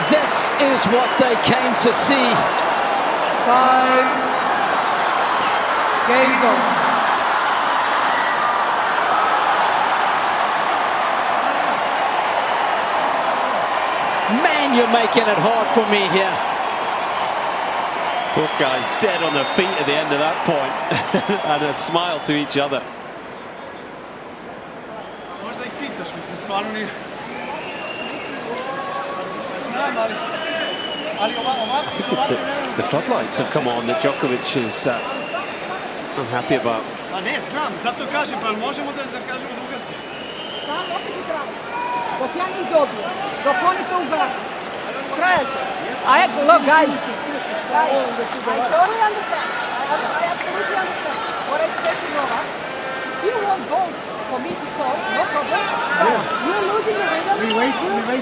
This is what they came to see. 5. Game's over. Man, you're making it hard for me here. Both guys dead on their feet at the end of that point and a smile to each other. I think it's the floodlights have come on that Djokovic is unhappy about. Pa ne, znam, zato kažem, pa možemo da kažemo da ugasi. Sam opet će trajati. Dok ja njih dobijem, dok oni to ugasi. Trajat će. Look, guys, I totally understand. I absolutely understand. What I said to Novak, you want both for me to call, no problem. But you're losing the rhythm. We wait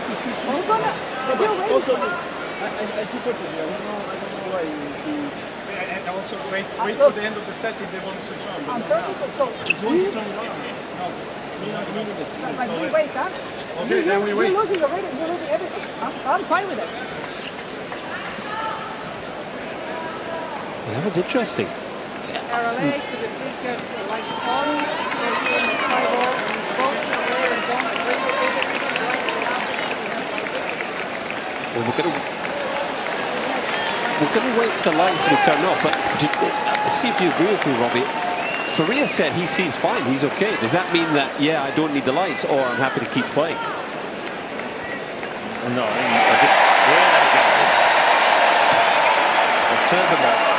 to switch on. You're gonna, you're waiting. Also, I support you. I don't know why I also wait for the end of the set if they want to switch on. But I'm not talking now. so. You want to turn it on? No. Like we wait, huh? Okay, then we wait. You're losing the rhythm. You're losing everything. I'm fine with it. That was interesting. RLA, could you please get the lights on? They're in the 5-ball. Both the players don't bring it. Well, we're going to wait for the lights to be turned off, but see if you agree with me, Robbie. Faria said he sees fine, he's okay. Does that mean that, yeah, I don't need the lights, or I'm happy to keep playing? No, I think, I'll turn them off.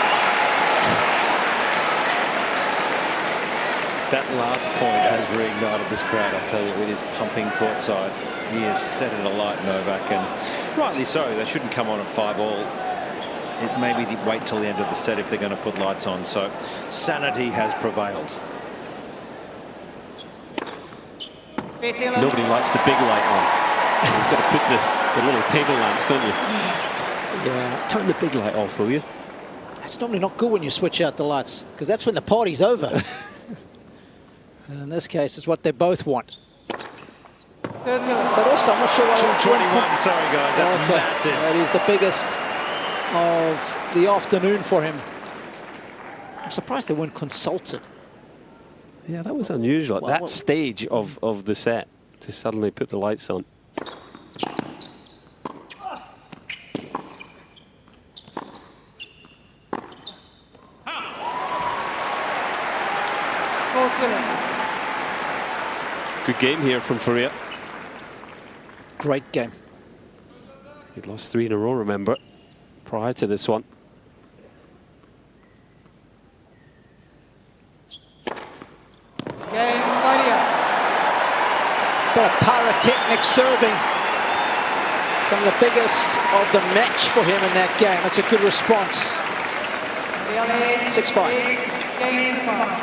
That last point has reignited this crowd. I tell you, it is pumping courtside. He has set it alight, Novak, and rightly so. They shouldn't come on at 5-all. It maybe wait till the end of the set if they're going to put lights on. So sanity has prevailed. Nobody likes the big light on. You've got to put the little table lamps, don't you? Yeah, turn the big light off, will you? It's normally not good when you switch out the lights, because that's when the party's over. And in this case, it's what they both want. But also, I'm not sure why. 221, sorry guys, that's massive. That is the biggest of the afternoon for him. I'm surprised they weren't consulted. Yeah, that was unusual at that stage of the set to suddenly put the lights on. Good game here from Faria. Great game. He'd lost 3 in a row, remember, prior to this one. Jaime Faria. But pyrotechnic serving. Some of the biggest of the match for him in that game. That's a good response. 6-5.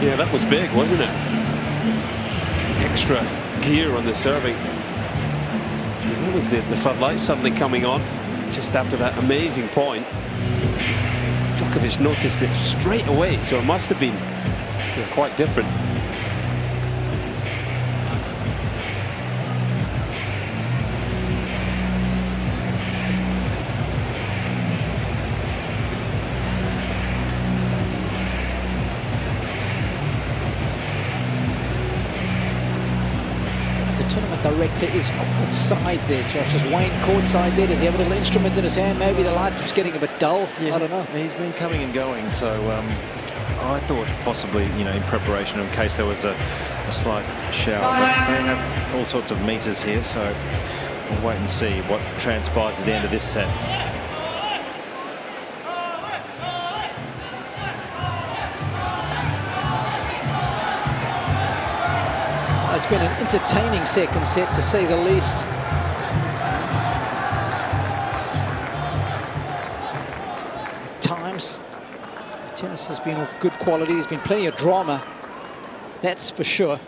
Yeah, that was big, wasn't it? Extra gear on the serving. That was the floodlights suddenly coming on just after that amazing point. Djokovic noticed it straight away, so it must have been quite different. Director is courtside there, Josh. Is Wayne courtside there? Does he have a little instrument in his hand? Maybe the light was getting a bit dull. Yeah, I don't know. He's been coming and going, so I thought possibly, you know, in preparation in case there was a slight shower. But they have all sorts of meters here, so we'll wait and see what transpires at the end of this set. It's been an entertaining second set, to say the least. At times, the tennis has been of good quality. There's been plenty of drama, that's for sure.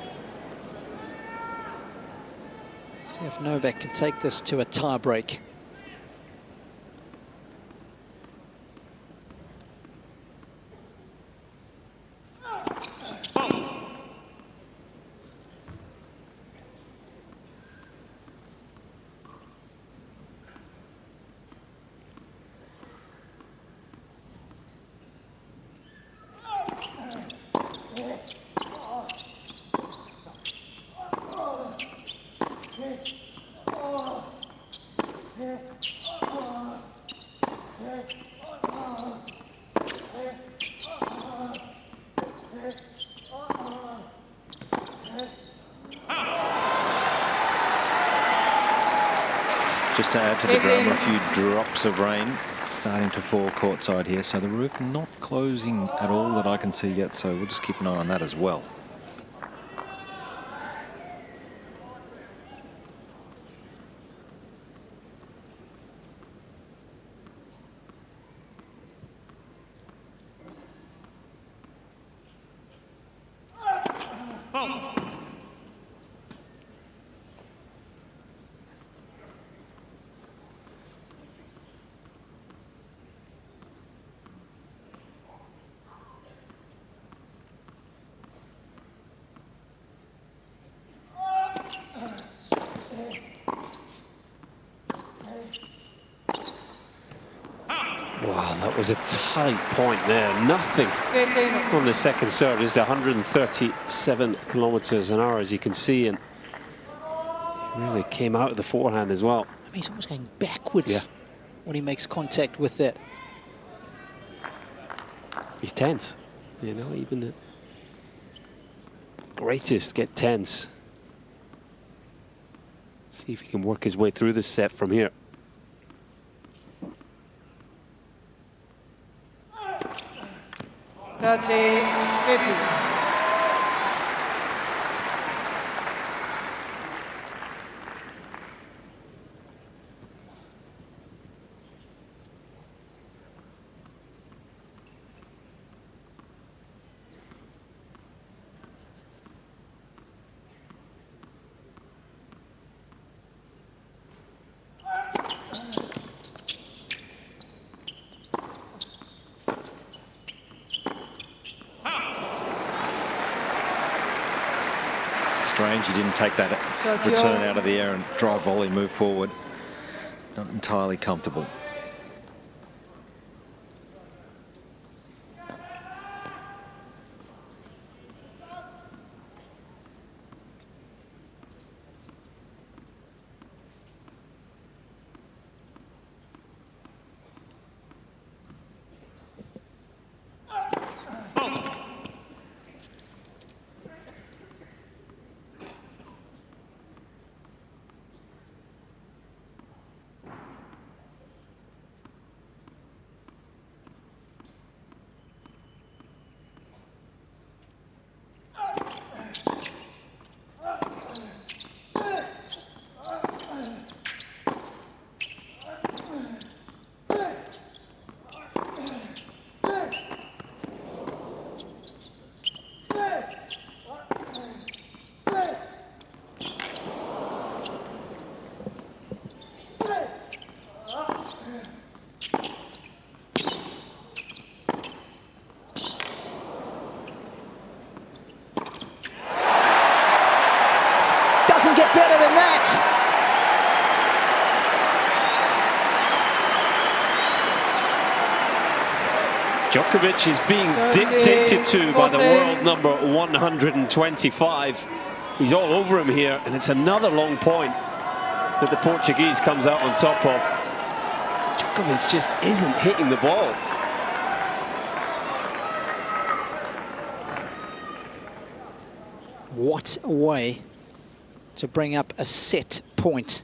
See if Novak can take this to a tie-break. Just to add to the drama, a few drops of rain starting to fall courtside here, so the roof not closing at all that I can see yet, so we'll just keep an eye on that as well. Wow, that was a tight point there. Nothing on the second serve. Just 137 kilometers an hour, as you can see, and really came out of the forehand as well. I mean, he's almost going backwards when he makes contact with that. He's tense, you know, even the greatest get tense. See if he can work his way through this set from here. That's it. Strange he didn't take that return out of the air and drive volley, move forward. Not entirely comfortable. Get better than that. Djokovic is being dictated to by the world number 125. He's all over him here, and it's another long point that the Portuguese comes out on top of. Djokovic just isn't hitting the ball. What a way to bring up a set point.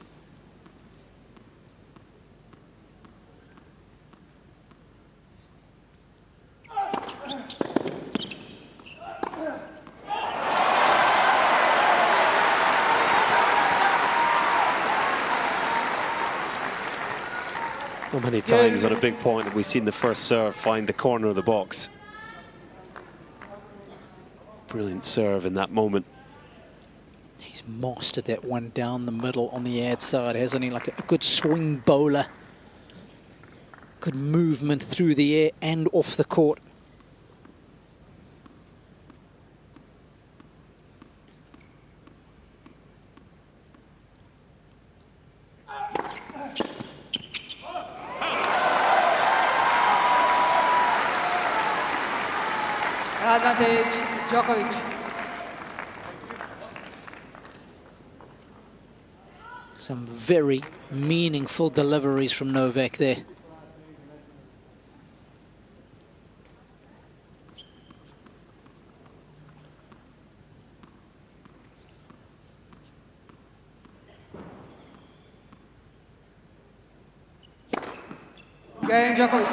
How many times on a big point have we seen the first serve find the corner of the box? Brilliant serve in that moment. He's mastered that one down the middle on the ad side, hasn't he? Like a good swing bowler. Good movement through the air and off the court. Advantage, Djokovic. Some very meaningful deliveries from Novak there. Cain, Djokovic.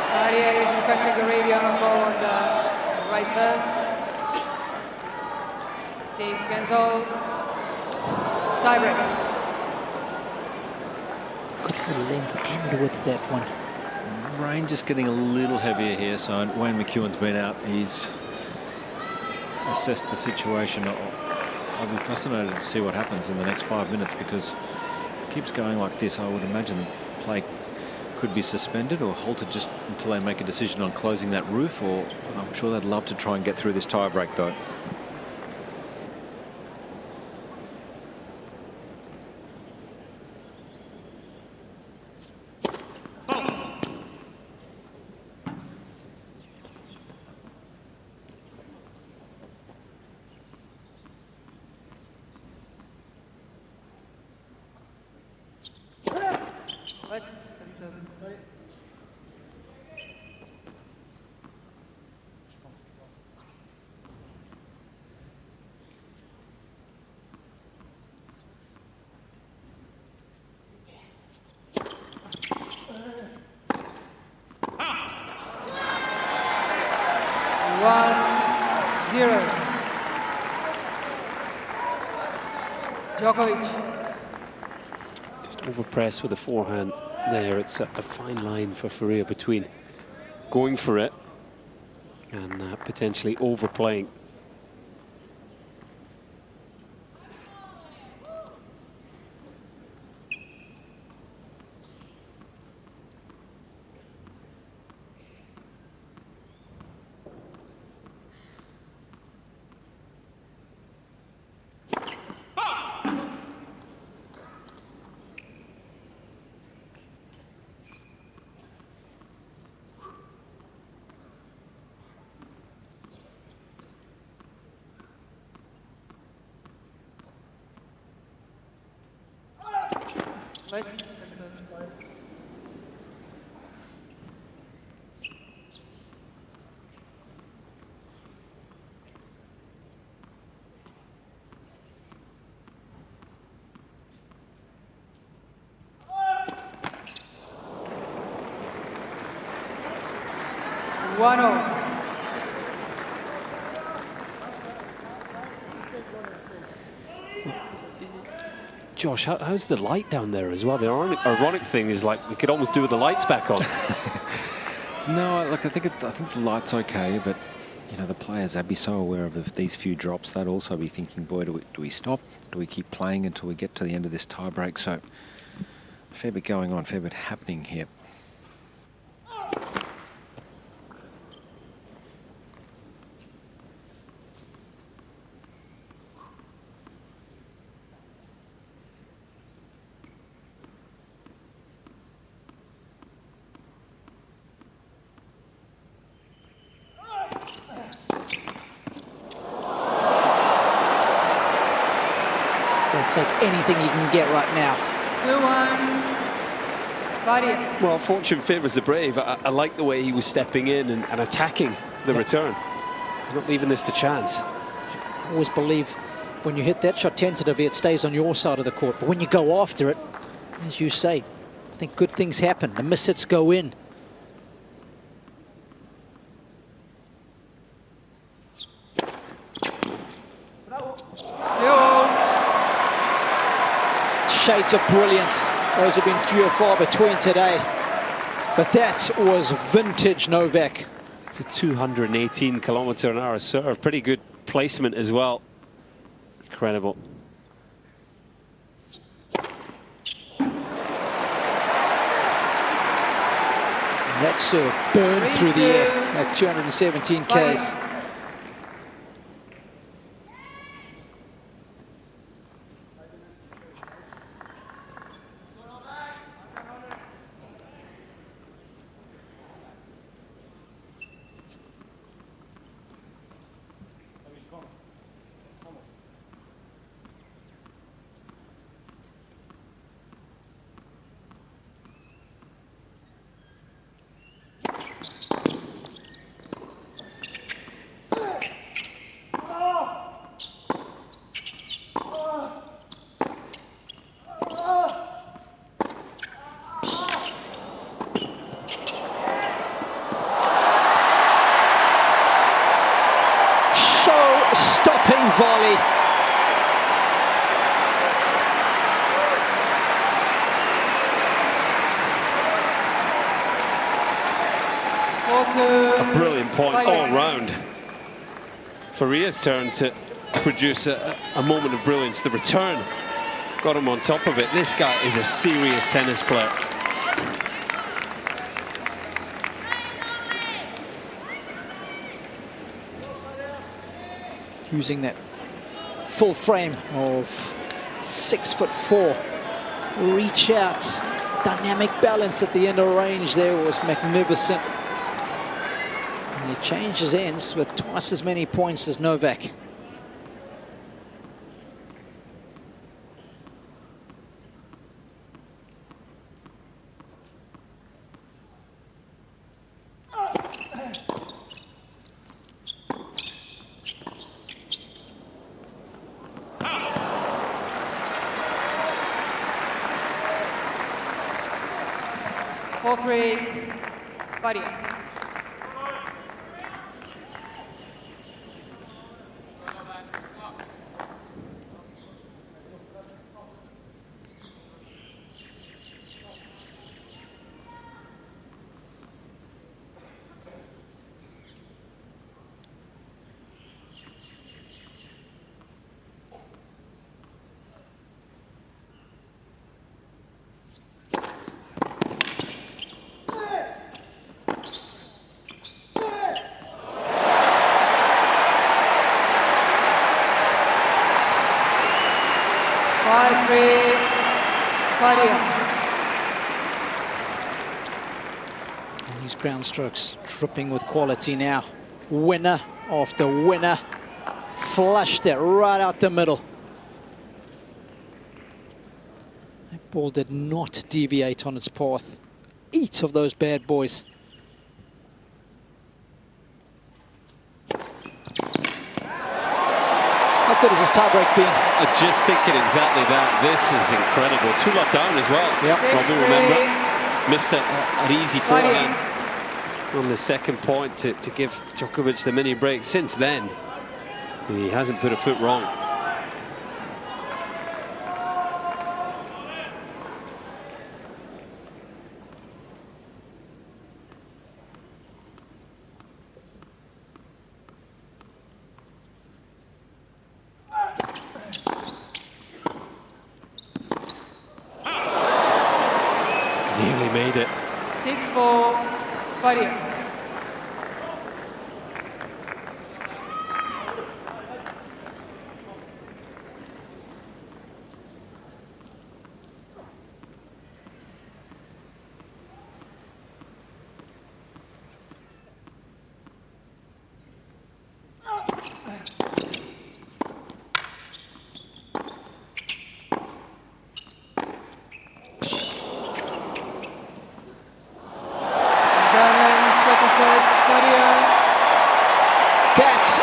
Faria is requesting a review on a call on the right serve. 6 all. Tiebreak. Good for length and width, that one. Rain just getting a little heavier here, so Wayne McEwen's been out. He's assessed the situation. I'll be fascinated to see what happens in the next 5 minutes, because it keeps going like this. I would imagine play could be suspended or halted just until they make a decision on closing that roof, or I'm sure they'd love to try and get through this tie break though. Djokovic. Just overpress with the forehand there. It's a fine line for Faria between going for it and potentially overplaying. Right. 1-0. Josh, how's the light down there as well? The ironic thing is, like, we could almost do with the lights back on. No, look, I think the light's okay, but you know, the players, they'd be so aware of these few drops, they'd also be thinking, boy, do we stop? Do we keep playing until we get to the end of this tie break? So a fair bit going on, a fair bit happening here. Take anything you can get right now. 2-1. Faria. Well, fortune favours the brave. I like the way he was stepping in and attacking the return. Not leaving this to chance. I always believe when you hit that shot tentatively, it stays on your side of the court. But when you go after it, as you say, I think good things happen. The miss hits go in. Shades of brilliance. Those have been few and far between today. But that was vintage Novak. It's a 218-kilometre-an-hour serve. Pretty good placement as well. Incredible. That serve burned through the air at 217 Ks. volley. A brilliant point all round. Faria's turn to produce a moment of brilliance. The return got him on top of it. This guy is a serious tennis player. Using that full frame of 6'4", reach out, dynamic balance at the end of range there was magnificent. And he changes ends with twice as many points as Novak. Faria. And these ground strokes dripping with quality now. Winner after winner. Flushed it right out the middle. That ball did not deviate on its path. 8 of those bad boys. How good has this tiebreak been? I'm just thinking exactly that. This is incredible. 2 love down as well. Yep. Robbie, remember, missed an easy forehand on the second point to give Djokovic the mini break. Since then, he hasn't put a foot wrong. Nearly made it. 6-4, Faria.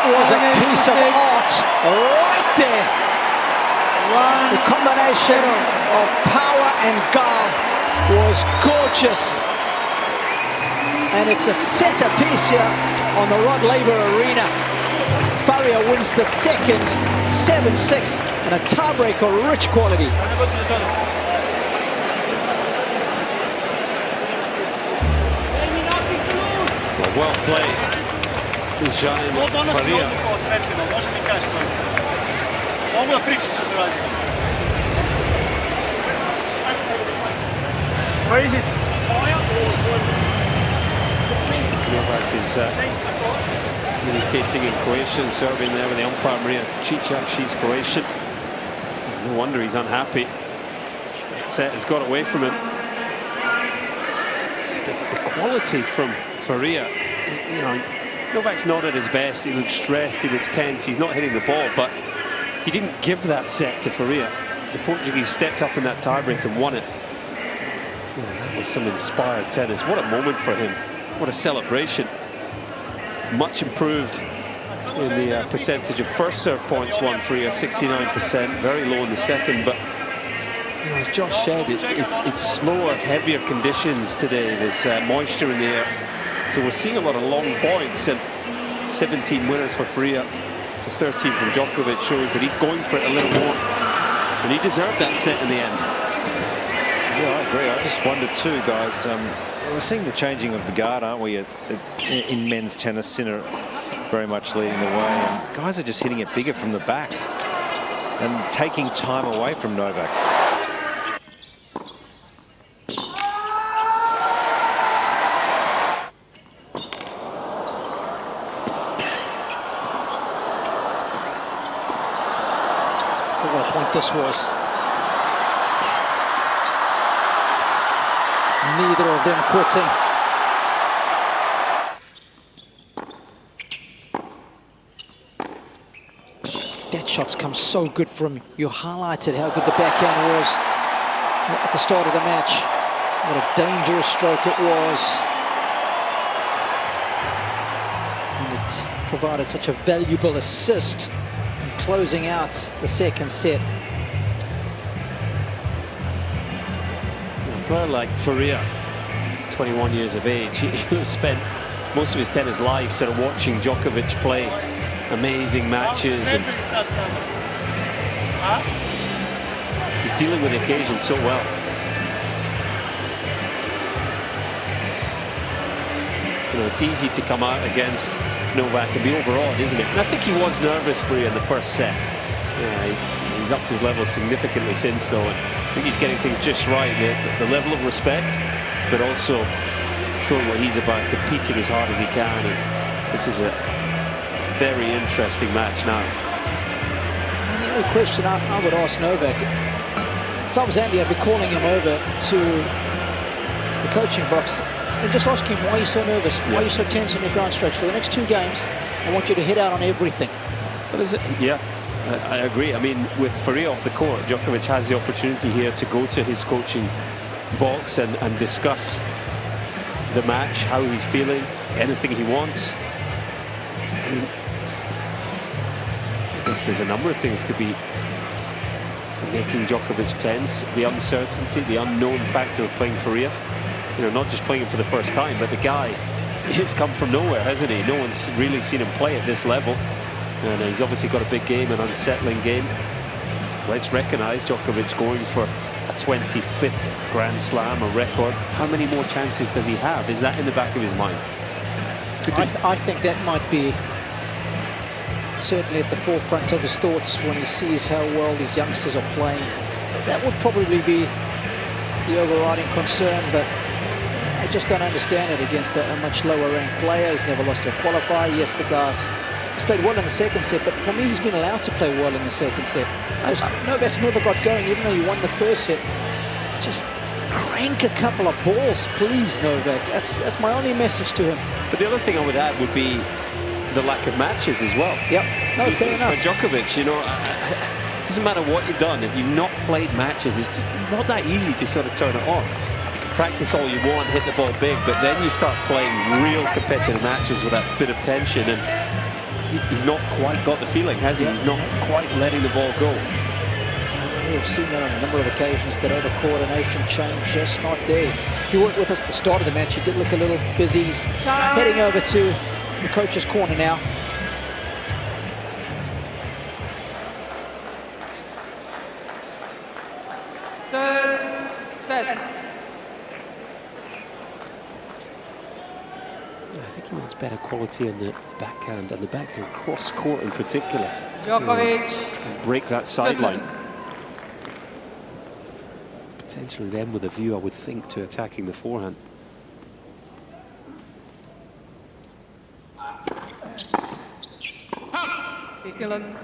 Was a piece of art right there. The combination of power and guile was gorgeous. And it's a centerpiece here on the Rod Laver Arena. Faria wins the second, 7-6, and a tiebreak of rich quality. Well played. Jaime Faria. Where is it? Novak is communicating in Croatian, serving there with the umpire Maria Cicak. She's Croatian. No wonder he's unhappy. That set has got away from him. The quality from Faria, you know, Novak's not at his best. He looks stressed, he looks tense, he's not hitting the ball, but he didn't give that set to Faria. The Portuguese stepped up in that tiebreak and won it. Yeah, that was some inspired tennis. What a moment for him. What a celebration. Much improved in the percentage of first serve points won Faria, 69%, very low in the second, but you know, as Josh said, it's slower, heavier conditions today. There's moisture in the air. So we're seeing a lot of long points, and 17 winners for Faria, to 13 from Djokovic shows that he's going for it a little more. And he deserved that set in the end. Yeah, I agree. I just wondered too, guys. We're seeing the changing of the guard, aren't we, in men's tennis? Sinner very much leading the way. And guys are just hitting it bigger from the back and taking time away from Novak. What a point this was. Neither of them quitting. That shot's come so good from you. You highlighted how good the backhand was at the start of the match. What a dangerous stroke it was. And it provided such a valuable assist in closing out the second set. A player like Faria, 21 years of age, he spent most of his tennis life sort of watching Djokovic play amazing matches. And he's dealing with the occasion so well. You know, it's easy to come out against Novak and be overawed, isn't it? And I think he was nervous for you in the first set. Yeah, he's upped his level significantly since, though. And I think he's getting things just right. The level of respect, but also showing what he's about, competing as hard as he can. And this is a very interesting match now. I mean, the only question I would ask Novak, if I was Andy, I'd be calling him over to the coaching box and just ask him, why are you so nervous? Why are you so tense on your ground stretch? For the next 2 games, I want you to hit out on everything. What is it? Yeah, I agree. I mean, with Faria off the court, Djokovic has the opportunity here to go to his coaching box and discuss the match, how he's feeling, anything he wants. I mean, I guess there's a number of things could be making Djokovic tense. The uncertainty, the unknown factor of playing Faria. You know, not just playing him for the first time, but the guy, he's come from nowhere, hasn't he? No one's really seen him play at this level. And he's obviously got a big game, an unsettling game. Let's recognise Djokovic going for a 25th Grand Slam, a record. How many more chances does he have? Is that in the back of his mind? I think that might be certainly at the forefront of his thoughts when he sees how well these youngsters are playing. That would probably be the overriding concern, but I just don't understand it against a much lower ranked player. He's never lost a qualifier. Yes, the guy's played well in the second set, but for me, he's been allowed to play well in the second set. Novak's never got going, even though he won the first set. Just crank a couple of balls, please, Novak. That's my only message to him. But the other thing I would add would be the lack of matches as well. Yep, no, fair enough. For Djokovic, you know, it doesn't matter what you've done. If you've not played matches, it's just not that easy to sort of turn it on. You can practice all you want, hit the ball big, but then you start playing real competitive matches with that bit of tension, and he's not quite got the feeling, has he? He's not quite letting the ball go. We've seen that on a number of occasions today. The coordination change just not there. If you weren't with us at the start of the match, he did look a little busy. He's heading over to the coach's corner now. Third set. I think he wants better quality on the backhand and the backhand cross court in particular. Djokovic. And break that sideline. Potentially then with a view, I would think, to attacking the forehand. Dylan.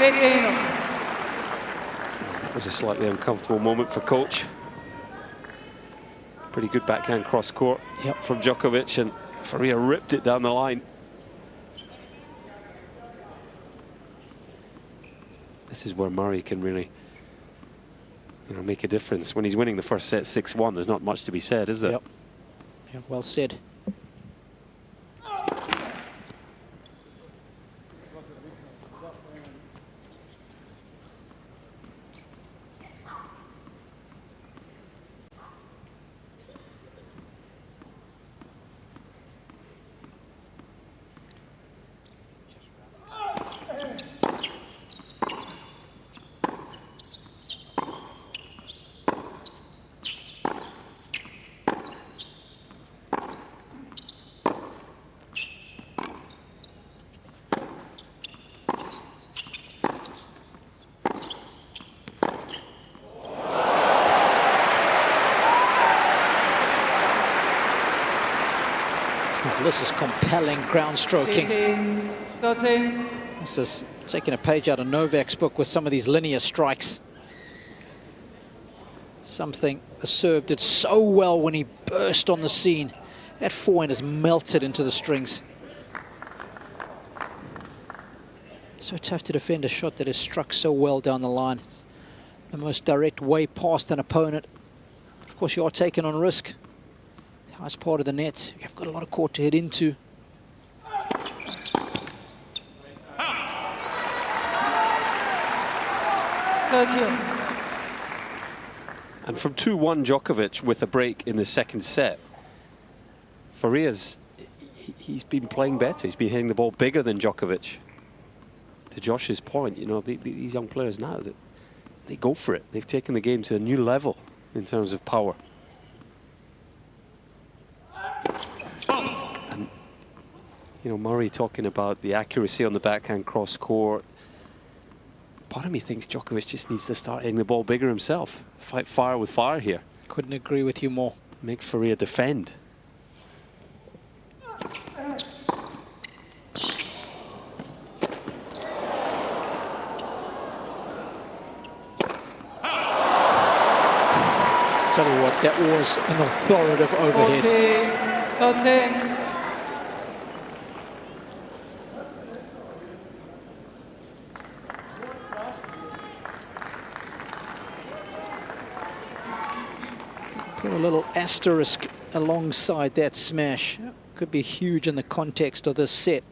It was a slightly uncomfortable moment for coach. Pretty good backhand cross court from Djokovic, and Faria ripped it down the line. This is where Murray can really, make a difference. When he's winning the first set 6-1, there's not much to be said, is there? Yep. Yeah, well said. This is compelling ground stroking. 13. This is taking a page out of Novak's book with some of these linear strikes. Something the Serb did so well when he burst on the scene. That forehand has melted into the strings. So tough to defend a shot that is struck so well down the line. The most direct way past an opponent. Of course, you are taking on risk. Nice part of the net. You've got a lot of court to hit into. And from 2-1 Djokovic with a break in the second set, Faria's, he's been playing better. He's been hitting the ball bigger than Djokovic. To Josh's point, these young players now, they go for it. They've taken the game to a new level in terms of power. And, Murray talking about the accuracy on the backhand cross court. Part of me thinks Djokovic just needs to start hitting the ball bigger himself. Fight fire with fire here. Couldn't agree with you more. Make Faria defend. Tell you what, that was an authoritative overhead. 14. Put a little asterisk alongside that smash. Could be huge in the context of this set.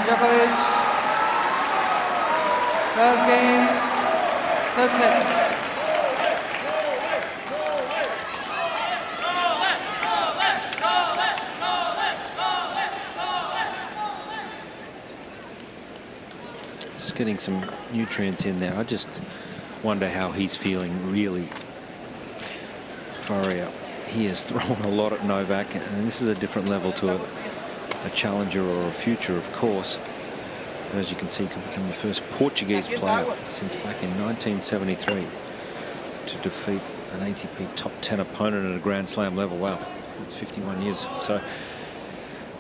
Djokovic. First game. Third set. Just getting some nutrients in there. I just wonder how he's feeling, really. Faria, he has thrown a lot at Novak, and this is a different level to a challenger or a future, of course. But as you can see, he could become the first Portuguese player since back in 1973 to defeat an ATP top 10 opponent at a Grand Slam level. Wow, that's 51 years. So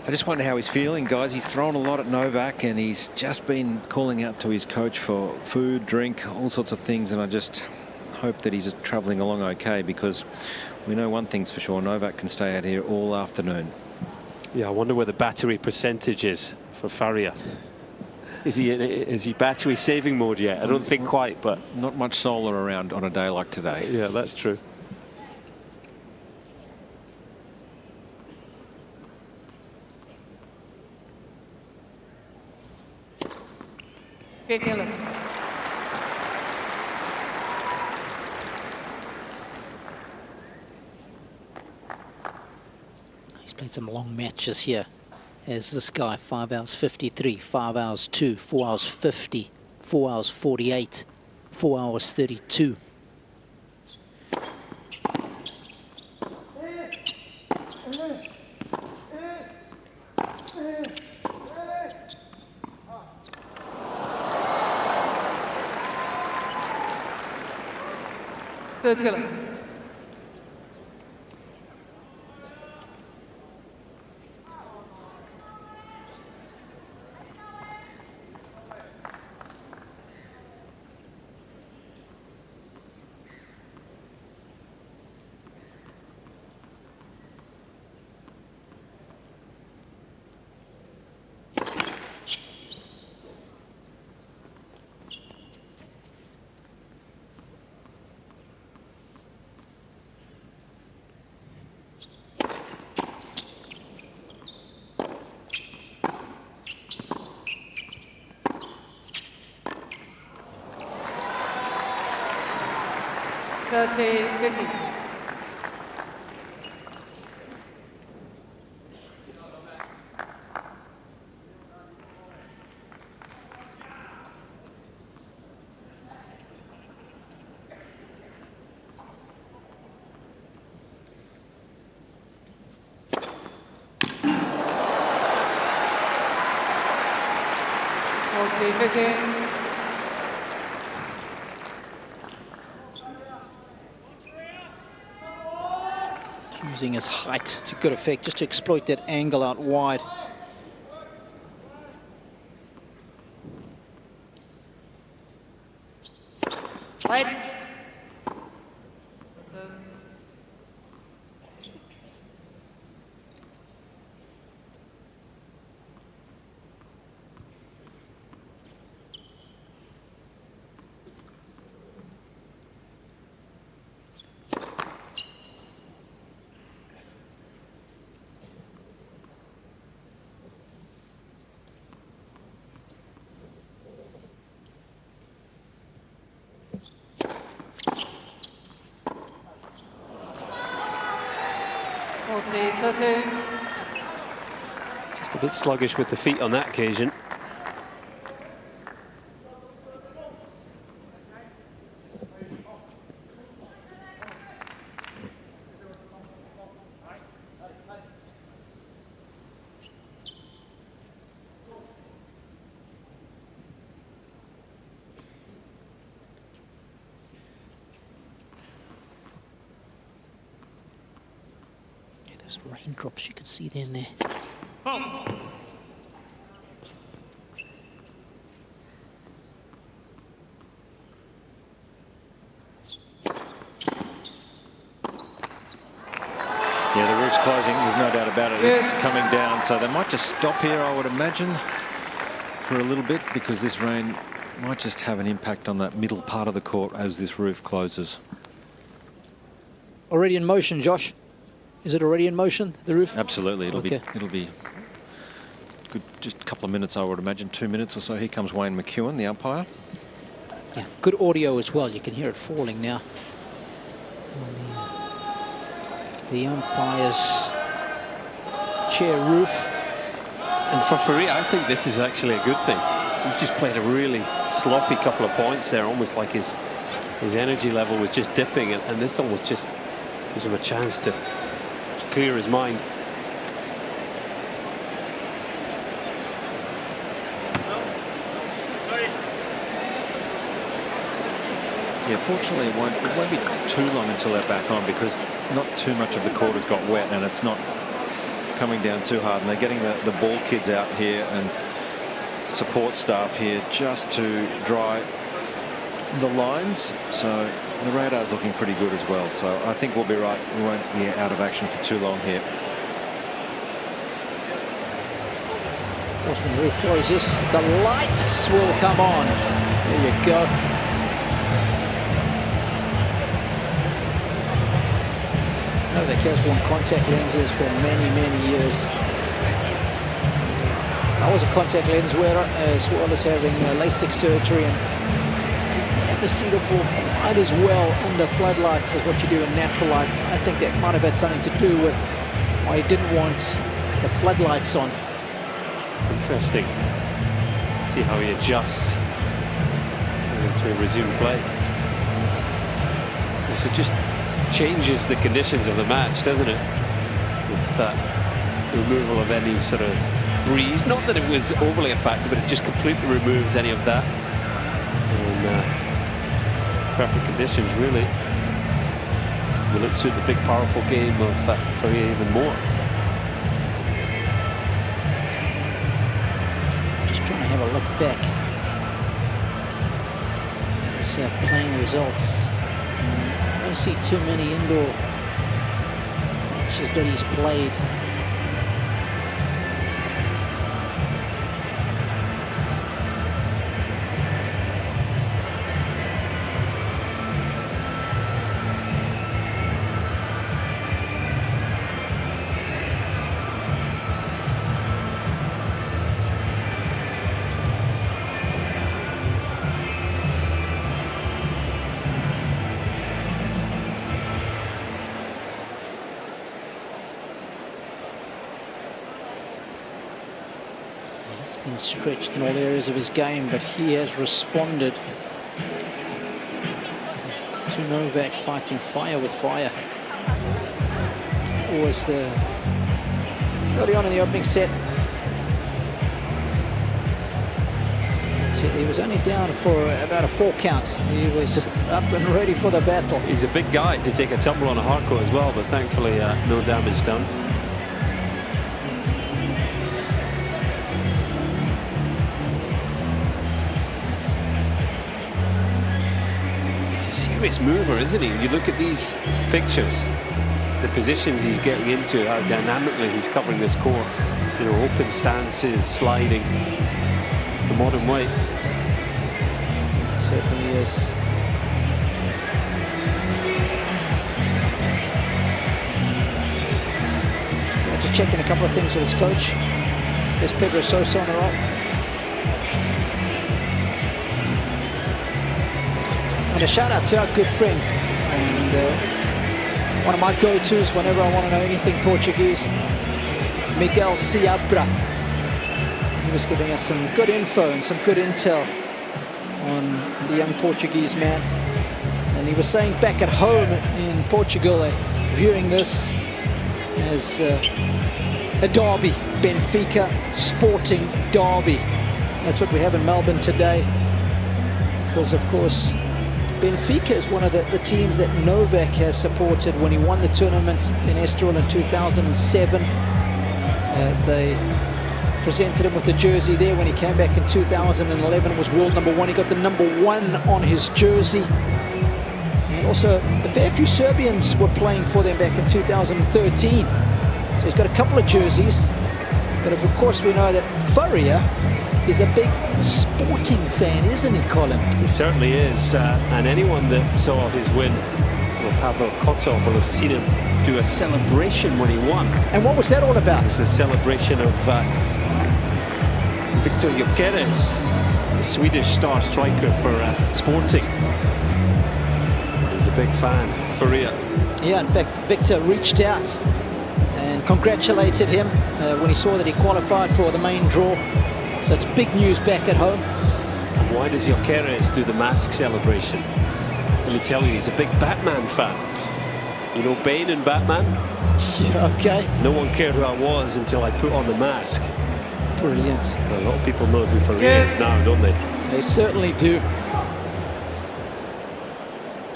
I just wonder how he's feeling, guys. He's thrown a lot at Novak, and he's just been calling out to his coach for food, drink, all sorts of things, and I just hope that he's travelling along okay, because we know one thing's for sure: Novak can stay out here all afternoon. Yeah, I wonder where the battery percentage is for Faria. Is he battery saving mode yet? I don't think quite, but not much solar around on a day like today. Yeah, that's true. He's played some long matches here. As this guy, 5 hours 53, 5 hours 2, 4 hours 50, 4 hours 48, 4 hours 32. Kırtılı. Kırtılı. Using his height to good effect, just to exploit that angle out wide. Lights. Just a bit sluggish with the feet on that occasion. Those raindrops you can see down there. Yeah, the roof's closing, there's no doubt about it. It's coming down, so they might just stop here, I would imagine, for a little bit, because this rain might just have an impact on that middle part of the court as this roof closes. Already in motion, Josh. Is it already in motion, the roof? Absolutely, it'll be good, just a couple of minutes, I would imagine, 2 minutes or so. Here comes Wayne McEwen, the umpire. Yeah, good audio as well. You can hear it falling now. The umpire's chair roof. And for Faria, I think this is actually a good thing. He's just played a really sloppy couple of points there, almost like his energy level was just dipping, and this almost just gives him a chance to clear his mind. Yeah, fortunately, it won't be too long until they're back on, because not too much of the court has got wet and it's not coming down too hard. And they're getting the ball kids out here and support staff here just to dry the lines. So the radar's looking pretty good as well. So I think we'll be right. We won't be out of action for too long here. Of course, when the roof closes, the lights will come on. There you go. Novak has worn contact lenses for many, many years. I was a contact lens wearer as well as having LASIK surgery, and you never see the ball quite as well under floodlights as what you do in natural light. I think that might have had something to do with why he didn't want the floodlights on. Interesting. See how he adjusts as we resume play. So just changes the conditions of the match, doesn't it? With that removal of any sort of breeze. Not that it was overly a factor, but it just completely removes any of that. And perfect conditions, really. will it suit the big, powerful game of Faria even more? Just trying to have a look back. His playing results. I don't see too many indoor matches that he's played. Been stretched in all areas of his game, but he has responded to Novak fighting fire with fire. It was early on in the opening set. He was only down for about a 4 count. He was up and ready for the battle. He's a big guy to take a tumble on a hard court as well, but thankfully no damage done. Serious mover, isn't he? You look at these pictures, the positions he's getting into, how dynamically he's covering this court. You know, open stances, sliding. It's the modern way. It certainly is. Just checking a couple of things with his coach. There's Pedro Sosa on the right. And a shout out to our good friend and one of my go-tos whenever I want to know anything Portuguese, Miguel Seabra. He was giving us some good info and some good intel on the young Portuguese man. And he was saying back at home in Portugal, viewing this as a derby, Benfica Sporting derby. That's what we have in Melbourne today. Because of course, Benfica is one of the teams that Novak has supported when he won the tournament in Estoril in 2007. They presented him with the jersey there when he came back in 2011 and was world #1. He got the #1 on his jersey. And also, a fair few Serbians were playing for them back in 2013. So he's got a couple of jerseys. But of course, we know that Faria is a big sporting fan, isn't he, Colin? He certainly is, and anyone that saw his win with Pavel Kotov will have seen him do a celebration when he won. And what was that all about? It's the celebration of Victor Gyökeres, the Swedish star striker for Sporting. He's a big fan, Faria. Yeah, in fact, Victor reached out and congratulated him when he saw that he qualified for the main draw. So it's big news back at home. And why does Gyökeres do the mask celebration? Let me tell you, he's a big Batman fan. You know Bane and Batman? Yeah, okay. No one cared who I was until I put on the mask. Brilliant. A lot of people know who Faria is now, don't they? They certainly do.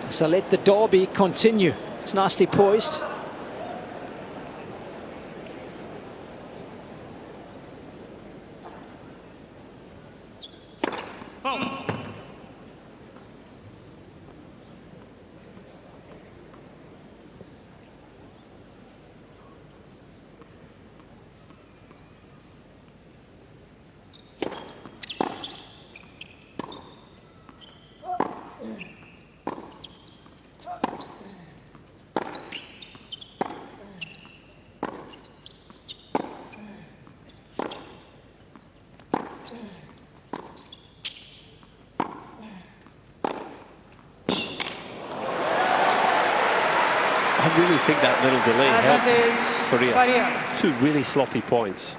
So let the derby continue. It's nicely poised. I really think that little delay helped Faria. 2 really sloppy points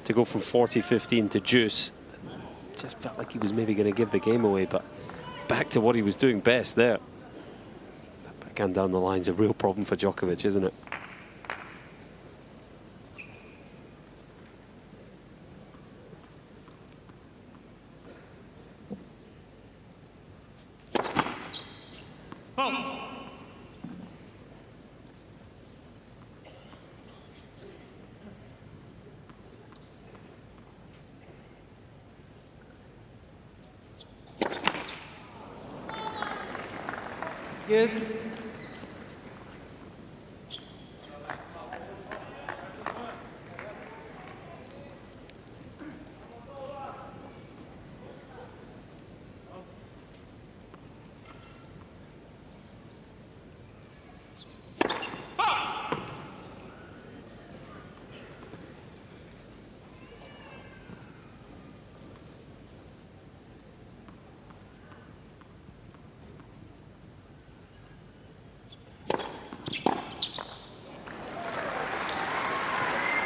to go from 40-15 to juice. Just felt like he was maybe going to give the game away, but back to what he was doing best there. Backhand down the line's a real problem for Djokovic, isn't it? Yes.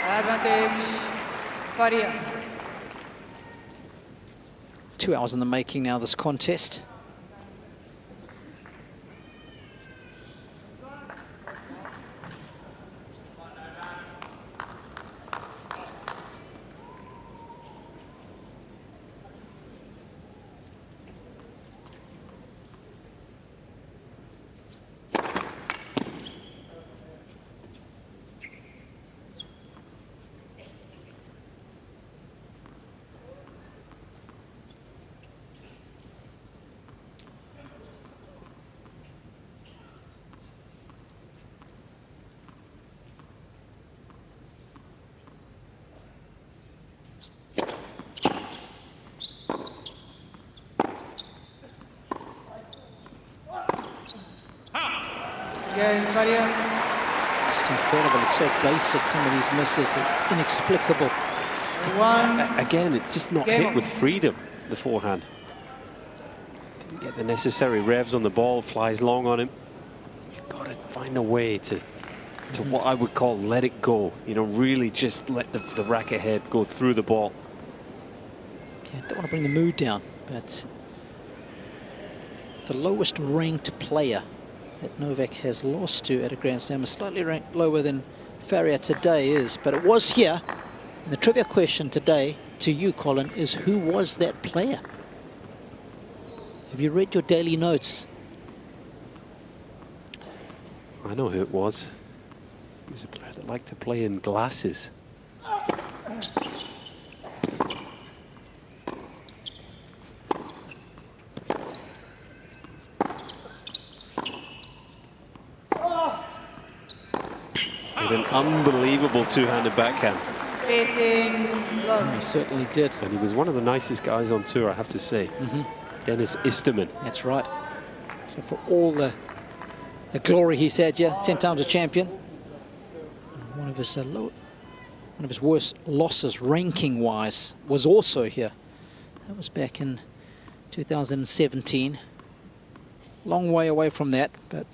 Advantage, Faria. 2 hours in the making now, this contest. Again, Faria. Just incredible. It's so basic, some of these misses. It's inexplicable. Again, it's just not hit with freedom, the forehand. Didn't get the necessary revs on the ball, flies long on him. He's got to find a way to what I would call let it go. You know, really just let the racket head go through the ball. Okay, don't want to bring the mood down, but the lowest ranked player that Novak has lost to at a Grand Slam is slightly ranked lower than Faria today is, but it was here. And the trivia question today to you, Colin, is who was that player? Have you read your daily notes? I know who it was. He was a player that liked to play in glasses. With an unbelievable two-handed backhand. He certainly did. And he was one of the nicest guys on tour, I have to say. Dennis Isterman. That's right. So for all the glory he's had, 10 times a champion. One of his worst losses ranking-wise was also here. That was back in 2017. Long way away from that, but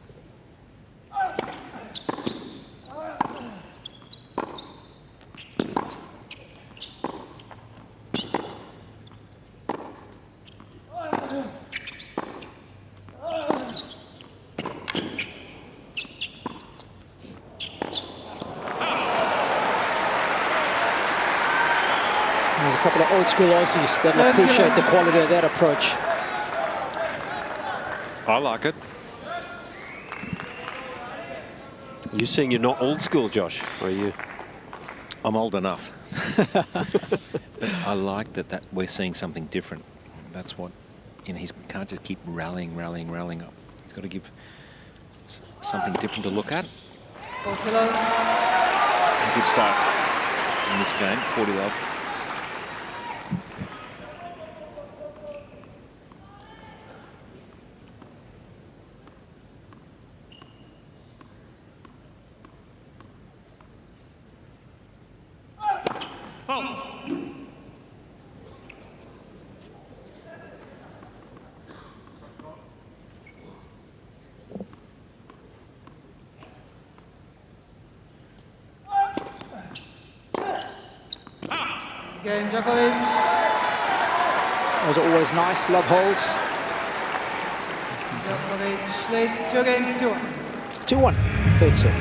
a couple of old school Aussies that'll appreciate the quality of that approach. I like it. You saying you're not old school, Josh? Or are you? I'm old enough. I like that we're seeing something different. That's what, you know, he can't just keep rallying up. He's got to give something different to look at. A good start in this game, 40-love. Again, Djokovic. Those are always nice, love holes. Djokovic leads 2 games, 2-1. 2-1, third set.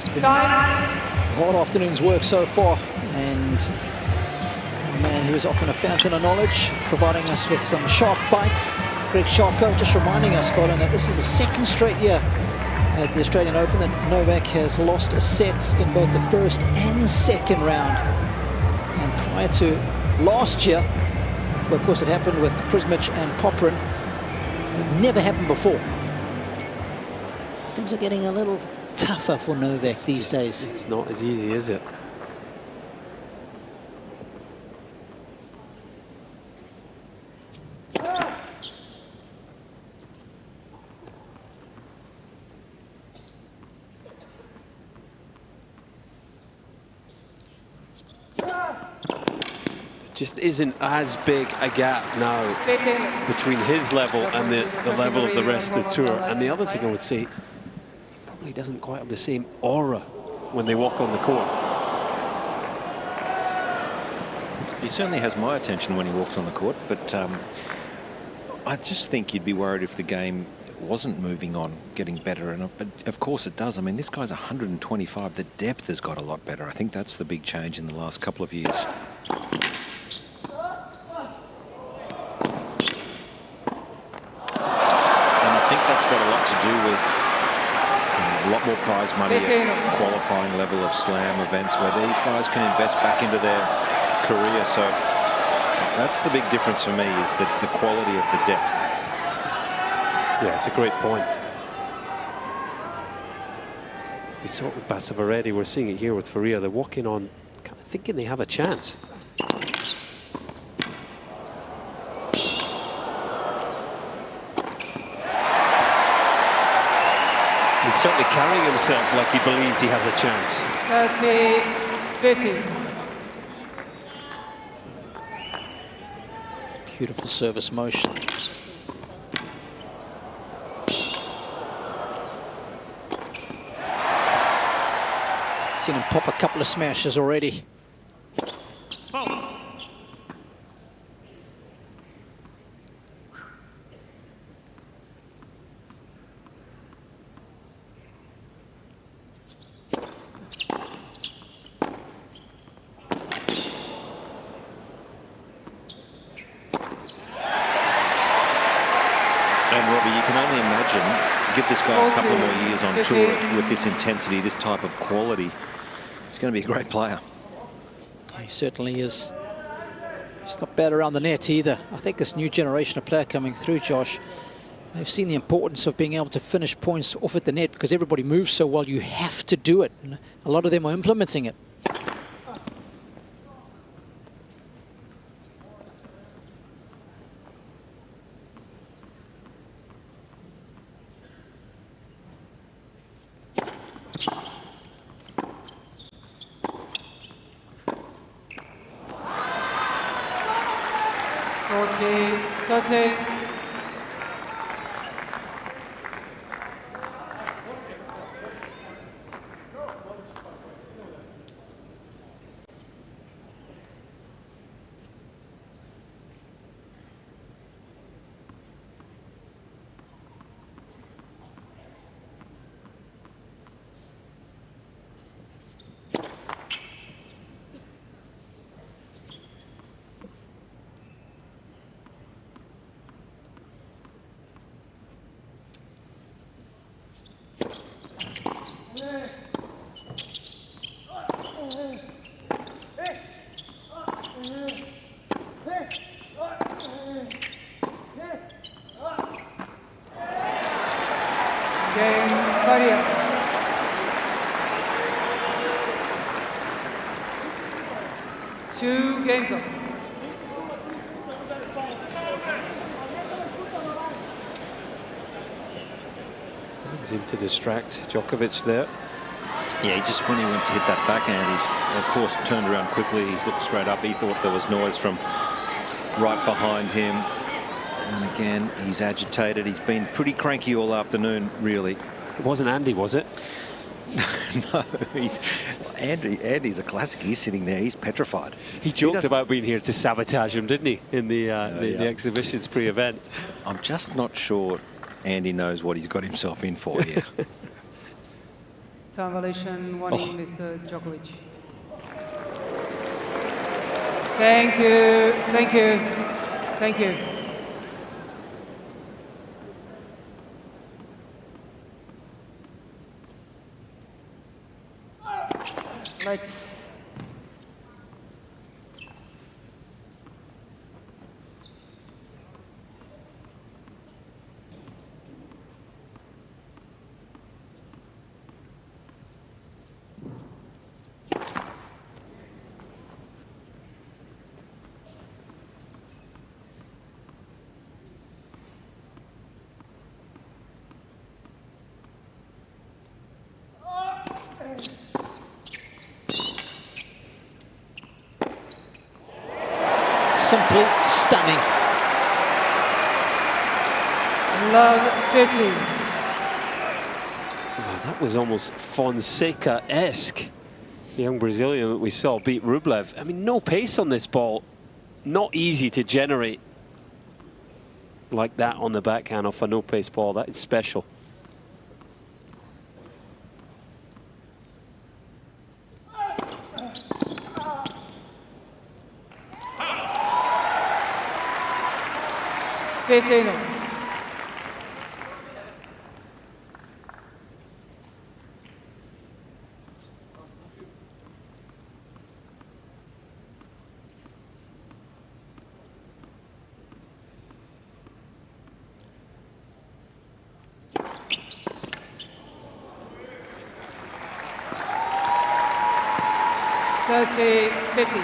it's been a hard afternoon's work so far, and a man who is often a fountain of knowledge, providing us with some sharp bites. Greg Sharko just reminding us, Colin, that this is the second straight year at the Australian Open that Novak has lost a set in both the first and second round. And prior to last year, well, of course it happened with Prismic and Poprin. It never happened before. Things are getting a little tougher for Novak these days. It's not as easy, is it? Just isn't as big a gap now between his level and the level of the rest of the tour. And the other thing I would say, probably doesn't quite have the same aura when they walk on the court. He certainly has my attention when he walks on the court, but I just think you'd be worried if the game wasn't moving on, getting better, and of course it does. I mean, this guy's 125. The depth has got a lot better. I think that's the big change in the last couple of years. That's got a lot to do with a lot more prize money at qualifying level of slam events where these guys can invest back into their career. So that's the big difference for me, is the quality of the depth. Yeah, it's a great point. We saw it with Bassov already. We're seeing it here with Faria. They're walking on, kind of thinking they have a chance. He's certainly carrying himself like he believes he has a chance. 30-50. Beautiful service motion. Seen him pop a couple of smashes already. Give this guy a couple more years on tour with this intensity, this type of quality. He's going to be a great player. He certainly is. He's not bad around the net either. I think this new generation of player coming through, Josh, they've seen the importance of being able to finish points off at the net, because everybody moves so well, you have to do it. And a lot of them are implementing it. Jaime Faria. Two games up. Seemed to distract Djokovic there. Yeah, when he went to hit that backhand, he's of course turned around quickly. He's looked straight up. He thought there was noise from right behind him. And again, he's agitated. He's been pretty cranky all afternoon, really. It wasn't Andy, was it? No, Andy's a classic. He's sitting there. He's petrified. He joked about being here to sabotage him, didn't he, in the exhibitions pre-event? I'm just not sure Andy knows what he's got himself in for here. Time violation, warning, Mr. Djokovic. Thank you, thank you, thank you. Let's. Simply stunning. Love 50. Well, that was almost Fonseca-esque. The young Brazilian that we saw beat Rublev. I mean, no pace on this ball. Not easy to generate like that on the backhand off a no-pace ball. That is special. Thirty, 50.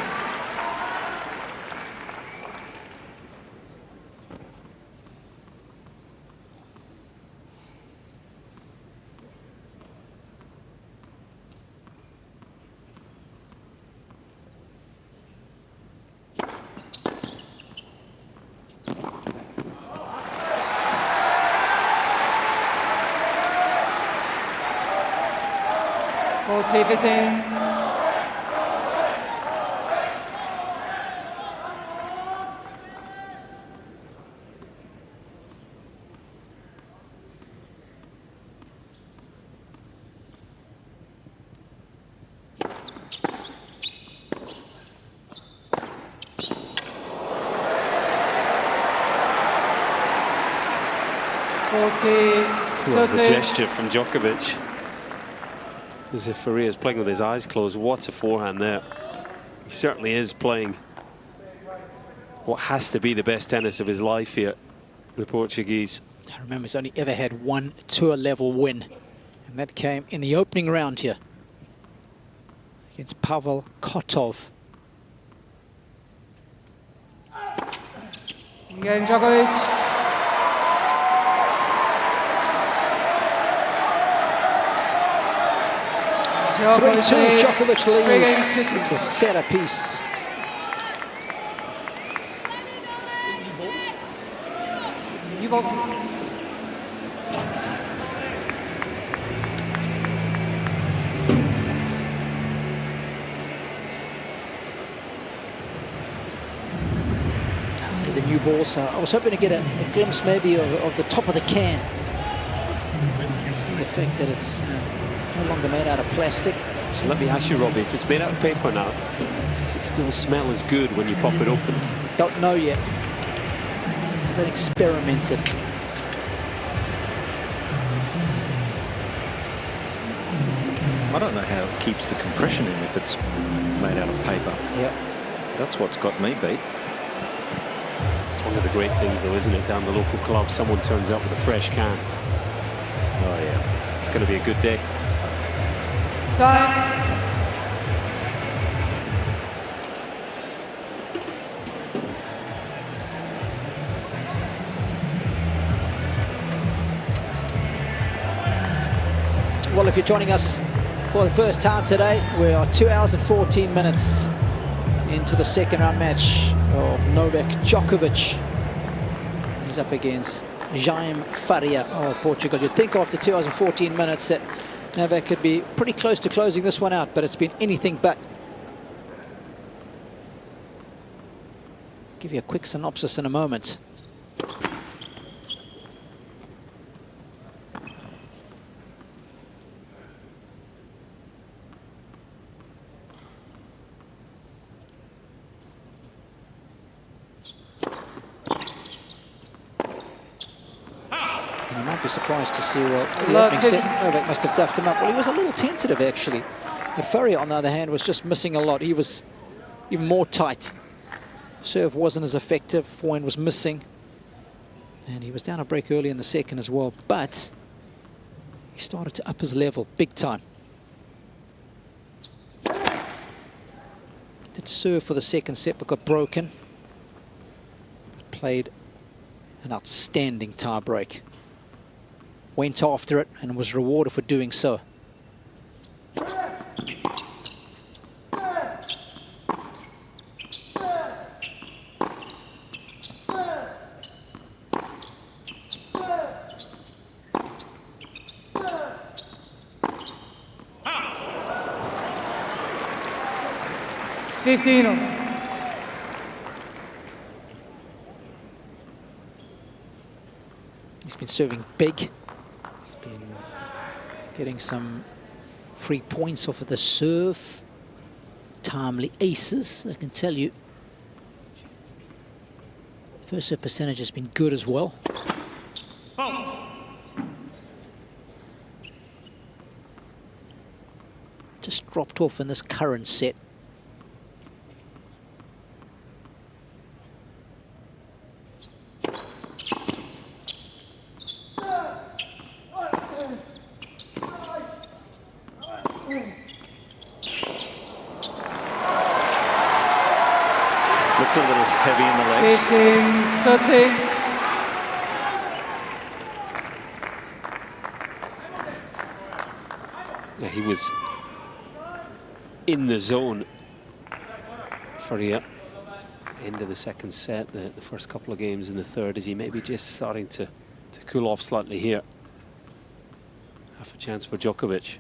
Forty, 15. Well, the gesture from Djokovic, as if Faria is playing with his eyes closed. What a forehand there. He certainly is playing what has to be the best tennis of his life here, the Portuguese. I remember he's only ever had one tour level win, and that came in the opening round here against Pavel Kotov. Again, Djokovic. Djokovic leads. It's a set apiece. You balls, please. The new balls. I was hoping to get a glimpse maybe of the top of the can. See the fact that it's no longer made out of plastic. So let me ask you, Robbie, if it's made out of paper now, does it still smell as good when you pop it open? Don't know yet. Haven't experimented. I don't know how it keeps the compression in if it's made out of paper. Yep. That's what's got me beat. It's one of the great things, though, isn't it? Down the local club, someone turns up with a fresh can. Oh, yeah. It's going to be a good day. Time. Well, if you're joining us for the first time today, we are 2 hours and 14 minutes into the second round match of Novak Djokovic. He's up against Jaime Faria of Portugal. You'd think after 2 hours and 14 minutes that Novak could be pretty close to closing this one out, but it's been anything but. Give you a quick synopsis in a moment. might be surprised to see, well, the Look, opening set, Novak must have duffed him up. Well, he was a little tentative, actually. But Faria, on the other hand, was just missing a lot. He was even more tight. Serve wasn't as effective. Forehand was missing. And he was down a break early in the second as well. But he started to up his level big time. Did serve for the second set, but got broken. Played an outstanding tie break. Went after it and was rewarded for doing so. He's been serving big. He's been getting some free points off of the serve. Timely aces, I can tell you. First serve percentage has been good as well. Just dropped off in this current set. Looked a little heavy in the legs. 18, 30. Yeah, he was in the zone for the end of the second set, the first couple of games in the third. Is he maybe just starting to cool off slightly here? Half a chance for Djokovic.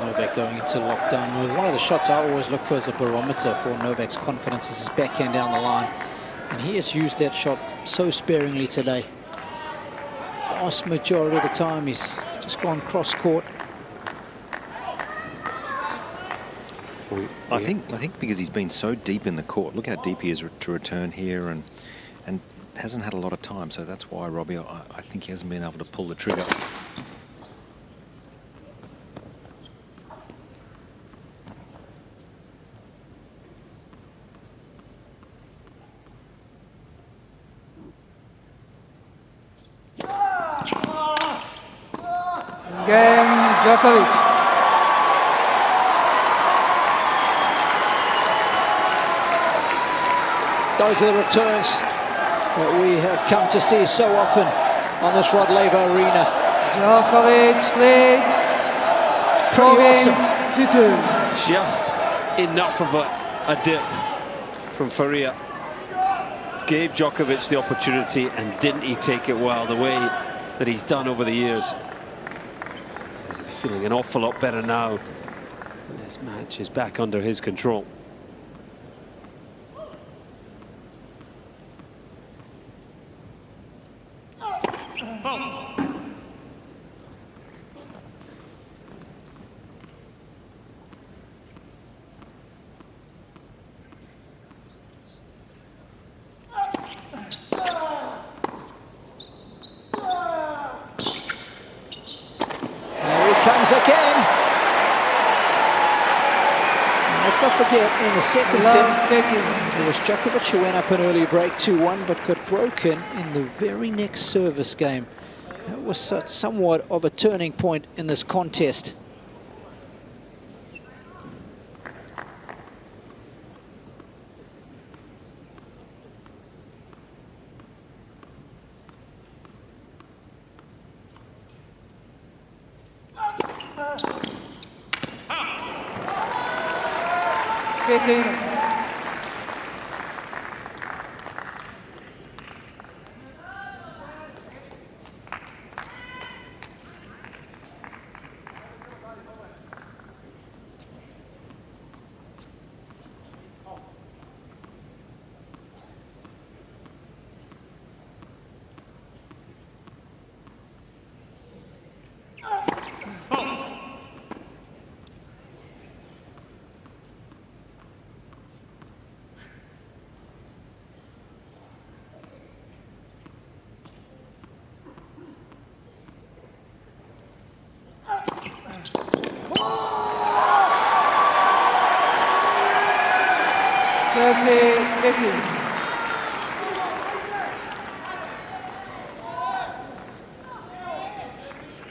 Novak going into lockdown mode. One of the shots I always look for as a barometer for Novak's confidence is his backhand down the line. And he has used that shot so sparingly today. Vast majority of the time he's just gone cross court. I think because he's been so deep in the court. Look how deep he is to return here, and hasn't had a lot of time. So that's why, Robbie, I think he hasn't been able to pull the trigger. Game, Djokovic. Those are the returns that we have come to see so often on this Rod Laver Arena. Djokovic leads. Pretty awesome. 2-2. Just enough of a dip from Faria. Gave Djokovic the opportunity, and didn't he take it well, the way that he's done over the years. Feeling an awful lot better now. This match is back under his control. Again. And let's not forget, in the second set, it was Djokovic who went up an early break 2-1, but got broken in the very next service game. It was somewhat of a turning point in this contest. 15.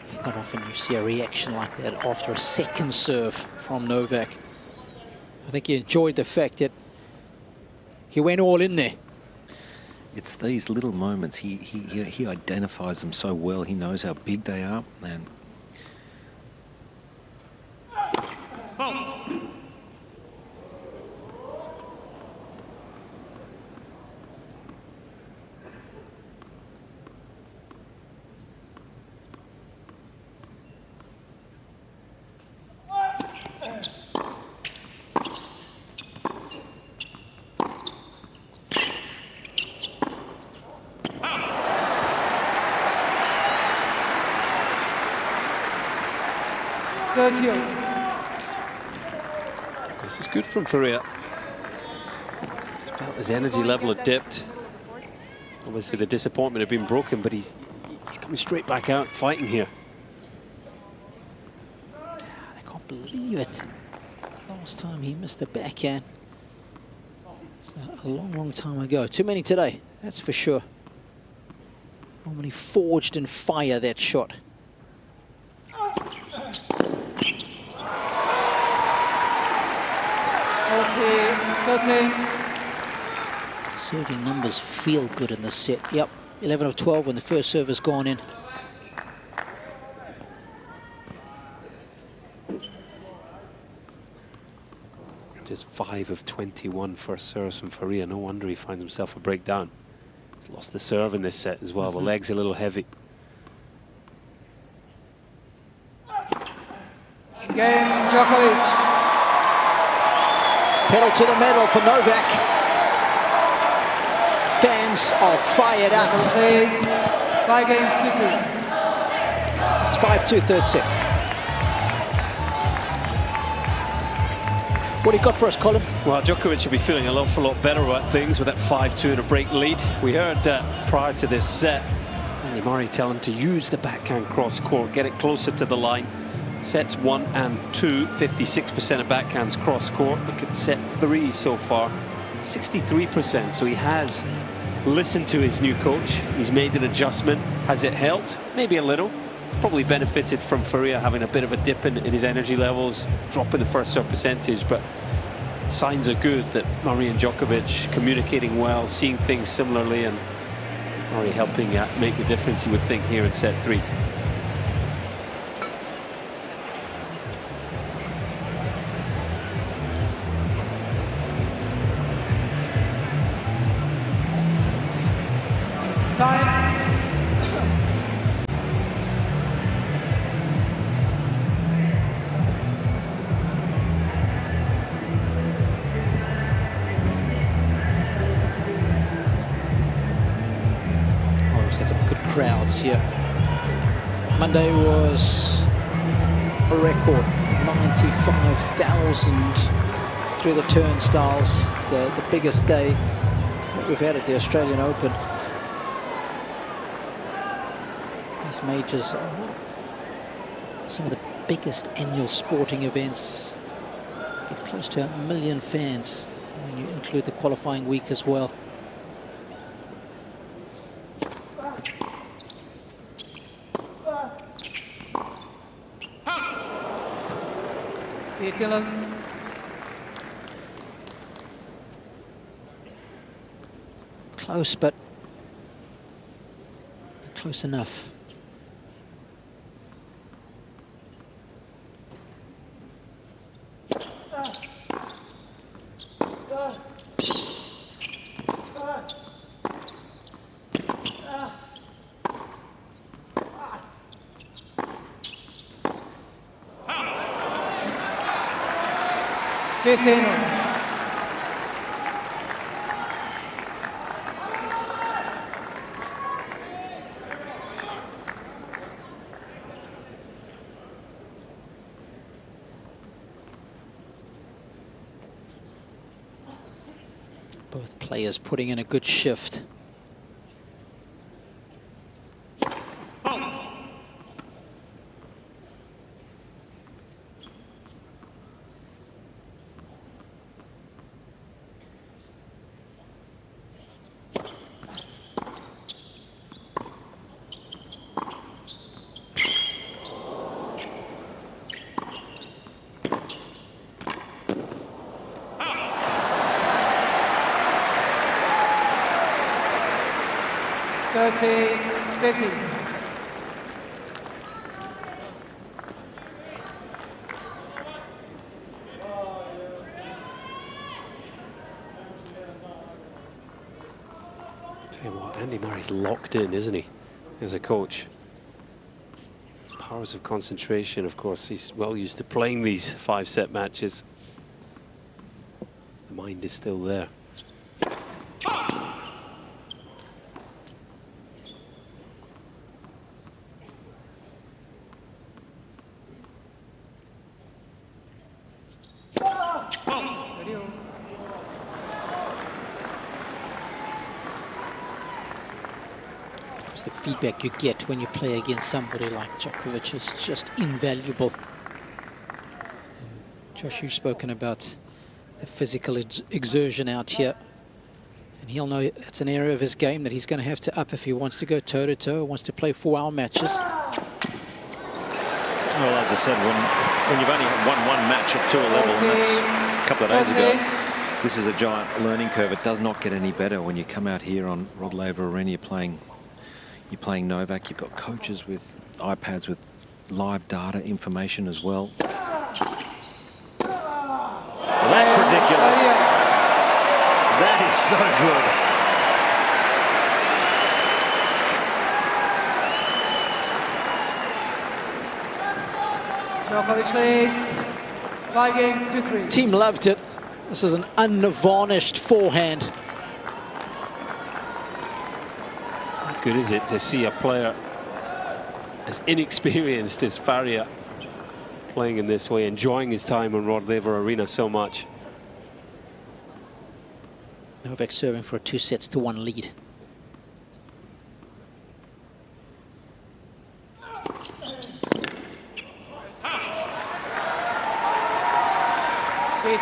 It's not often you see a reaction like that after a second serve from Novak. I think he enjoyed the fact that he went all in there. It's these little moments. He identifies them so well. He knows how big they are. And This is good from Faria. Felt his energy level had dipped. Obviously the disappointment had been broken, but he's coming straight back out fighting here. I can't believe it. Last time he missed a backhand. It's a long, long time ago. Too many today, that's for sure. Normally forged in fire, that shot. 13. Serving numbers feel good in this set. Yep, 11 of 12 when the first serve has gone in. Just 5 of 21 first serves from Faria. No wonder he finds himself a breakdown. He's lost the serve in this set as well. The leg's a little heavy. Game, Djokovic. Pedal to the metal for Novak. Fans are fired up. 5 games to 2. It's 5-2, third set. What do you got for us, Colin? Well, Djokovic should be feeling an awful lot better about things with that 5-2 and a break lead. We heard prior to this set, Andy Murray tell him to use the backhand cross court, get it closer to the line. Sets 1 and 2, 56% of backhands cross court. Look at set 3 so far, 63%. So he has listened to his new coach. He's made an adjustment. Has it helped? Maybe a little. Probably benefited from Faria having a bit of a dip in his energy levels, dropping the first serve percentage. But signs are good that Murray and Djokovic communicating well, seeing things similarly, and Murray helping make the difference, you would think, here in set 3. Crowds here. Monday was a record, 95,000 through the turnstiles. It's the biggest day that we've had at the Australian Open. These majors are some of the biggest annual sporting events. Get close to 1 million fans when you include the qualifying week as well. Close, but close enough. Both players putting in a good shift. Tell you what, Andy Murray's locked in, isn't he, as a coach? Powers of concentration, of course. He's well used to playing these 5-set matches. The mind is still there. The feedback you get when you play against somebody like Djokovic is just invaluable. Josh, you've spoken about the physical exertion out here, and he'll know it's an area of his game that he's going to have to up if he wants to go toe-to-toe, wants to play 4-hour matches. Well, as I said, when you've only won one match at tour level, and that's a couple of days ago, this is a giant learning curve. It does not get any better when you come out here on Rod Laver Arena. You're playing Novak. You've got coaches with iPads with live data information as well. Well, that's ridiculous. That Djokovic leads 5-3. Team loved it. This is an unvarnished forehand. How good is it to see a player as inexperienced as Faria playing in this way, enjoying his time on Rod Laver Arena so much? Novak serving for a 2-1 lead. Of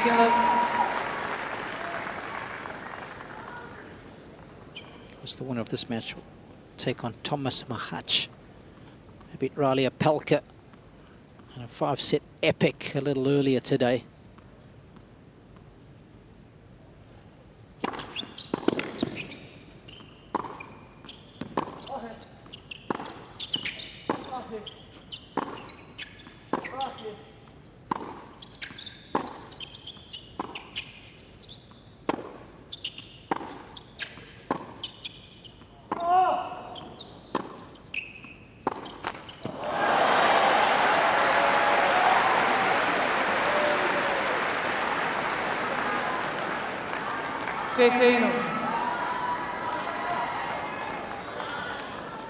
course, the winner of this match will take on Thomas Mahach. He beat Riley Apelka in a 5-set epic a little earlier today.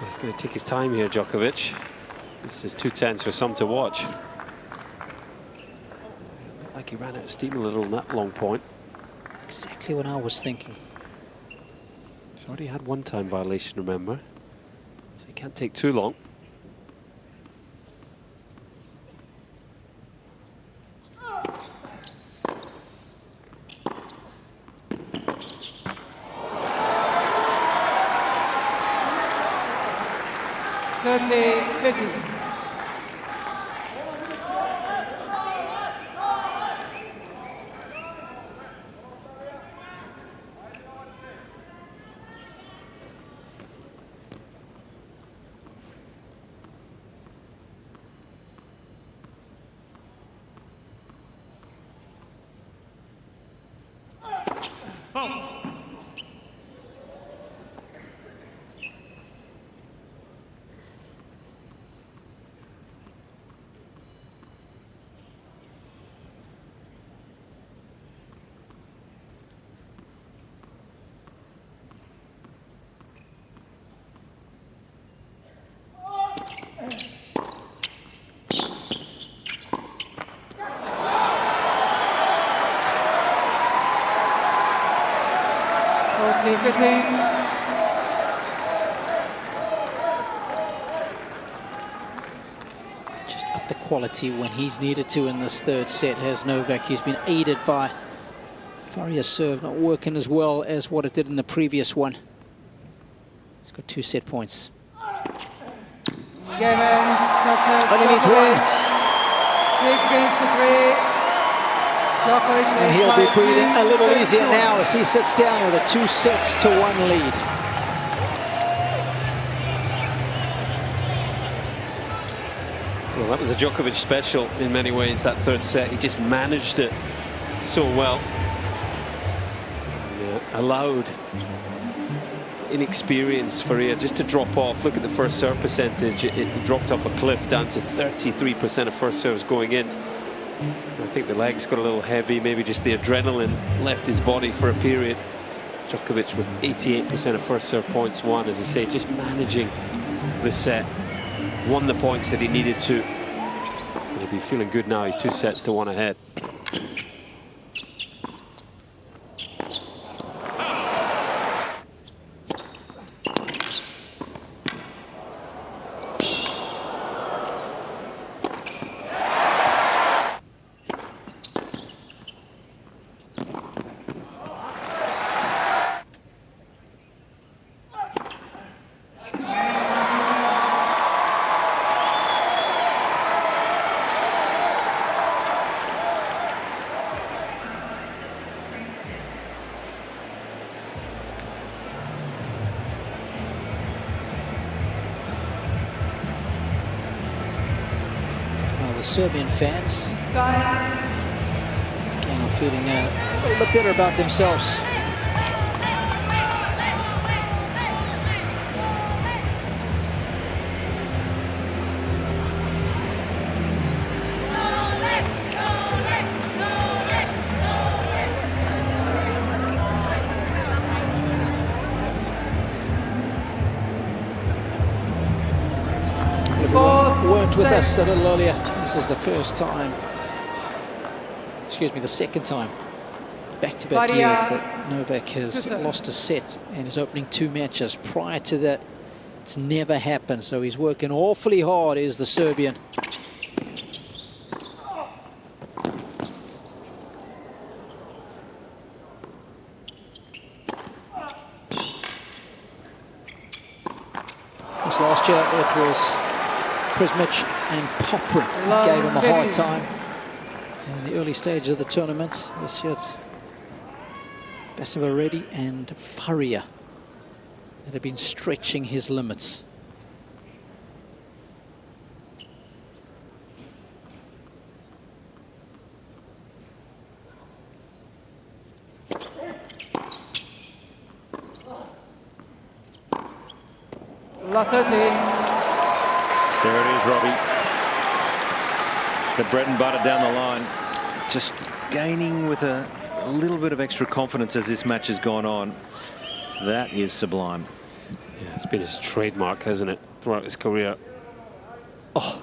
He's going to take his time here, Djokovic. This is 2-10s for some to watch. Looked like he ran out of steam a little on that long point. Exactly what I was thinking. He's already had one time violation, remember? So he can't take too long. Fault. Just up the quality when he's needed to in this third set, has Novak. He's been aided by Faria's serve not working as well as what it did in the previous one. He's got 2 set points. Game end. That's it. Only needs one. 6 games to 3. Djokovic And he'll be breathing a little easier now as he sits down with a 2-1 lead. Well, that was a Djokovic special in many ways, that third set. He just managed it so well. And, allowed inexperienced Faria just to drop off. Look at the first serve percentage. It dropped off a cliff down to 33% of first serves going in. I think the legs got a little heavy, maybe just the adrenaline left his body for a period. Djokovic with 88% of first serve points won, as I say, just managing the set. Won the points that he needed to. He'll be feeling good now, he's 2-1 ahead. Serbian fans again are feeling a little bit better about themselves. Everyone weren't with us a little earlier. This is the first time, excuse me, the second time back-to-back years that Novak has lost a set in his opening 2 matches. Prior to that, it's never happened, so he's working awfully hard, is the Serbian. This last year it was Prismic and Poprin gave him a hard time in the early stage of the tournament. This year it's Basavaredi and Faria that have been stretching his limits. La 13. There it is, Robbie. The bread and butter down the line. Just gaining with a little bit of extra confidence as this match has gone on. That is sublime. Yeah, it's been his trademark, hasn't it, throughout his career. Oh,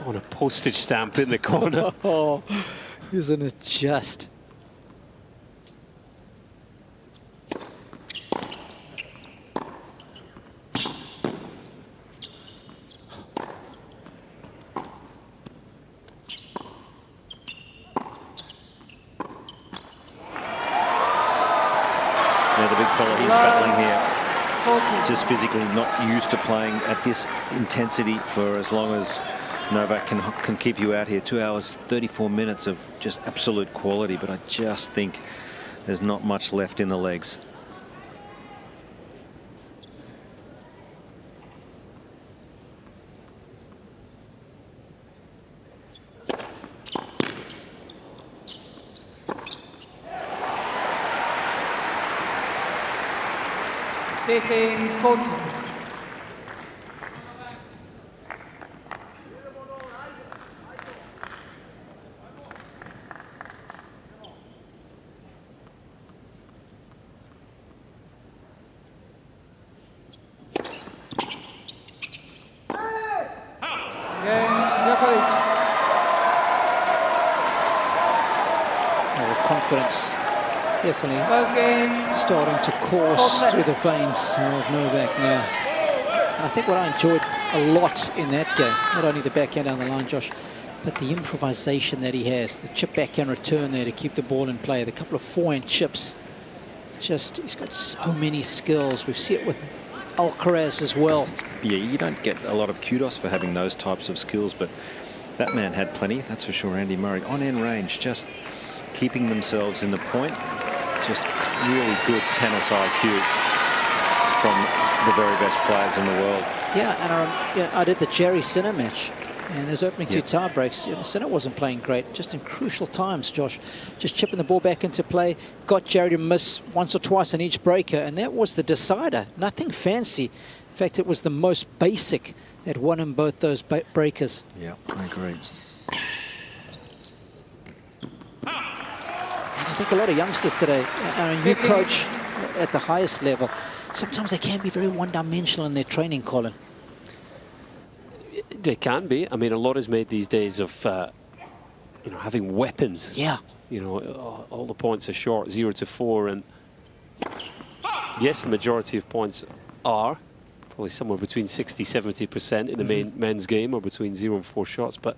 on a postage stamp in the corner. Oh, isn't it just? The big fella he's battling here. He's just physically not used to playing at this intensity for as long as Novak can keep you out here. 2 hours, 34 minutes of just absolute quality, but I just think there's not much left in the legs. 15-14. Djokovic. Confidence definitely game. starting to course through the veins of Novak now. And I think what I enjoyed a lot in that game, not only the backhand down the line, Josh, but the improvisation that he has, the chip backhand return there to keep the ball in play, the couple of forehand chips. Just, he's got so many skills. We've seen it with Alcaraz as well. Yeah, you don't get a lot of kudos for having those types of skills, but that man had plenty, that's for sure. Andy Murray, on-end range, just keeping themselves in the point. Just really good tennis IQ from the very best players in the world. Yeah, and I did the Jerry Sinner match, and there's opening two tie breaks. Sinner wasn't playing great, just in crucial times, Josh. Just chipping the ball back into play, got Jerry to miss once or twice on each breaker, and that was the decider. Nothing fancy. In fact, it was the most basic that won him both those breakers. Yeah, I agree. I think a lot of youngsters today, a new coach at the highest level, sometimes they can be very one-dimensional in their training, Colin. They can be. I mean, a lot is made these days of, you know, having weapons. Yeah. You know, all the points are short, 0 to 4, and yes, the majority of points are probably somewhere between 60–70% in the men's game, or between 0 and 4 shots. But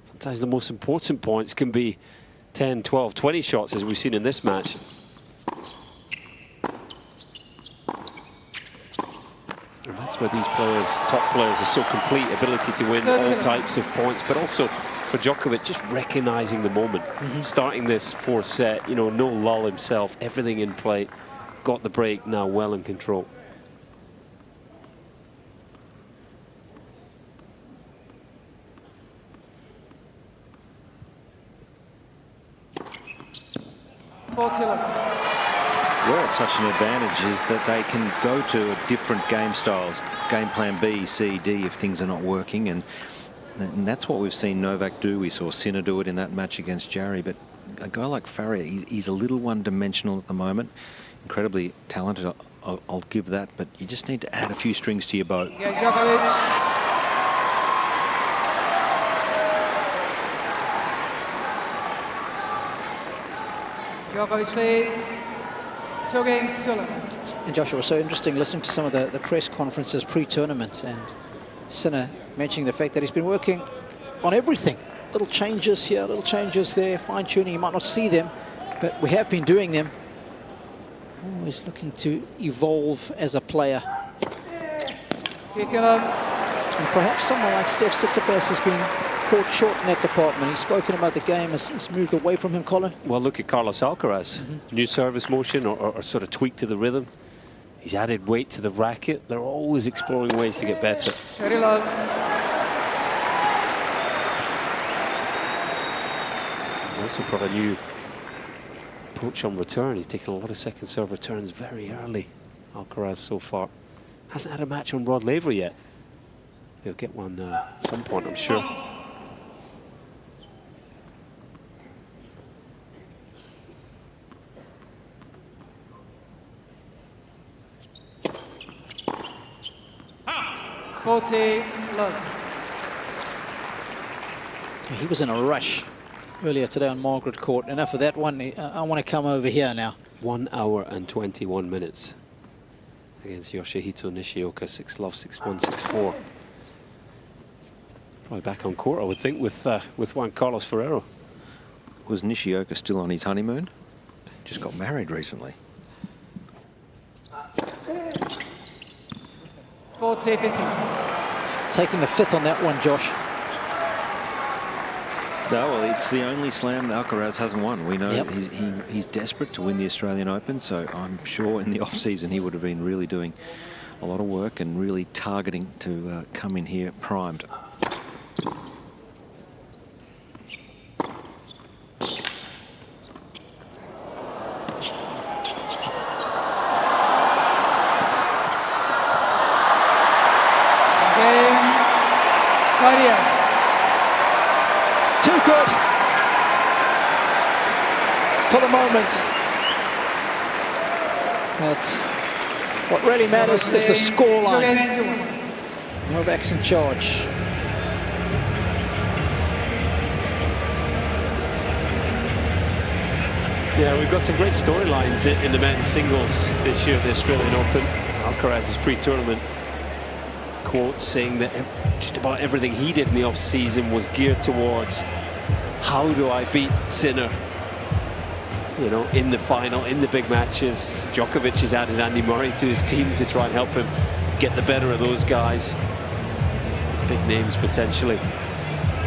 sometimes the most important points can be 10, 12, 20 shots, as we've seen in this match. And that's where these players, top players, are so complete, ability to win all types of points, but also for Djokovic, just recognizing the moment. Starting this fourth set, you know, no lull himself, everything in play, got the break, now well in control. Where it's such an advantage is that they can go to different game styles, game plan B, C, D, if things are not working, and that's what we've seen Novak do. We saw Sinner do it in that match against Jarry, but a guy like Faria, he's a little one-dimensional at the moment. Incredibly talented, I'll give that, but you just need to add a few strings to your bow. Djokovic. Djokovic leads 2-0. And Joshua, it was so interesting listening to some of the press conferences pre-tournament, and Sinner mentioning the fact that he's been working on everything. Little changes here, little changes there, fine-tuning. You might not see them, but we have been doing them. Always looking to evolve as a player. And perhaps someone like Steph Tsitsipas has been caught short in that department. He's spoken about the game, has moved away from him, Colin. Well, look at Carlos Alcaraz. New service motion or sort of tweak to the rhythm. He's added weight to the racket. They're always exploring ways to get better. Very low. He's also brought a new approach on return. He's taken a lot of second serve returns very early, Alcaraz, so far. Hasn't had a match on Rod Laver yet. He'll get one at some point, I'm sure. He was in a rush earlier today on Margaret Court. Enough of that one. I want to come over here now. 1 hour and 21 minutes against Yoshihito Nishioka. 6-love, 6-1, 6-4. Probably back on court, I would think, with Juan Carlos Ferrero. Was Nishioka still on his honeymoon? Just got married recently. 40-15. Taking the fifth on that one, Josh. No, well, it's the only slam that Alcaraz hasn't won. We know he's desperate to win the Australian Open, so I'm sure in the off-season he would have been really doing a lot of work and really targeting to come in here primed. good for the moment. But what really matters is the scoreline. Novak's in charge. Yeah, we've got some great storylines in the men's singles this year at the Australian Open. Alcaraz's pre-tournament quote saying that just about everything he did in the off-season was geared towards how do I beat Sinner, you know, in the final, in the big matches. Djokovic has added Andy Murray to his team to try and help him get the better of those guys. Big names potentially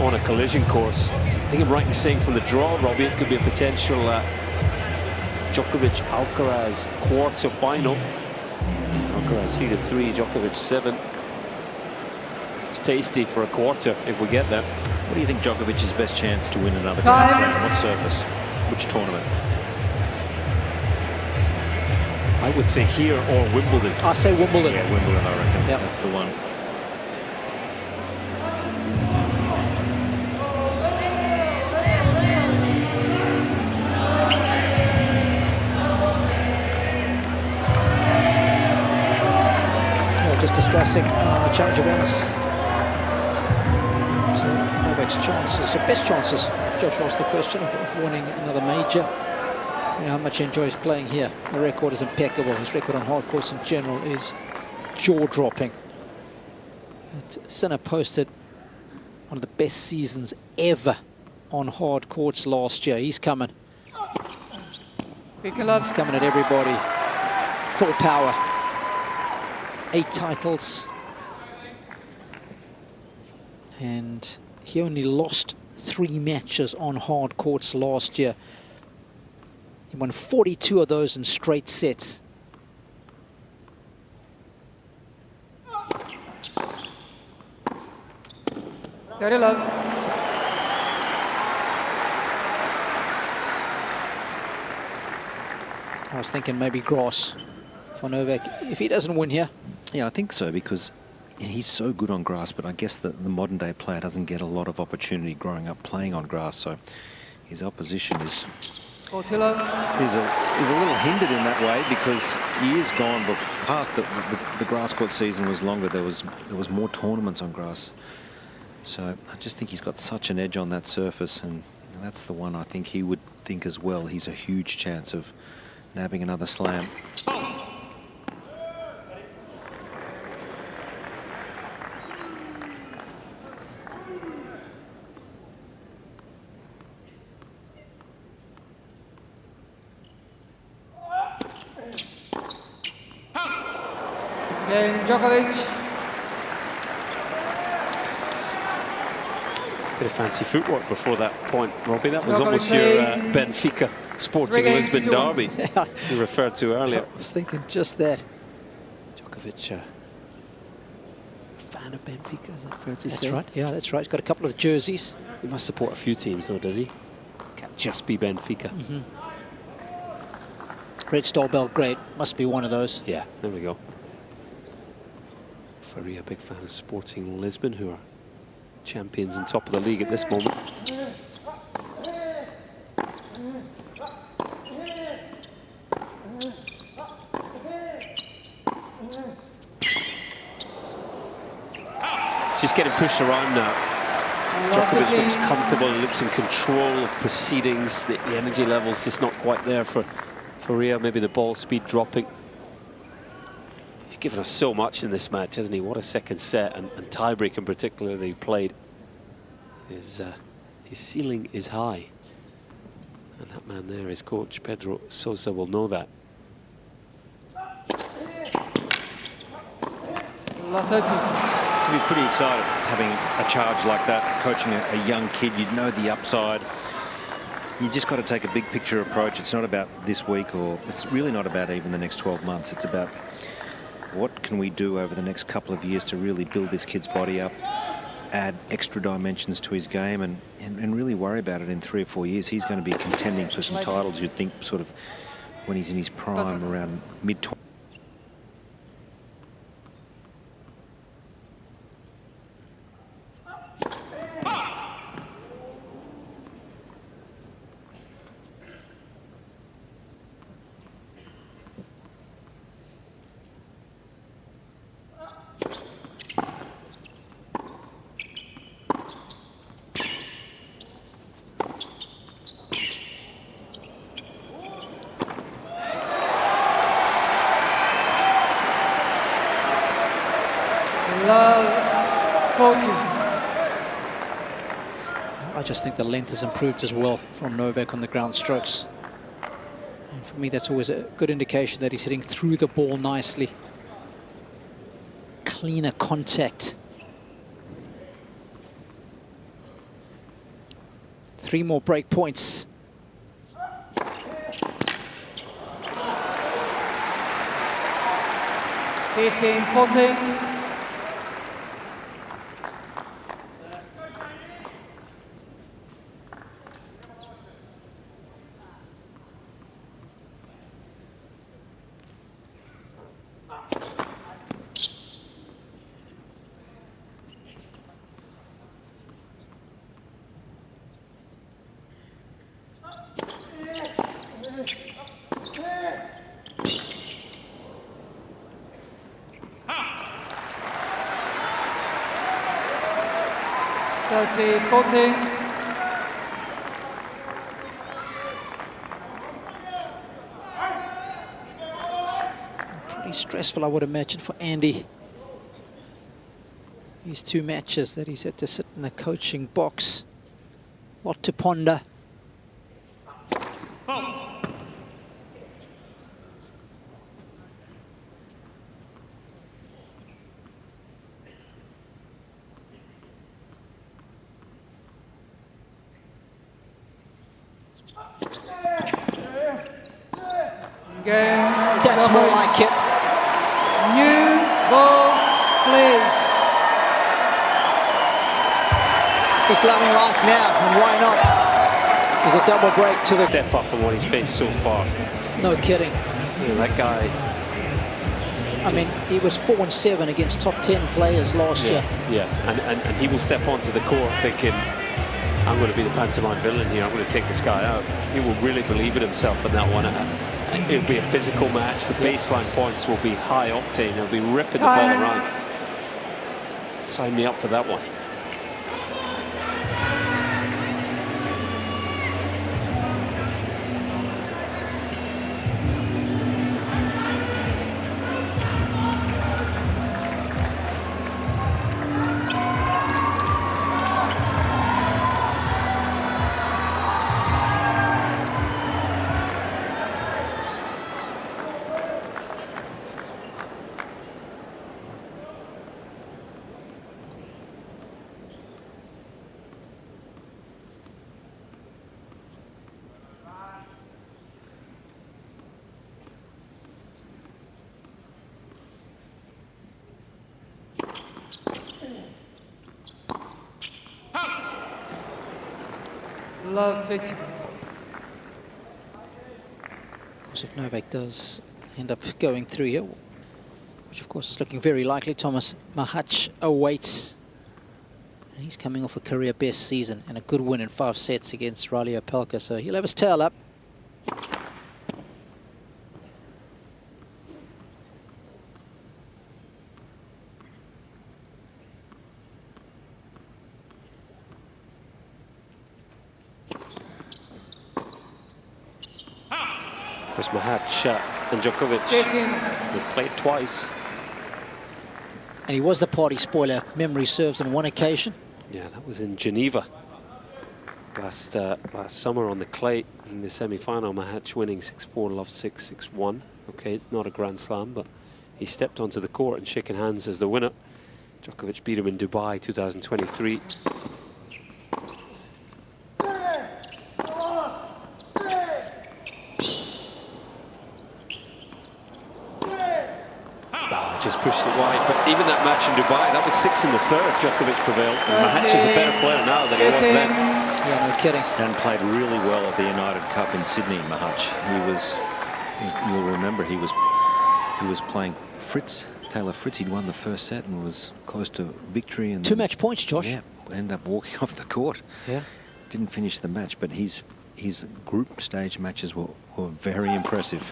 on a collision course. I think I'm right in saying from the draw, Robbie, it could be a potential Djokovic-Alcaraz quarter-final. Alcaraz seeded 3, Djokovic 7. It's tasty for a quarter if we get there. What do you think Djokovic's best chance to win another Grand Slam? What surface? Which tournament? I would say here or Wimbledon. I say Wimbledon. Yeah, Wimbledon, I reckon. Yep. That's the one. Just discussing the change of ends to Novak's chances, or best chances. Josh asked the question of winning another major. You know how much he enjoys playing here. The record is impeccable. His record on hard courts in general is jaw-dropping. Sinner posted one of the best seasons ever on hard courts last year. He's coming. He's coming at everybody. Full power. 8 titles, and he only lost 3 matches on hard courts last year. He won 42 of those in straight sets. Very low. I was thinking maybe grass for Novak if he doesn't win here. Yeah, I think so, because he's so good on grass, but I guess the modern day player doesn't get a lot of opportunity growing up playing on grass, so his opposition is a little hindered in that way, because years gone past the grass court season was longer. There was more tournaments on grass, so I just think he's got such an edge on that surface, and that's the one I think he would think as well. He's a huge chance of nabbing another slam. Djokovic. Bit of fancy footwork before that point, Robbie. That was Djokovic almost your leads. Benfica Sporting Lisbon derby you referred to earlier. I was thinking just that. Djokovic, fan of Benfica, is that fair to say? That's right. Yeah, that's right. He's got a couple of jerseys. He must support a few teams, though, does he? Can't just be Benfica. Red Star Belgrade must be one of those. Yeah, there we go. Faria, big fan of Sporting Lisbon, who are champions and top of the league at this moment. He's just getting pushed around now. Djokovic looks comfortable, looks in control of proceedings. The energy level's just not quite there for Faria. Maybe the ball speed dropping. He's given us so much in this match, hasn't he? What a second set, and tiebreak in particular that he played. His ceiling is high. And that man there, his coach, Pedro Sousa, will know that. You'd be pretty excited having a charge like that, coaching a young kid. You'd know the upside. You just got to take a big picture approach. It's not about this week, or it's really not about even the next 12 months. It's about what can we do over the next couple of years to really build this kid's body up, add extra dimensions to his game, and really worry about it in 3 or 4 years. He's going to be contending for some titles, you'd think, sort of when he's in his prime, around mid-20s. Love 40. I just think the length has improved as well from Novak on the ground strokes. And for me, that's always a good indication that he's hitting through the ball nicely. Cleaner contact. 3 more break points. $15, 14. $30, 14. Pretty stressful, I would imagine, for Andy. These 2 matches that he's had to sit in the coaching box. Lot to ponder. That's more like it. New balls, please. He's loving life now, and why not? There's a double break to the... Step up on what he's faced so far. No kidding. Yeah, that guy... I mean, he was 4-7 against top 10 players last year. Yeah, and he will step onto the court thinking, I'm going to be the pantomime villain here, I'm going to take this guy out. He will really believe in himself in that one. It'll be a physical match. The baseline points will be high octane. He'll be ripping the ball around. Sign me up for that one. Love 50. Of course, if Novak does end up going through here, which of course is looking very likely, Thomas, Mahach awaits. And he's coming off a career best season and a good win in 5 sets against Riley Opelka, so he'll have his tail up. Mahach and Djokovic have played twice. And he was the party spoiler, if memory serves, on 1 occasion. Yeah, that was in Geneva last summer on the clay in the semi-final. Mahach winning 6-4, love 6, 6-1. Okay, it's not a Grand Slam, but he stepped onto the court and shaking hands as the winner. Djokovic beat him in Dubai 2023. Just pushed it wide, but even that match in Dubai, that was 6 in the 3rd. Djokovic prevailed. Mahach is a better player now than he was then. Yeah, no kidding. And played really well at the United Cup in Sydney, Mahach. He was, you'll remember, he was playing Fritz, Taylor Fritz. He'd won the 1st set and was close to victory. And 2 match points, Josh. Yeah, ended up walking off the court. Yeah. Didn't finish the match, but his group stage matches were very impressive.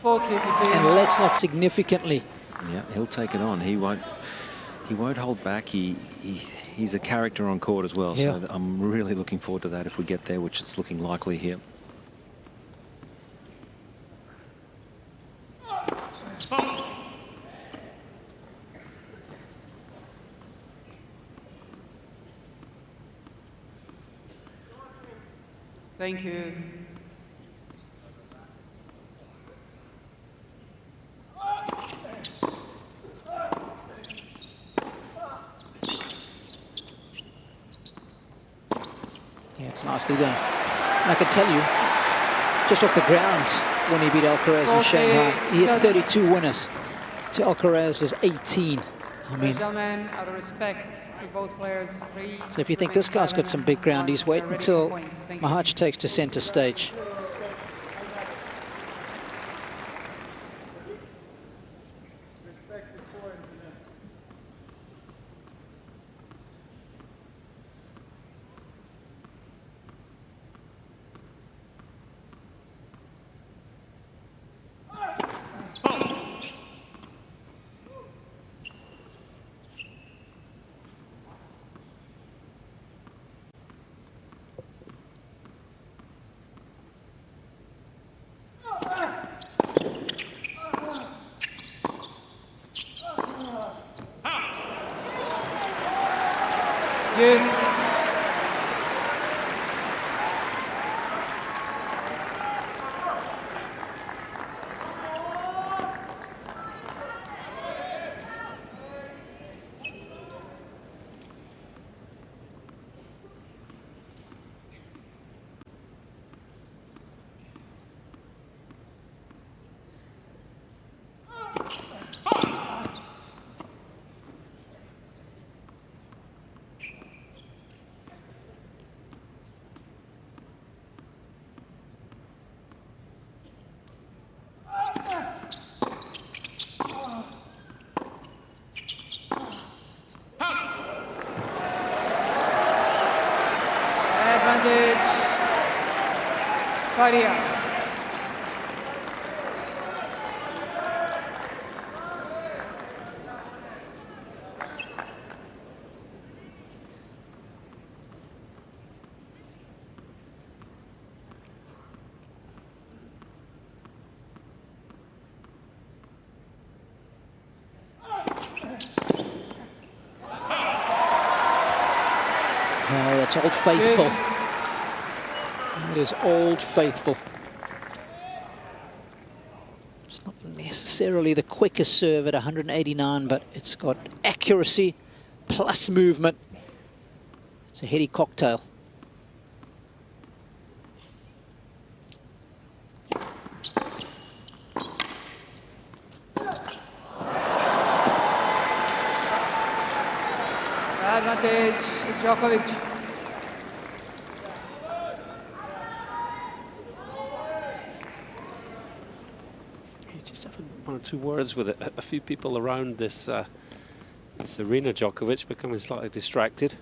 40, and let's not significantly. Yeah, he'll take it on. He won't hold back. He's a character on court as well. Yeah. So I'm really looking forward to that if we get there, which it's looking likely here. Thank you. Yeah, it's nicely done. And I can tell you, just off the ground, when he beat Alcaraz in Shanghai, he had 32 winners to Alcaraz's 18. I mean, Gentlemen, out of respect to both players, please. so if you think this guy's got some big groundies, wait until Mahac takes to center stage. Respect is foreign to them. Yes. Advantage. Faria. Oh, that's Old Faithful. It is Old Faithful. It's not necessarily the quickest serve at 189, but it's got accuracy plus movement. It's a heady cocktail. Advantage, Djokovic. He's just having one or two words with a few people around this this arena. Djokovic becoming slightly distracted.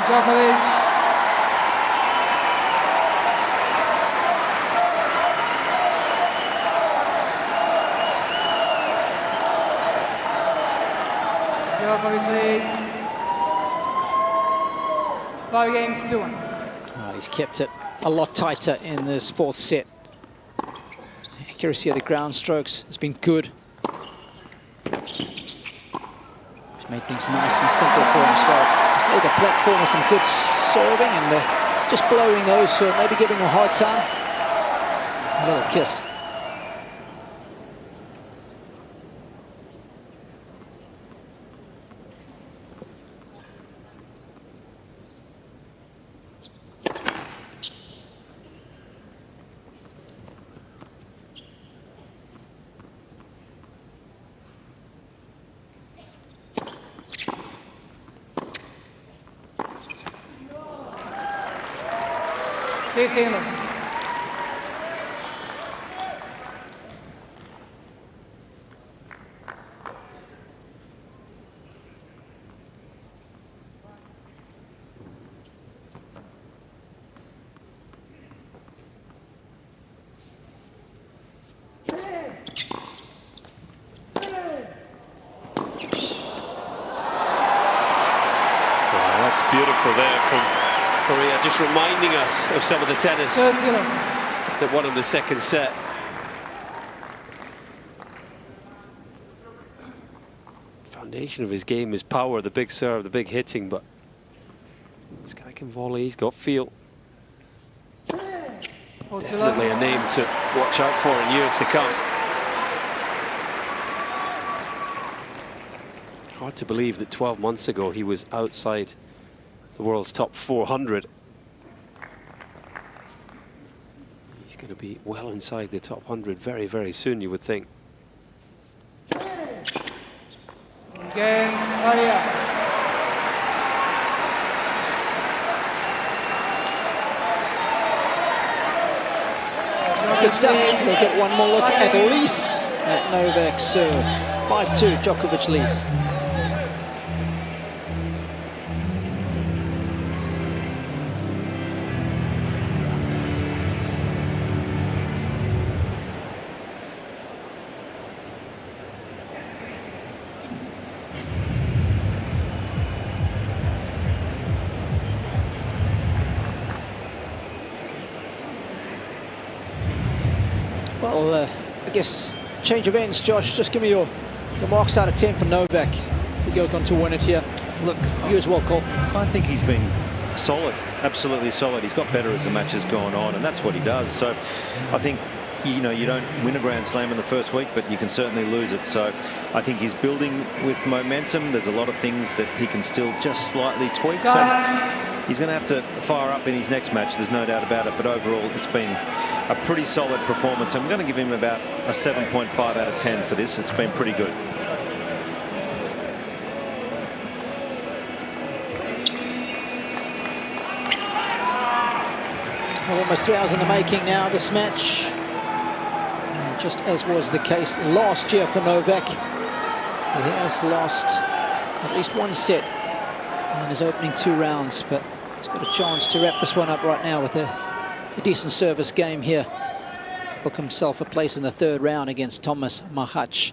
Djokovic. Djokovic leads 5 games to 1. Oh, he's kept it a lot tighter in this fourth set. Accuracy of the ground strokes has been good. He's made things nice and simple for himself. He's laid the platform with some good serving and just blowing those, so maybe giving him a hard time. A little kiss. Beautiful there from Faria, just reminding us of some of the tennis that won him the second set. Foundation of his game is power, the big serve, the big hitting, but this guy can volley, he's got feel. Definitely a name to watch out for in years to come. Hard to believe that 12 months ago he was outside the world's top 400. He's going to be well inside the top 100 very, very soon, you would think. Jaime Faria. It's good stuff. We'll get one more look at least at Novak's serve. 5-2, Djokovic leads. Well, I guess change of ends, Josh. Just give me your marks out of 10 for Novak. If he goes on to win it here. Look, you as well, Cole. I think he's been solid, absolutely solid. He's got better as the match has gone on, and that's what he does. So I think, you know, you don't win a Grand Slam in the first week, but you can certainly lose it. So I think he's building with momentum. There's a lot of things that he can still just slightly tweak. So he's going to have to fire up in his next match. There's no doubt about it. But overall, it's been a pretty solid performance. I'm going to give him about a 7.5 out of 10 for this. It's been pretty good. Well, almost 3 hours in the making now, this match. And just as was the case last year for Novak, he has lost at least one set in his opening 2 rounds, but he's got a chance to wrap this one up right now with a decent service game here. Book himself a place in the 3rd round against Thomas Mahach.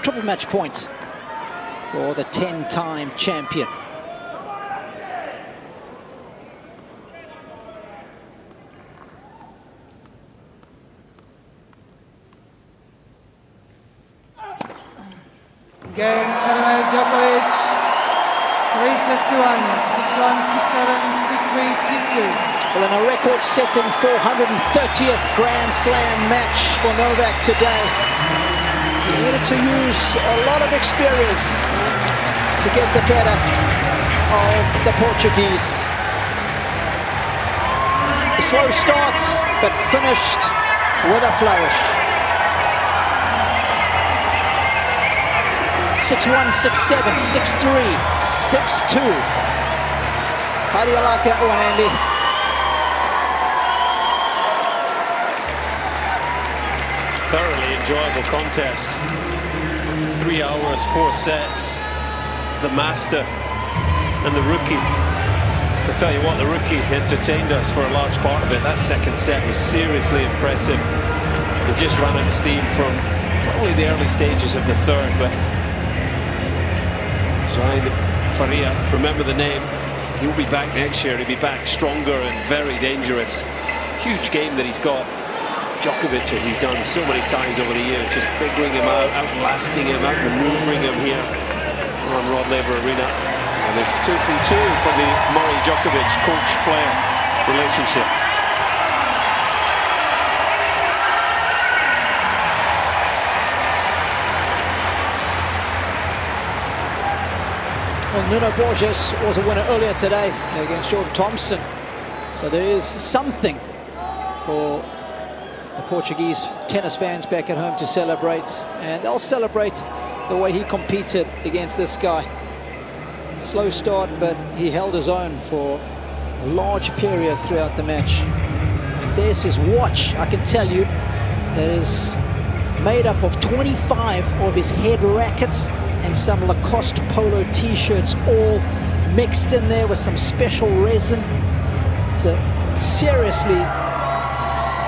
Triple match point for the 10-time champion. Game, Jannik Djokovic. 3 sets to 1, 6-1, 6-7, 6-3, 6-2. Well, in a record-setting 430th Grand Slam match for Novak today. He needed to use a lot of experience to get the better of the Portuguese. A slow start, but finished with a flourish. 6-1, 6-7, 6-3, 6-2. How do you like that one, Andy? Thoroughly enjoyable contest. 3 hours, 4 sets. the master and the rookie. I'll tell you what, the rookie entertained us for a large part of it. That second set was seriously impressive. He just ran out of steam from probably the early stages of the third, but Jaime Faria, remember the name, he'll be back next year. He'll be back stronger and very dangerous. Huge game that he's got. Djokovic, as he's done so many times over the years, just figuring him out, outlasting him, outmaneuvering him here on Rod Laver Arena. And it's 2-2 for the Murray-Djokovic coach-player relationship. Well, Nuno Borges was a winner earlier today against Jordan Thompson. So there is something for the Portuguese tennis fans back at home to celebrate. And they'll celebrate the way he competed against this guy. Slow start, but he held his own for a large period throughout the match. And there's his watch, I can tell you, that is made up of 25 of his head rackets and some Lacoste polo t-shirts, all mixed in there with some special resin. It's a seriously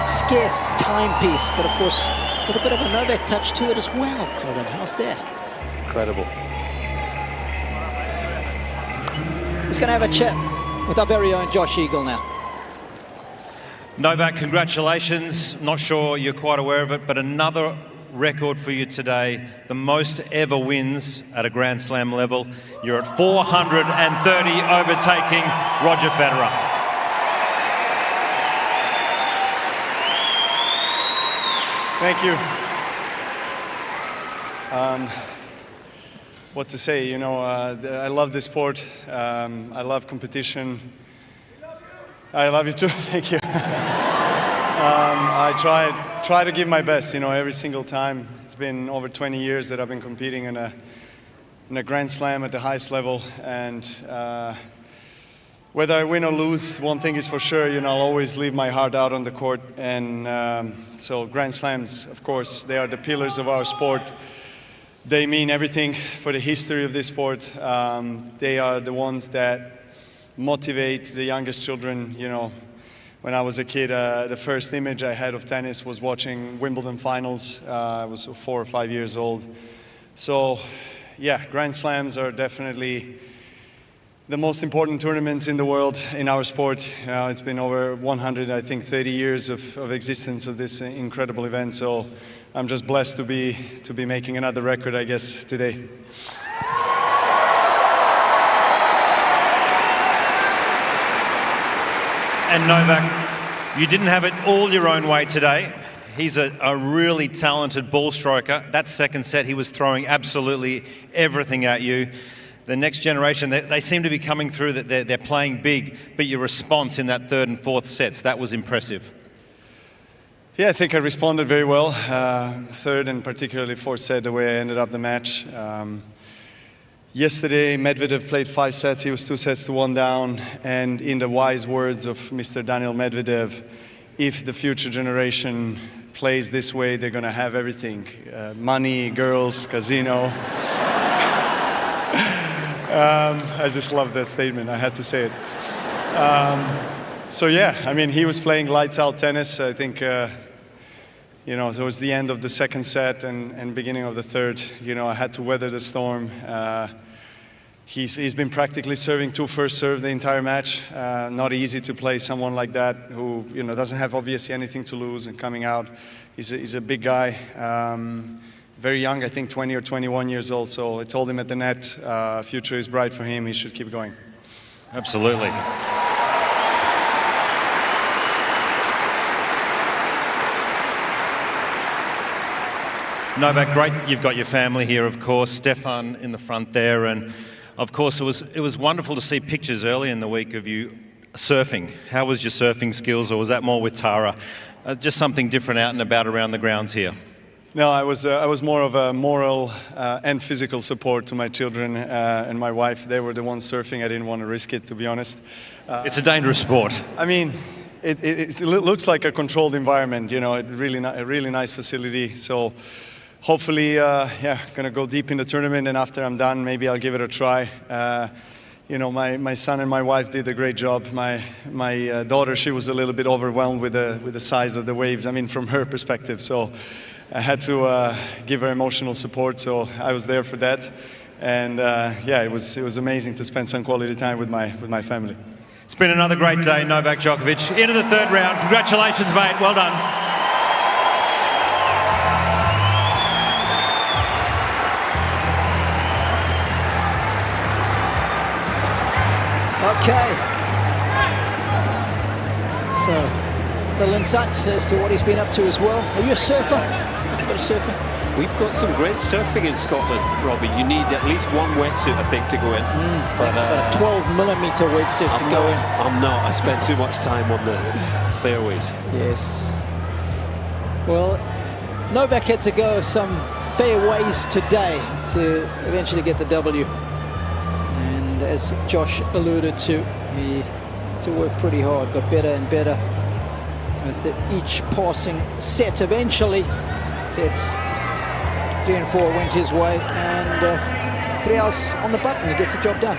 scarce timepiece, but of course with a bit of a Novak touch to it as well. Colin, how's that? Incredible. He's going to have a chat with our very own Josh Eagle now. Novak, congratulations. Not sure you're quite aware of it, but another record for you today, the most ever wins at a Grand Slam level. You're at 430, overtaking Roger Federer. Thank you. What to say, you know, I love this sport. I love competition. I love you too, thank you. I try to give my best, you know, every single time. It's been over 20 years that I've been competing in a Grand Slam at the highest level, and whether I win or lose, one thing is for sure, you know, I'll always leave my heart out on the court. And so Grand Slams, of course, they are the pillars of our sport. They mean everything for the history of this sport. They are the ones that motivate the youngest children. You know, when I was a kid, the first image I had of tennis was watching Wimbledon finals. I was 4 or 5 years old. So, yeah, Grand Slams are definitely the most important tournaments in the world in our sport. It's been over 30 years of existence of this incredible event. So I'm just blessed to be making another record, I guess, today. And Novak, you didn't have it all your own way today. He's a really talented ball striker. That second set, he was throwing absolutely everything at you. The next generation, they seem to be coming through, that they're playing big, but your response in that third and fourth sets, that was impressive. Yeah, I think I responded very well. Third and particularly fourth set, the way I ended up the match. Yesterday, Medvedev played 5 sets. He was 2 sets to 1 down. And in the wise words of Mr. Daniel Medvedev, if the future generation plays this way, they're going to have everything. Money, girls, casino. I just love that statement. I had to say it. So yeah, I mean, he was playing lights out tennis. I think, you know, towards the end of the second set and beginning of the third, you know, I had to weather the storm. He's been practically serving 2 first serve the entire match. Not easy to play someone like that who, you know, doesn't have obviously anything to lose and coming out. He's a big guy. Very young, I think 20 or 21 years old. So I told him at the net, future is bright for him. He should keep going. Absolutely. Novak, great. You've got your family here, of course. Stefan in the front there, and of course it was wonderful to see pictures early in the week of you surfing. How was your surfing skills, or was that more with Tara? Just something different out and about around the grounds here. No, I was more of a moral and physical support to my children and my wife. They were the ones surfing. I didn't want to risk it, to be honest. It's a dangerous sport. I mean, it looks like a controlled environment. You know, a really nice facility. So hopefully, yeah, gonna go deep in the tournament, and after I'm done, maybe I'll give it a try. You know, my son and my wife did a great job. My daughter, she was a little bit overwhelmed with the size of the waves. I mean, from her perspective, so I had to give her emotional support. So I was there for that, and yeah, it was amazing to spend some quality time with my family. It's been another great day, Novak Djokovic. Into the third round. Congratulations, mate. Well done. Okay. So, a little insight as to what he's been up to as well. Are you a surfer? A bit of surfing? We've got some great surfing in Scotland, Robbie. You need at least one wetsuit, I think, to go in. But about a 12mm wetsuit to go in. I'm not. I spend too much time on the fairways. Yes. Well, Novak had to go some fairways today to eventually get the W. And as Josh alluded to, he had to work pretty hard, got better and better with each passing set. Eventually, sets 3 and 4 went his way, and 3 hours on the button, he gets the job done.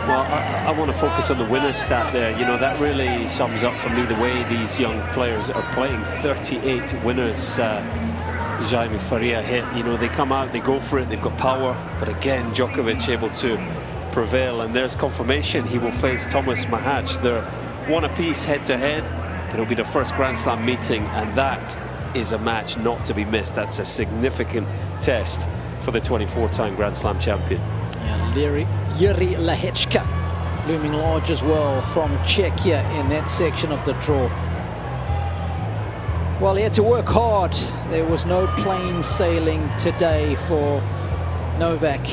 Well, I want to focus on the winner stat there. You know, that really sums up for me the way these young players are playing. 38 winners. Jaime Faria hit. You know, they come out, they go for it, they've got power. But again, Djokovic able to prevail. And there's confirmation he will face Thomas Mahaj. They're one apiece head-to-head. It'll be the first Grand Slam meeting, and that is a match not to be missed. That's a significant test for the 24-time Grand Slam champion. Yeah, Yuri Lahechka looming large as well from Czechia in that section of the draw. Well, he had to work hard. There was no plain sailing today for Novak.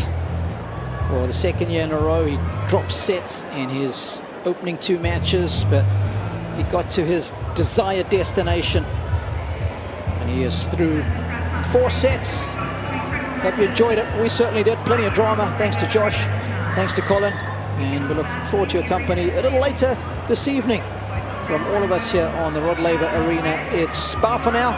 For the second year in a row, he dropped sets in his opening 2 matches, but he got to his desired destination. And he is through 4 sets. Hope you enjoyed it. We certainly did. Plenty of drama. Thanks to Josh. Thanks to Colin. And we look forward to your company a little later this evening. From all of us here on the Rod Laver Arena, it's bye for now.